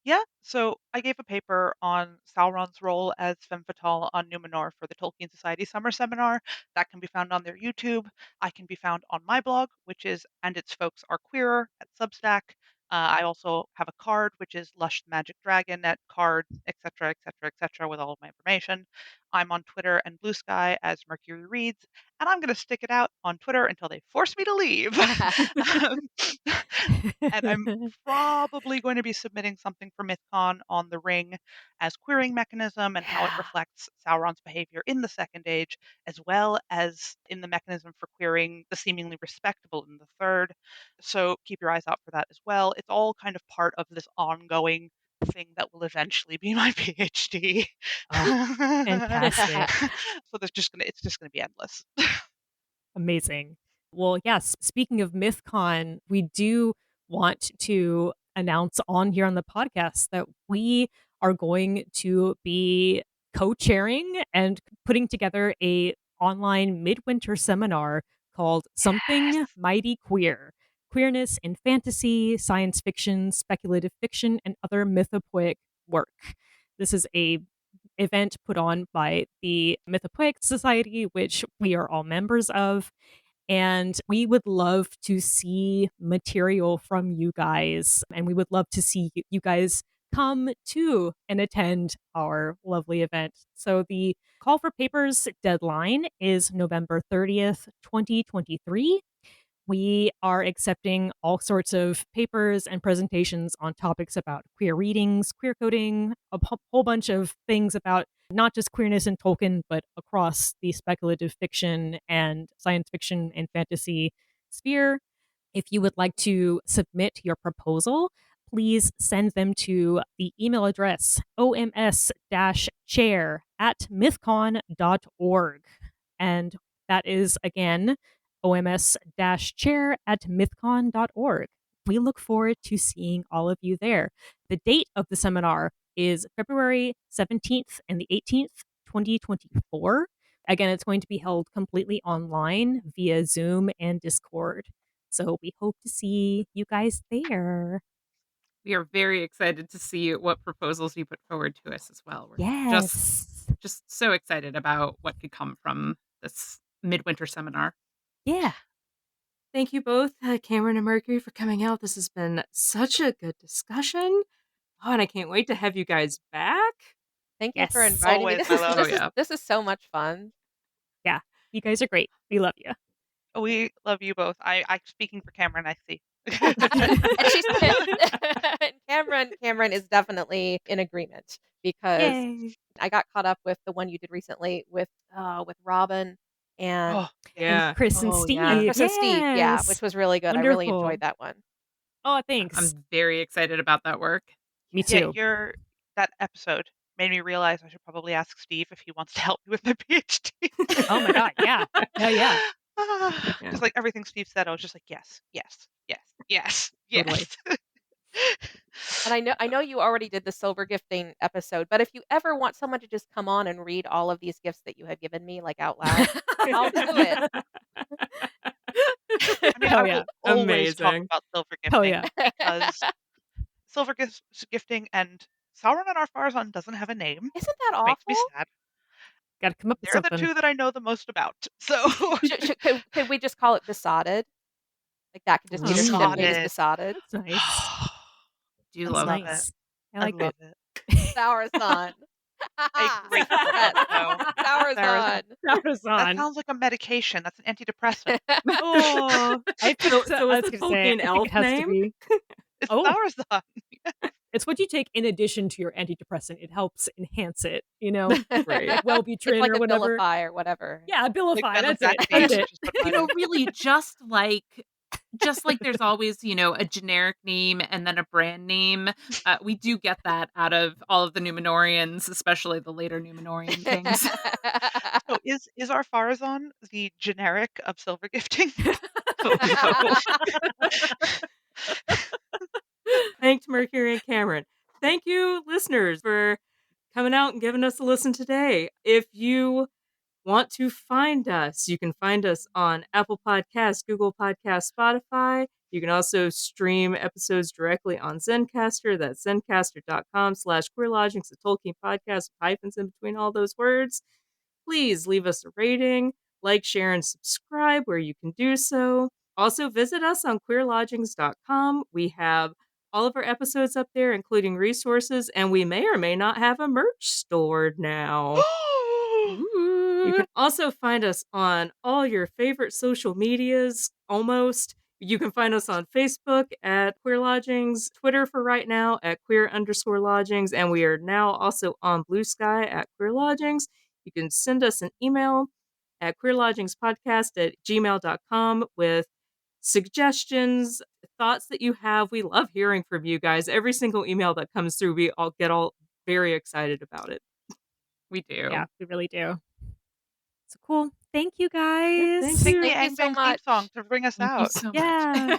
Yeah, so I gave a paper on Sauron's role as femme fatale on Numenor for the Tolkien Society Summer Seminar. That can be found on their YouTube. I can be found on my blog, which is And Its Folks Are Queerer at Substack. I also have a card, which is Lush the Magic Dragon at card, etc., etc., etc., with all of my information. I'm on Twitter and Blue Sky as Mercury Reads, and I'm going to stick it out on Twitter until they force me to leave. Um, and I'm probably going to be submitting something for MythCon on the ring as queering mechanism and how it Yeah. reflects Sauron's behavior in the Second Age, as well as in the mechanism for queering the seemingly respectable in the Third. So keep your eyes out for that as well. It's all kind of part of this ongoing thing that will eventually be my PhD. Oh, fantastic. So it's just gonna be endless. Amazing. Well, yes, speaking of MythCon, we do want to announce on here on the podcast that we are going to be co-chairing and putting together a online midwinter seminar called Something Yes. Mighty Queer. Queerness in fantasy, science fiction, speculative fiction, and other mythopoeic work. This is a event put on by the Mythopoeic Society, which we are all members of. And we would love to see material from you guys. And we would love to see you guys come to and attend our lovely event. So the call for papers deadline is November 30th, 2023. We are accepting all sorts of papers and presentations on topics about queer readings, queer coding, whole bunch of things about not just queerness in Tolkien, but across the speculative fiction and science fiction and fantasy sphere. If you would like to submit your proposal, please send them to the email address oms-chair@mythcon.org. And that is, again, oms-chair@mythcon.org. We look forward to seeing all of you there. The date of the seminar is February 17th and the 18th, 2024. Again, it's going to be held completely online via Zoom and Discord. So we hope to see you guys there. We are very excited to see what proposals you put forward to us as well. We're Yes. just so excited about what could come from this midwinter seminar. Yeah. Thank you both, Cameron and Mercury, for coming out. This has been such a good discussion. Oh, and I can't wait to have you guys back. Thank you for Yes. inviting me. Always, my love. Oh, yeah. This is so much fun. Yeah. You guys are great. We love you. We love you both. I speaking for Cameron, I see. And she's and Cameron is definitely in agreement because Yay. I got caught up with the one you did recently with Robin and Oh, And Yeah. yes. Chris and oh yeah, Steve. Chris and Steve, yeah, Yes. which was really good. I really Wonderful. enjoyed that one. Oh, thanks. I'm very excited about that work. Me Yeah, too. that episode made me realize I should probably ask Steve if he wants to help me with my PhD. Oh my god, yeah. Yeah, yeah. Yeah. Because like everything Steve said, I was just like, yes, yes, yes, yes, Totally. yes. And I know you already did the silver gifting episode, but if you ever want someone to just come on and read all of these gifts that you have given me, like out loud, I'll do it. I mean, Hell I yeah. will always talk Amazing. about silver Hell gifting yeah. because gifting and Sauron and our Farzan doesn't have a name, Isn't that which makes me awful? sad. Gotta come up with They're the something. two that I know the most about. So Could we just call it besotted? Like that could just be their ship name is besotted. besotted. That's nice. Do That's love love that. it. nice. I I like love it. it. Sourazan. A great Yes. no. Sourazan. That was That on. sounds like a medication. That's an antidepressant. Oh, I So, picked. so I is was the gonna say. Tolkien I think elf it has to name? be. It's Oh, Saurazan. it's what you take in addition to your antidepressant. It helps enhance it. You know, Great. like It's Wellbutrin like or a whatever. Abilify or whatever. Yeah, Like Abilify. That's it. Benlazati, That's And, it. which is what mine is. really just like there's always, a generic name and then a brand name, we do get that out of all of the Numenorians, especially the later Numenorian kings. So is our Farazan the generic of silver gifting? Oh no. Thanks, Mercury and Cameron. Thank you, listeners, for coming out and giving us a listen today. If you want to find us, you can find us on Apple Podcasts, Google Podcasts, Spotify. You can also stream episodes directly on Zencaster. That's zencaster.com/queerlogic's a Tolkien podcast with hyphens in between all those words. Please leave us a rating, like, share, and subscribe where you can do so. Also, visit us on queerlodgings.com. We have all of our episodes up there, including resources, and we may or may not have a merch store now. You can also find us on all your favorite social medias, almost. You can find us on Facebook at Queer Lodgings, Twitter for right now at queer_lodgings, and we are now also on Blue Sky at Queer Lodgings. You can send us an email at queerlodgingspodcast@gmail.com with suggestions, thoughts that you have. We love hearing from you guys. Every single email that comes through, we all get all very excited about it. We do. Yeah, we really do. So cool. Thank you Yeah, guys. thank Sing you. the Thank you so Angbang theme much. song to bring us Thank you out. so much. Yeah.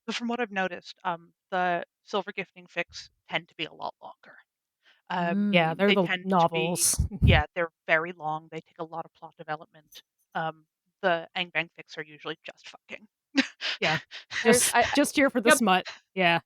But from what I've noticed, the silver gifting fics tend to be a lot longer. Yeah, they're They the tend to be, novels. yeah, they're very long. They take a lot of plot development. The Angbang fics are usually just fucking. Yeah. There's Just here for the Yep. smut. Yeah.